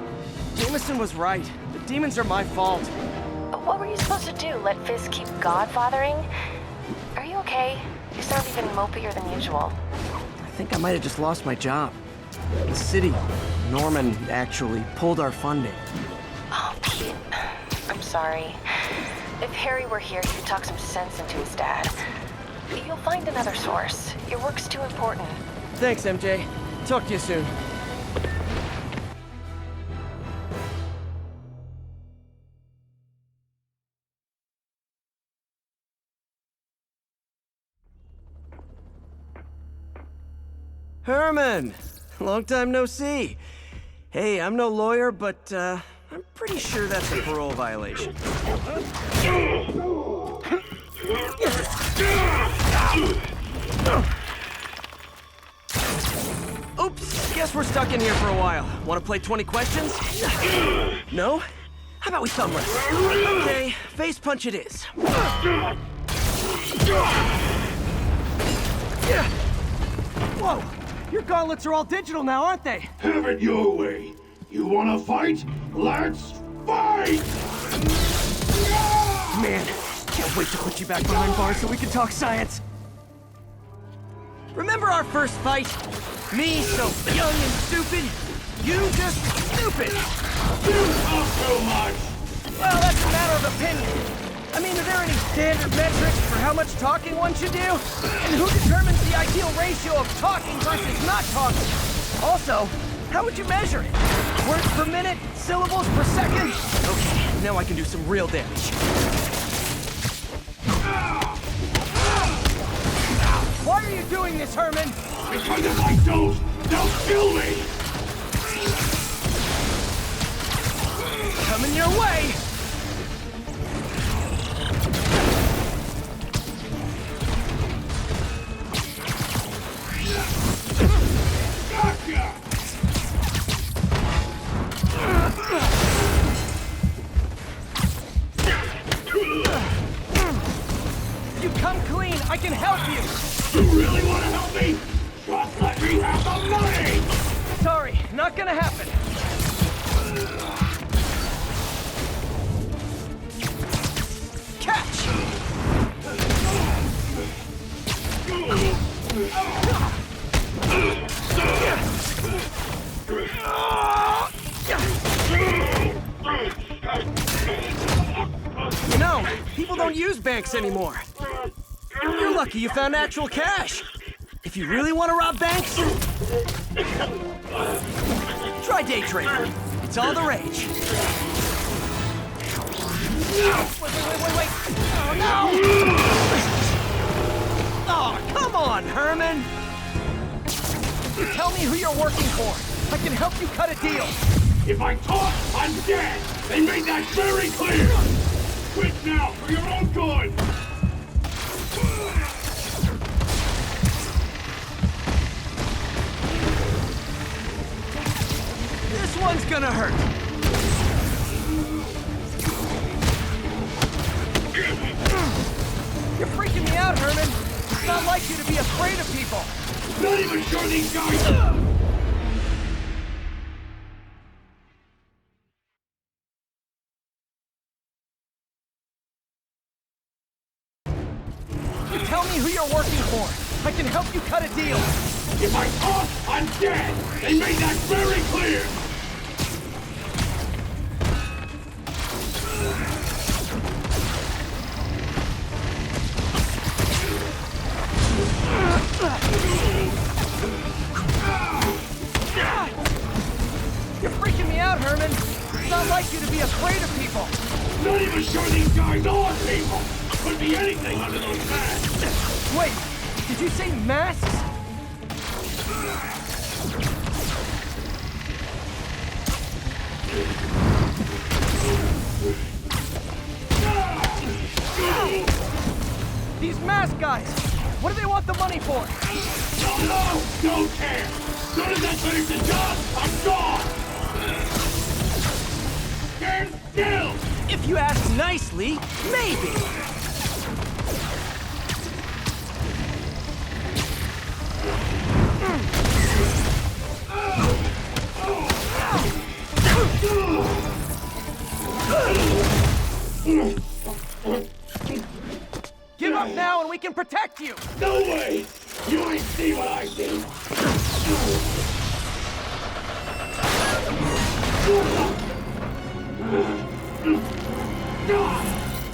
Jameson was right. The demons are my fault. What were you supposed to do? Let Fisk keep godfathering? Are you okay? You sound even mopier than usual. I think I might have just lost my job. The city, Norman, actually pulled our funding. Oh, Pete. I'm sorry. If Harry were here, he could talk some sense into his dad. You'll find another source. Your work's too important. Thanks, MJ. Talk to you soon. Herman! Long time no see. Hey, I'm no lawyer, but I'm pretty sure that's a parole violation. Oops, guess we're stuck in here for a while. Want to play 20 questions? No? How about we thumb wrestle? Okay, face punch it is. Whoa! Your gauntlets are all digital now, aren't they? Have it your way. You wanna fight? Let's fight! Man, can't wait to put you back behind bars so we can talk science. Remember our first fight? Me so young and stupid, you just stupid! You talk too much! Well, that's a matter of opinion. I mean, are there any standard metrics for how much talking one should do? And who determines the ideal ratio of talking versus not talking? Also, how would you measure it? Words per minute? Syllables per second? Okay, now I can do some real damage. Why are you doing this, Herman? Because if I don't, they'll kill me! Coming your way! Gotcha! You come clean, I can help you! You really want to help me? Just let me have the money! Sorry, not gonna happen. Catch! You know, people don't use banks anymore. You're lucky you found actual cash. If you really want to rob banks, try day trading. It's all the rage. Wait. Oh, no! Oh, come on, Herman! Tell me who you're working for. I can help you cut a deal. If I talk, I'm dead! They made that very clear! Quit now, for your own good! This one's gonna hurt. You're freaking me out, Herman. It's not like you to be afraid of people. Not even sure these guys... Tell me who you're working for. I can help you cut a deal. If I talk, I'm dead! They made that very clear! You're freaking me out, Herman. It's not like you to be afraid of people. Not even sure these guys are people! Could be anything under those masks! Wait, did you say masks? These mask guys! What do they want the money for? No! Don't care! Soon as I finish the job, I'm gone! Stand still! If you ask nicely, maybe! Give up now and we can protect you! No way! You ain't see what I see!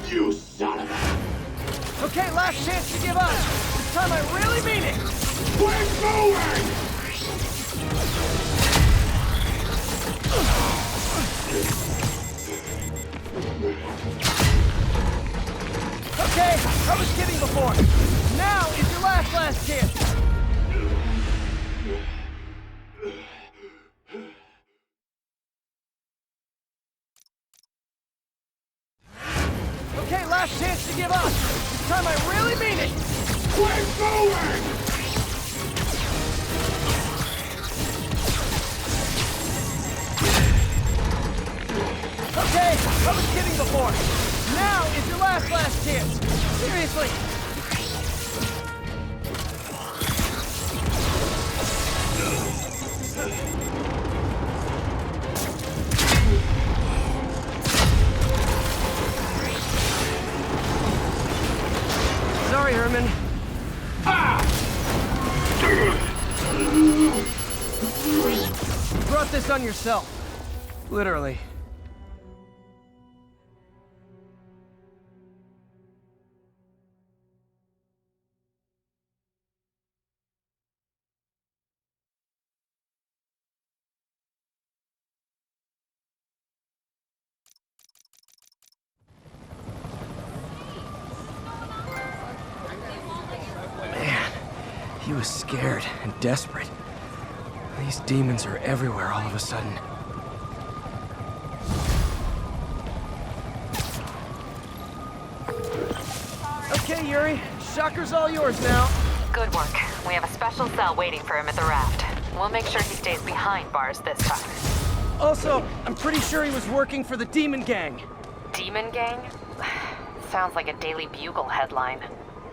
You son of a... Okay, last chance to give up! This time I really mean it! We're going! Okay, I was kidding before. Now is your last chance. Okay, last chance to give up. This time I really mean it. We're going! Okay, I was kidding before. Now is your last chance. Seriously. Sorry, Herman. You brought this on yourself. Literally. He was scared and desperate. These demons are everywhere all of a sudden. Okay, Yuri. Shocker's all yours now. Good work. We have a special cell waiting for him at the Raft. We'll make sure he stays behind bars this time. Also, I'm pretty sure he was working for the Demon Gang. Demon Gang? Sounds like a Daily Bugle headline.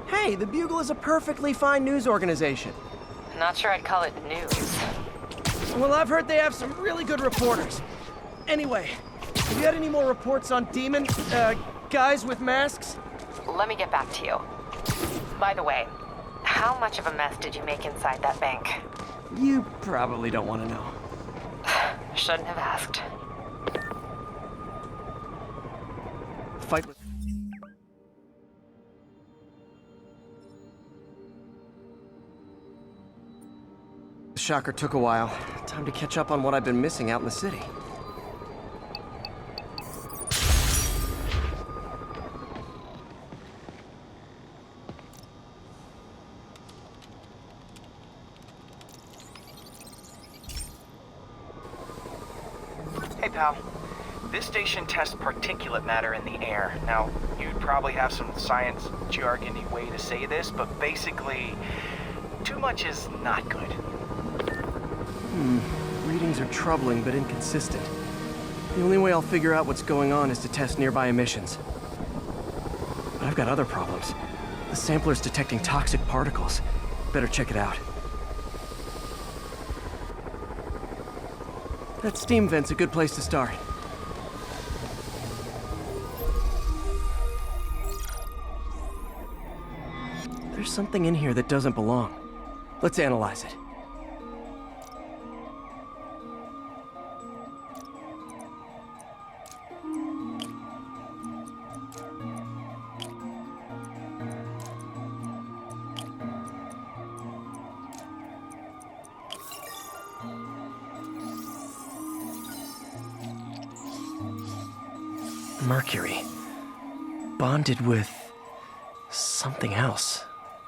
Hey, the Bugle is a perfectly fine news organization. Not sure I'd call it news. Well, I've heard they have some really good reporters. Anyway, have you had any more reports on demon, guys with masks? Let me get back to you. By the way, how much of a mess did you make inside that bank? You probably don't want to know. Shouldn't have asked. Fight with... Shocker took a while. Time to catch up on what I've been missing out in the city. Okay, pal. This station tests particulate matter in the air. Now, you'd probably have some science jargony way to say this, but basically, too much is not good. Readings are troubling but inconsistent. The only way I'll figure out what's going on is to test nearby emissions. But I've got other problems. The sampler's detecting toxic particles. Better check it out. That steam vent's a good place to start. There's something in here that doesn't belong. Let's analyze it. Mercury. Bonded with something else.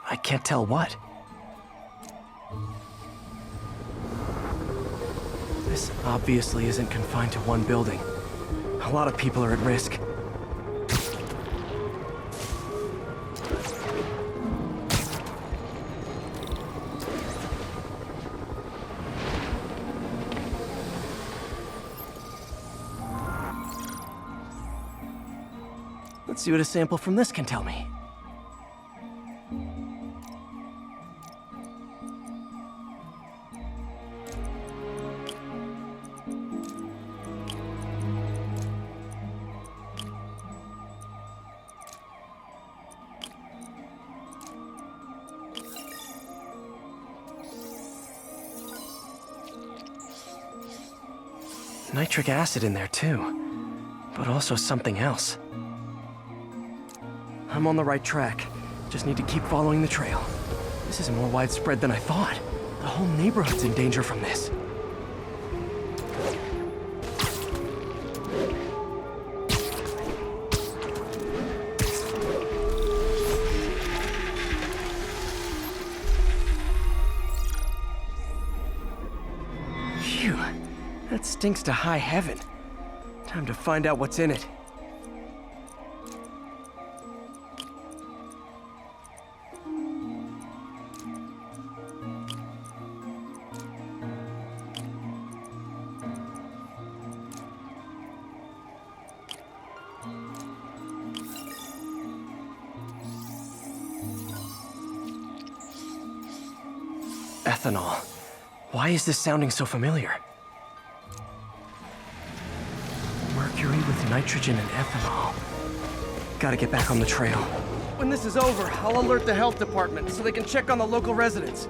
I can't tell what. This obviously isn't confined to one building. A lot of people are at risk. Let's see what a sample from this can tell me. Nitric acid in there too, but also something else. I'm on the right track. Just need to keep following the trail. This is more widespread than I thought. The whole neighborhood's in danger from this. Phew, that stinks to high heaven. Time to find out what's in it. Ethanol. Why is this sounding so familiar? Mercury with nitrogen and ethanol. Gotta get back on the trail. When this is over, I'll alert the health department so they can check on the local residents.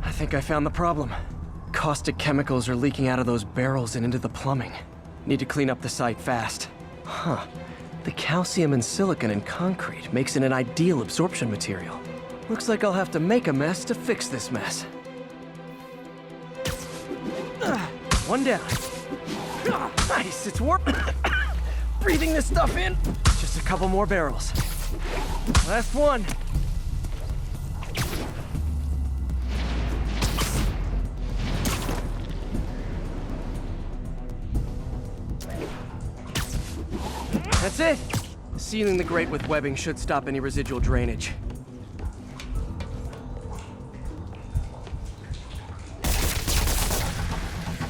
I think I found the problem. Caustic chemicals are leaking out of those barrels and into the plumbing. Need to clean up the site fast. Huh. The calcium and silicon in concrete makes it an ideal absorption material. Looks like I'll have to make a mess to fix this mess. One down. Nice, it's warm. Breathing this stuff in. Just a couple more barrels. Last one. That's it! Sealing the grate with webbing should stop any residual drainage.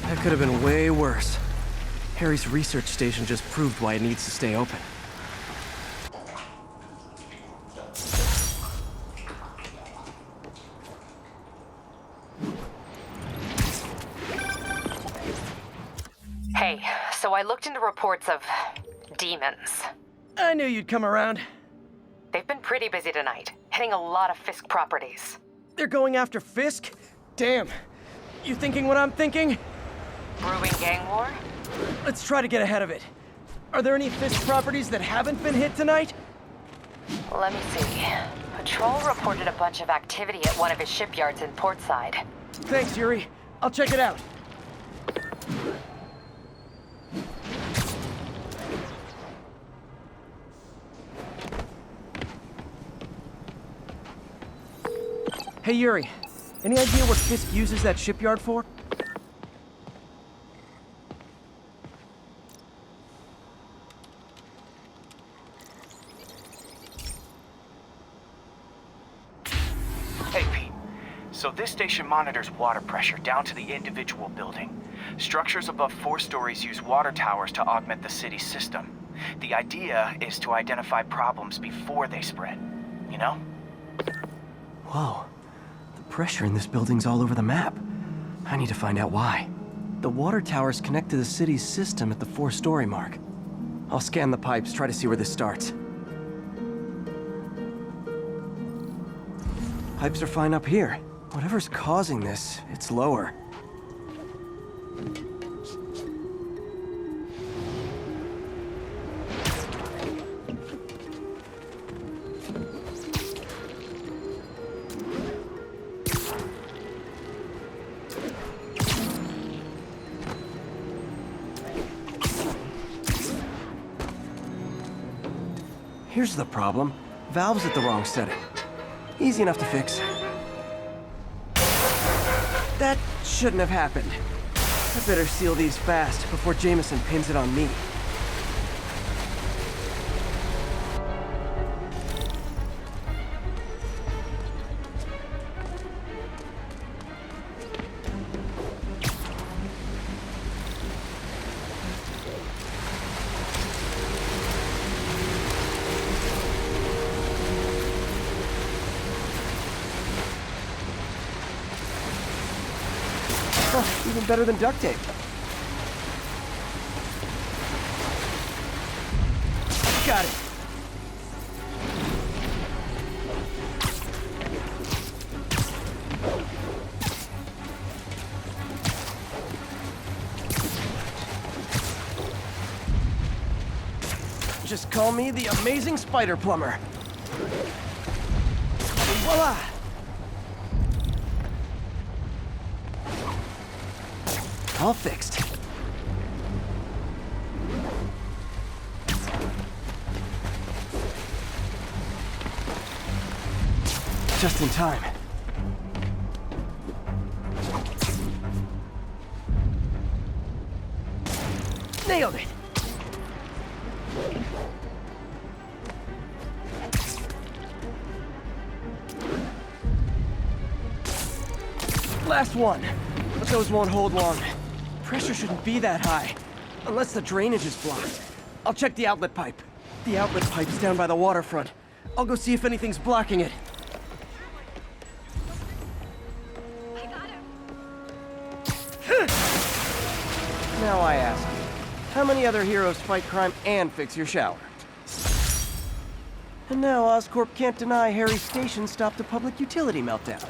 That could have been way worse. Harry's research station just proved why it needs to stay open. Hey, so I looked into reports of demons. I knew you'd come around. They've been pretty busy tonight, hitting a lot of Fisk properties. They're going after Fisk? Damn. You thinking what I'm thinking? Brewing gang war? Let's try to get ahead of it. Are there any Fisk properties that haven't been hit tonight? Let me see. Patrol reported a bunch of activity at one of his shipyards in Portside. Thanks, Yuri. I'll check it out. Hey, Yuri. Any idea what Fisk uses that shipyard for? Hey, Pete. So this station monitors water pressure down to the individual building. Structures above 4 stories use water towers to augment the city's system. The idea is to identify problems before they spread, you know? Whoa. The pressure in this building's all over the map. I need to find out why. The water towers connect to the city's system at the 4-story mark. I'll scan the pipes, try to see where this starts. Pipes are fine up here. Whatever's causing this, it's lower. Here's the problem. Valve's at the wrong setting. Easy enough to fix. That shouldn't have happened. I better seal these fast before Jameson pins it on me. Oh, even better than duct tape. Got it. Just call me the amazing spider plumber. Voila! All fixed. Just in time. Nailed it! Last one. But those won't hold long. Pressure shouldn't be that high, unless the drainage is blocked. I'll check the outlet pipe. The outlet pipe's down by the waterfront. I'll go see if anything's blocking it. Now I ask you, how many other heroes fight crime and fix your shower? And now Oscorp can't deny Harry's station stopped a public utility meltdown.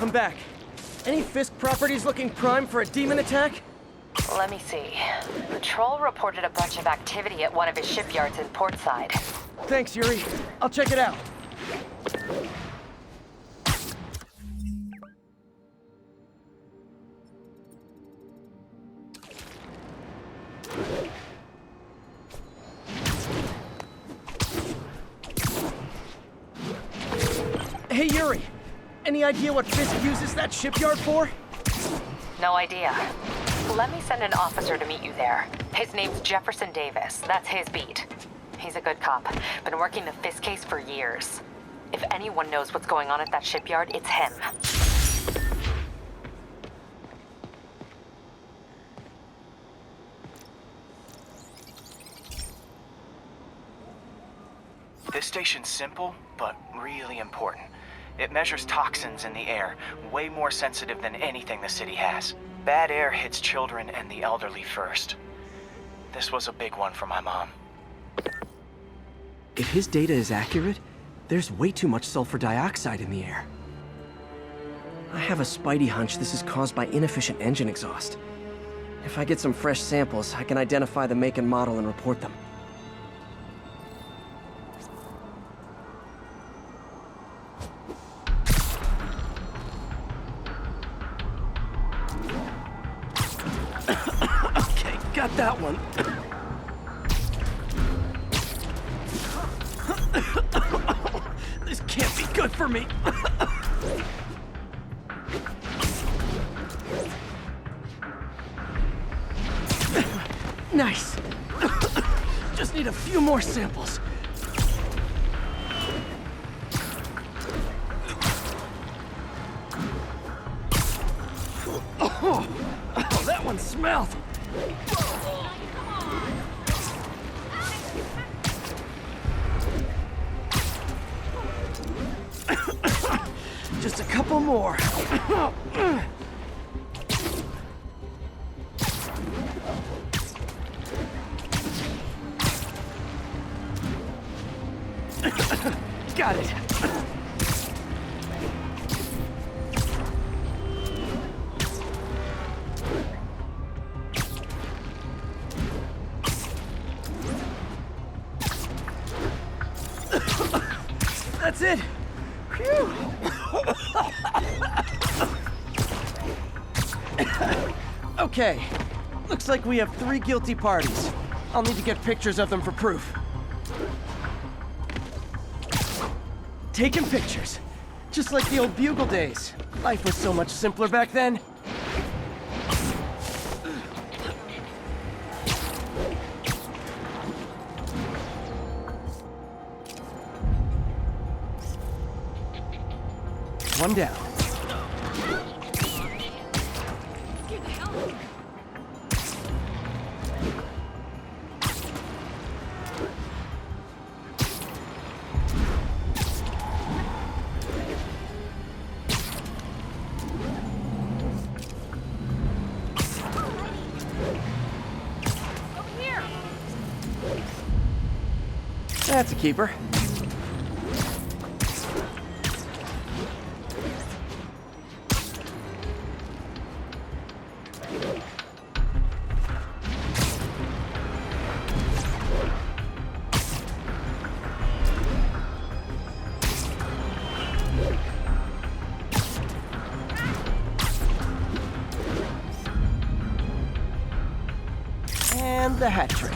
I'm back. Any Fisk properties looking prime for a demon attack? Let me see. Patrol reported a bunch of activity at one of his shipyards in Portside. Thanks, Yuri. I'll check it out. Hey, Yuri. Any idea what Fisk uses that shipyard for? No idea. Let me send an officer to meet you there. His name's Jefferson Davis. That's his beat. He's a good cop. Been working the Fisk case for years. If anyone knows what's going on at that shipyard, it's him. This station's simple, but really important. It measures toxins in the air, way more sensitive than anything the city has. Bad air hits children and the elderly first. This was a big one for my mom. If his data is accurate, there's way too much sulfur dioxide in the air. I have a spidey hunch this is caused by inefficient engine exhaust. If I get some fresh samples, I can identify the make and model and report them. Okay, got that one. This can't be good for me. Nice. Just need a few more samples. Oh, that one smelled. Just a couple more. Got it. That's it. Phew. Okay. Looks like we have 3 guilty parties. I'll need to get pictures of them for proof. Taking pictures. Just like the old Bugle days. Life was so much simpler back then. One down. That's a keeper. And the hat trick.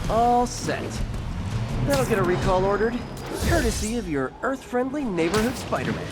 All set. That'll get a recall ordered, courtesy of your Earth-friendly neighborhood Spider-Man.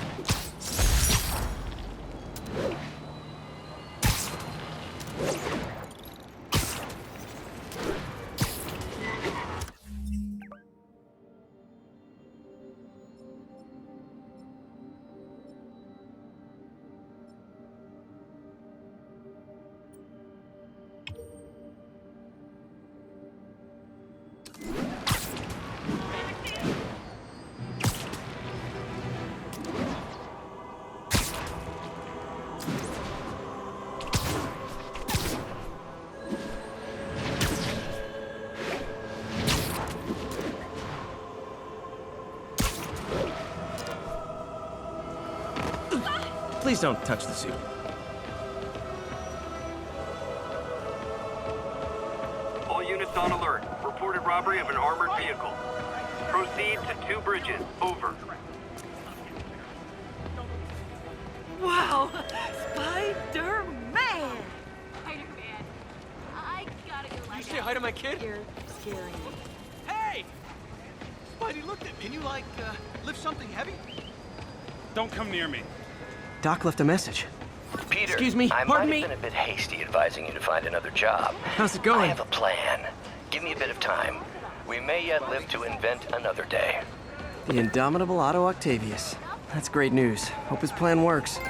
Please don't touch the suit. All units on alert. Reported robbery of an armored vehicle. Proceed to 2 bridges. Over. Wow! Spider-Man! Spider-Man. I gotta go. You say hi to my kid? You're scaring me. Hey! Spidey looked at me and you lift something heavy? Don't come near me. Doc left a message. Peter, Excuse me, I pardon might me. have been a bit hasty advising you to find another job. How's it going? I have a plan. Give me a bit of time. We may yet live to invent another day. The indomitable Otto Octavius. That's great news. Hope his plan works.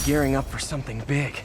gearing up for something big.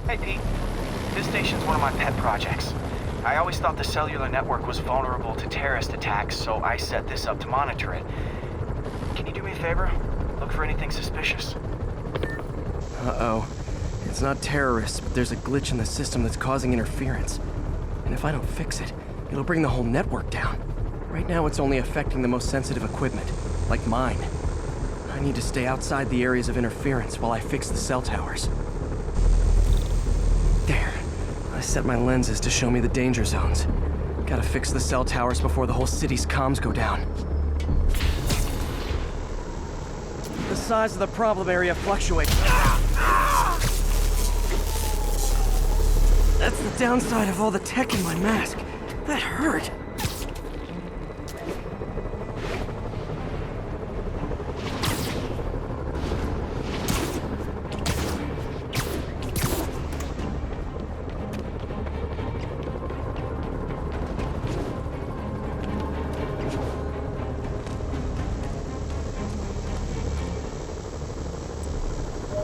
Hey, Pete. This station's one of my pet projects. I always thought the cellular network was vulnerable to terrorist attacks, so I set this up to monitor it. Can you do me a favor? Look for anything suspicious? Uh-oh. It's not terrorists, but there's a glitch in the system that's causing interference. And if I don't fix it, it'll bring the whole network down. Right now, it's only affecting the most sensitive equipment, like mine. I need to stay outside the areas of interference while I fix the cell towers. There. I set my lenses to show me the danger zones. Gotta fix the cell towers before the whole city's comms go down. The size of the problem area fluctuates. That's the downside of all the tech in my mask. That hurt.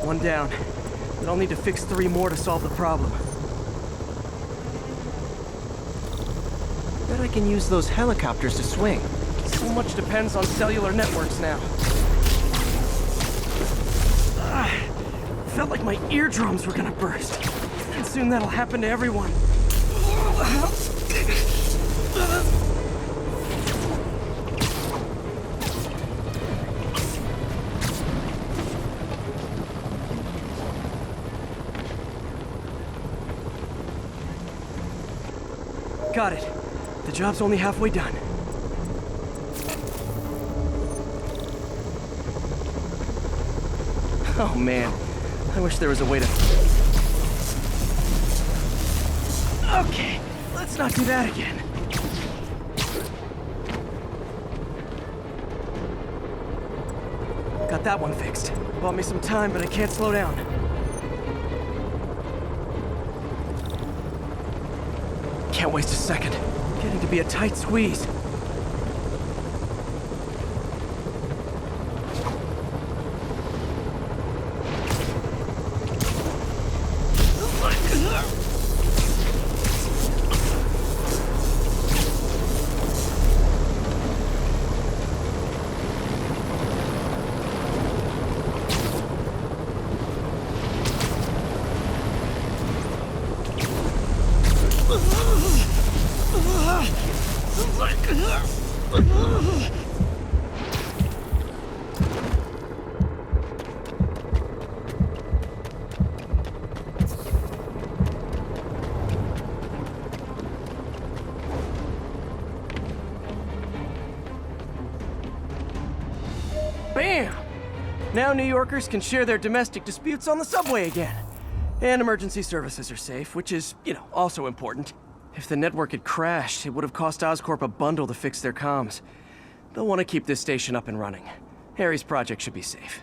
One down, but I'll need to fix 3 more to solve the problem. Bet I can use those helicopters to swing. So much depends on cellular networks now. Felt like my eardrums were gonna burst. And soon that'll happen to everyone. Got it. The job's only halfway done. Oh man, I wish there was a way to... Okay, let's not do that again. Got that one fixed. Bought me some time, but I can't slow down. Can't waste a second. Getting to be a tight squeeze. Bam! Now New Yorkers can share their domestic disputes on the subway again. And emergency services are safe, which is, also important. If the network had crashed, it would have cost Oscorp a bundle to fix their comms. They'll want to keep this station up and running. Harry's project should be safe.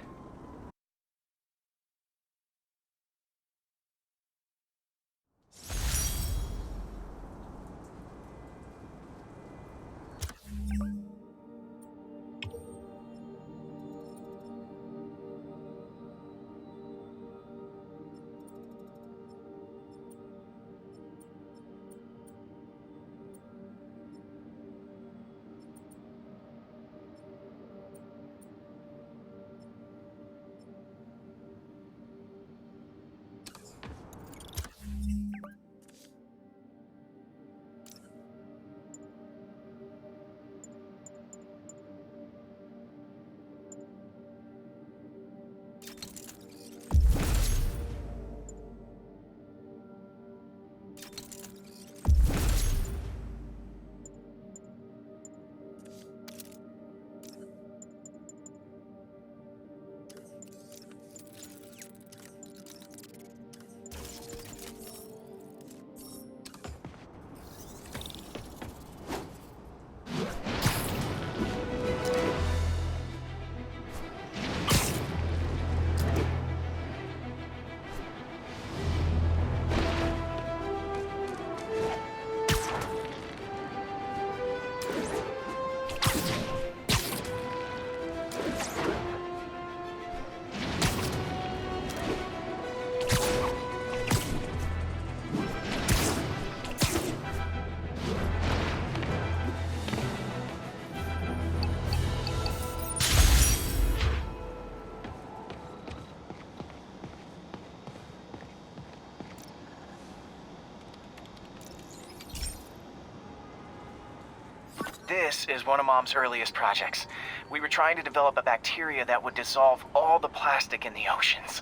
This is one of Mom's earliest projects. We were trying to develop a bacteria that would dissolve all the plastic in the oceans.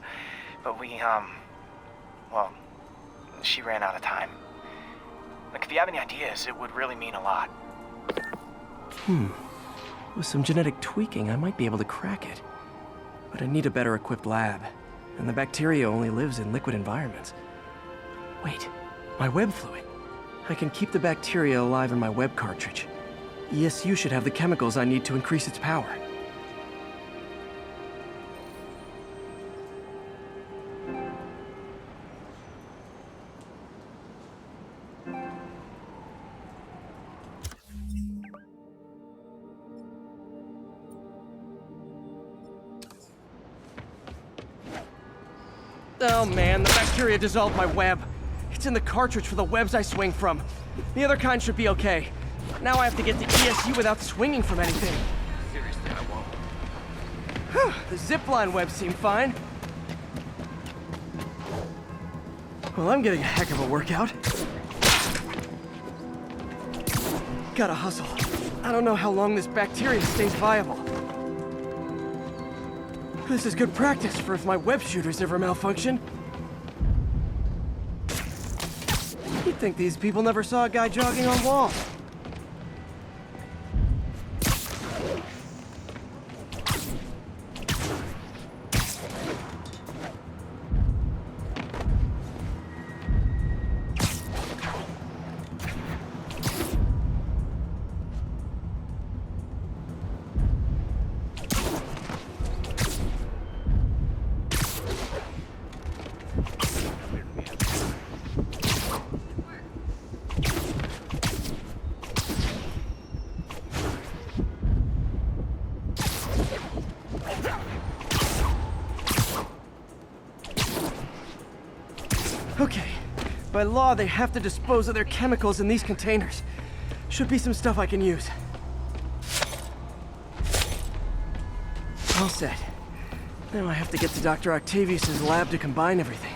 But well, she ran out of time. Like, if you have any ideas, it would really mean a lot. With some genetic tweaking, I might be able to crack it. But I need a better equipped lab. And the bacteria only lives in liquid environments. Wait, my web fluid. I can keep the bacteria alive in my web cartridge. ESU should have the chemicals I need to increase its power. Oh man, the bacteria dissolved my web. It's in the cartridge for the webs I swing from. The other kind should be okay. Now I have to get to ESU without swinging from anything. Seriously, I won't. The zipline webs seem fine. Well, I'm getting a heck of a workout. Gotta hustle. I don't know how long this bacteria stays viable. This is good practice for if my web shooters ever malfunction. You'd think these people never saw a guy jogging on walls. Okay. By law, they have to dispose of their chemicals in these containers. Should be some stuff I can use. All set. Now I have to get to Dr. Octavius's lab to combine everything.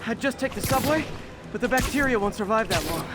I'd just take the subway, but the bacteria won't survive that long.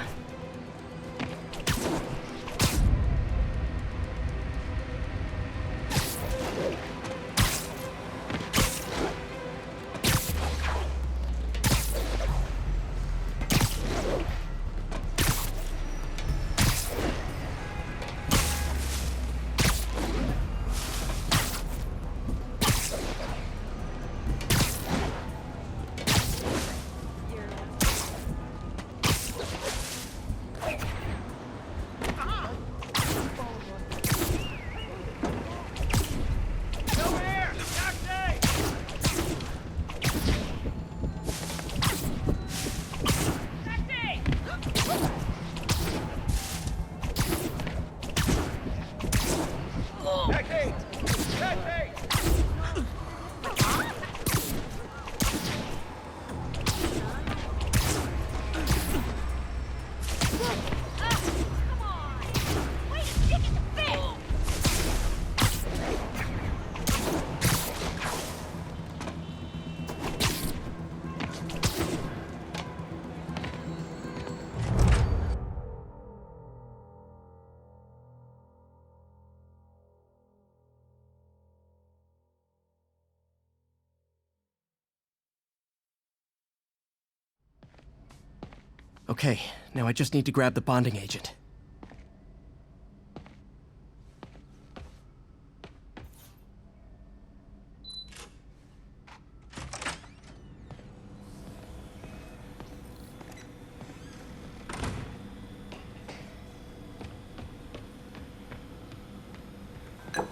Okay, now I just need to grab the bonding agent.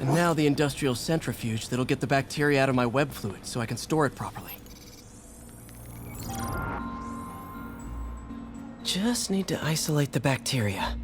And now the industrial centrifuge that'll get the bacteria out of my web fluid so I can store it properly. Just need to isolate the bacteria.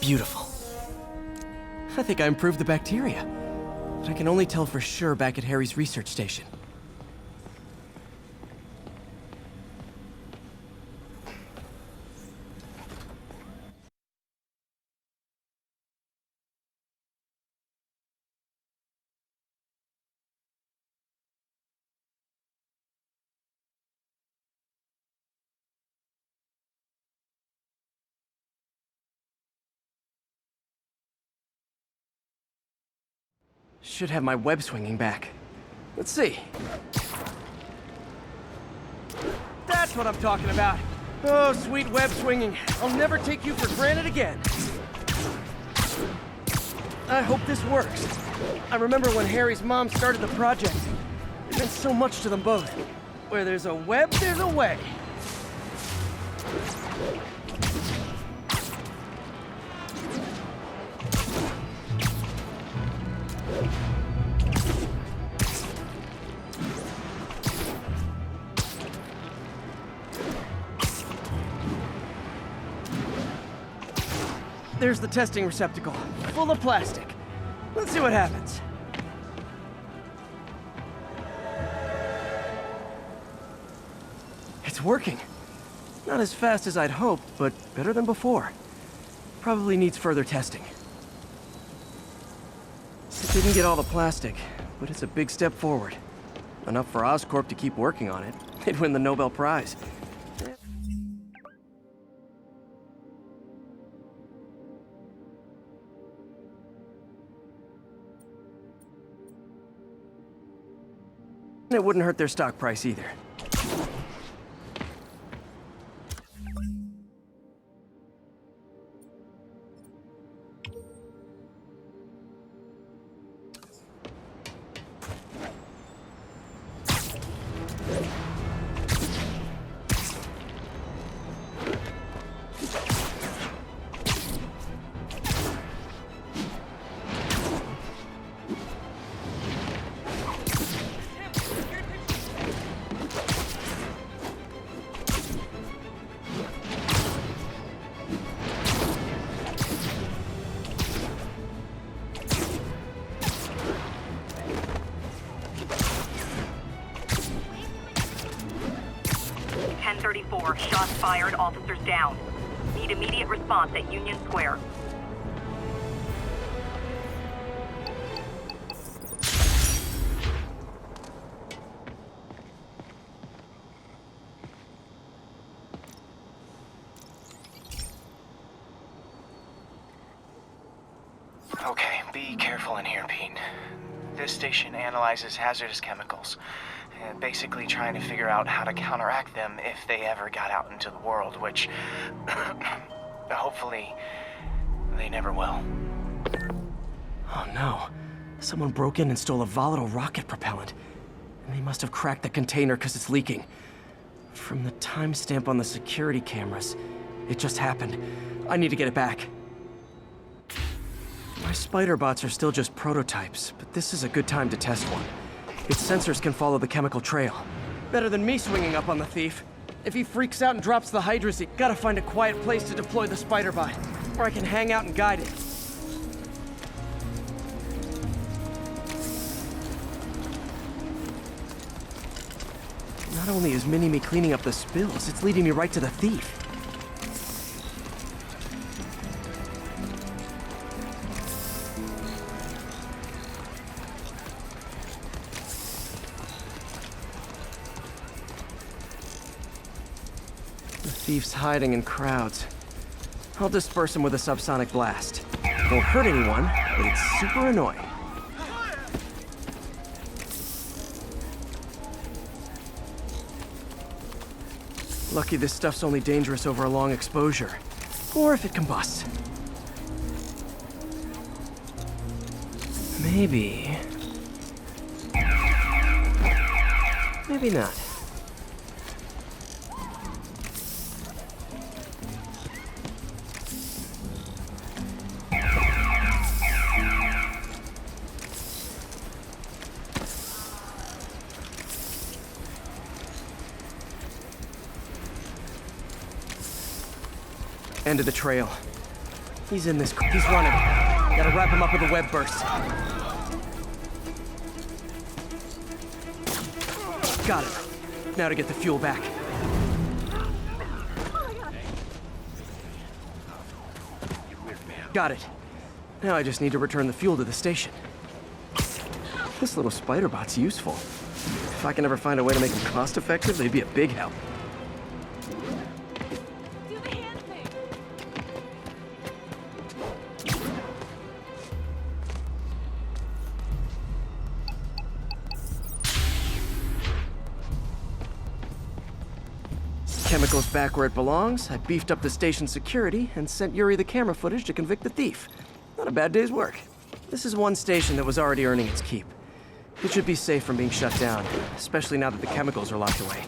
Beautiful. I think I improved the bacteria. But I can only tell for sure back at Harry's research station. Should have my web swinging back. Let's see. That's what I'm talking about. Oh, sweet web swinging. I'll never take you for granted again. I hope this works. I remember when Harry's mom started the project. It meant so much to them both. Where there's a web, there's a way. There's the testing receptacle, full of plastic. Let's see what happens. It's working. Not as fast as I'd hoped, but better than before. Probably needs further testing. It didn't get all the plastic, but it's a big step forward. Enough for Oscorp to keep working on it. They'd win the Nobel Prize. It wouldn't hurt their stock price either. Shots fired, officers down. Need immediate response at Union Square. Okay, be careful in here, Pete. This station analyzes hazardous chemicals. Basically trying to figure out how to counteract them if they ever got out into the world, which hopefully they never will. Oh no. Someone broke in and stole a volatile rocket propellant. And they must have cracked the container because it's leaking. From the timestamp on the security cameras, it just happened. I need to get it back. My spider bots are still just prototypes, but this is a good time to test one. Its sensors can follow the chemical trail. Better than me swinging up on the thief. If he freaks out and drops the hydroseed, gotta find a quiet place to deploy the spider bot, where I can hang out and guide it. Not only is Mini-Me cleaning up the spills, it's leading me right to the thief. The thief's hiding in crowds. I'll disperse him with a subsonic blast. Won't hurt anyone, but it's super annoying. Lucky this stuff's only dangerous over a long exposure. Or if it combusts. Maybe... maybe not. End of the trail. He's in this... he's running. Gotta wrap him up with a web burst. Got it. Now to get the fuel back. Got it. Now I just need to return the fuel to the station. This little spider bot's useful. If I can ever find a way to make them cost-effective, they'd be a big help. Chemicals back where it belongs. I beefed up the station security and sent Yuri the camera footage to convict the thief. Not a bad day's work. This is one station that was already earning its keep. It should be safe from being shut down, especially now that the chemicals are locked away.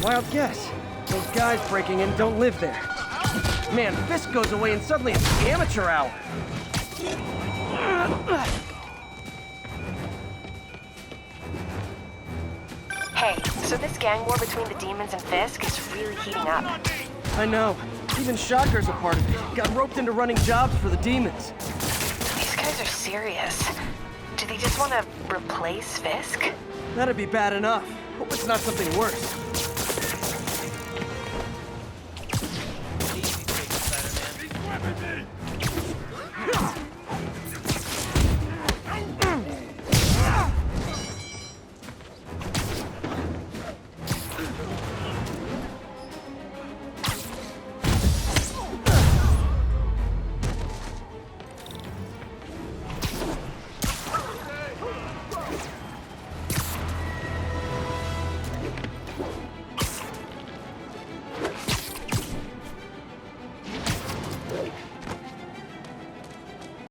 Wild guess. Those guys breaking in don't live there. Man, Fisk goes away and suddenly it's amateur hour. Hey, so this gang war between the demons and Fisk is really heating up. I know. Even Shocker's a part of it. Got roped into running jobs for the demons. These guys are serious. Do they just want to replace Fisk? That'd be bad enough. Hope it's not something worse.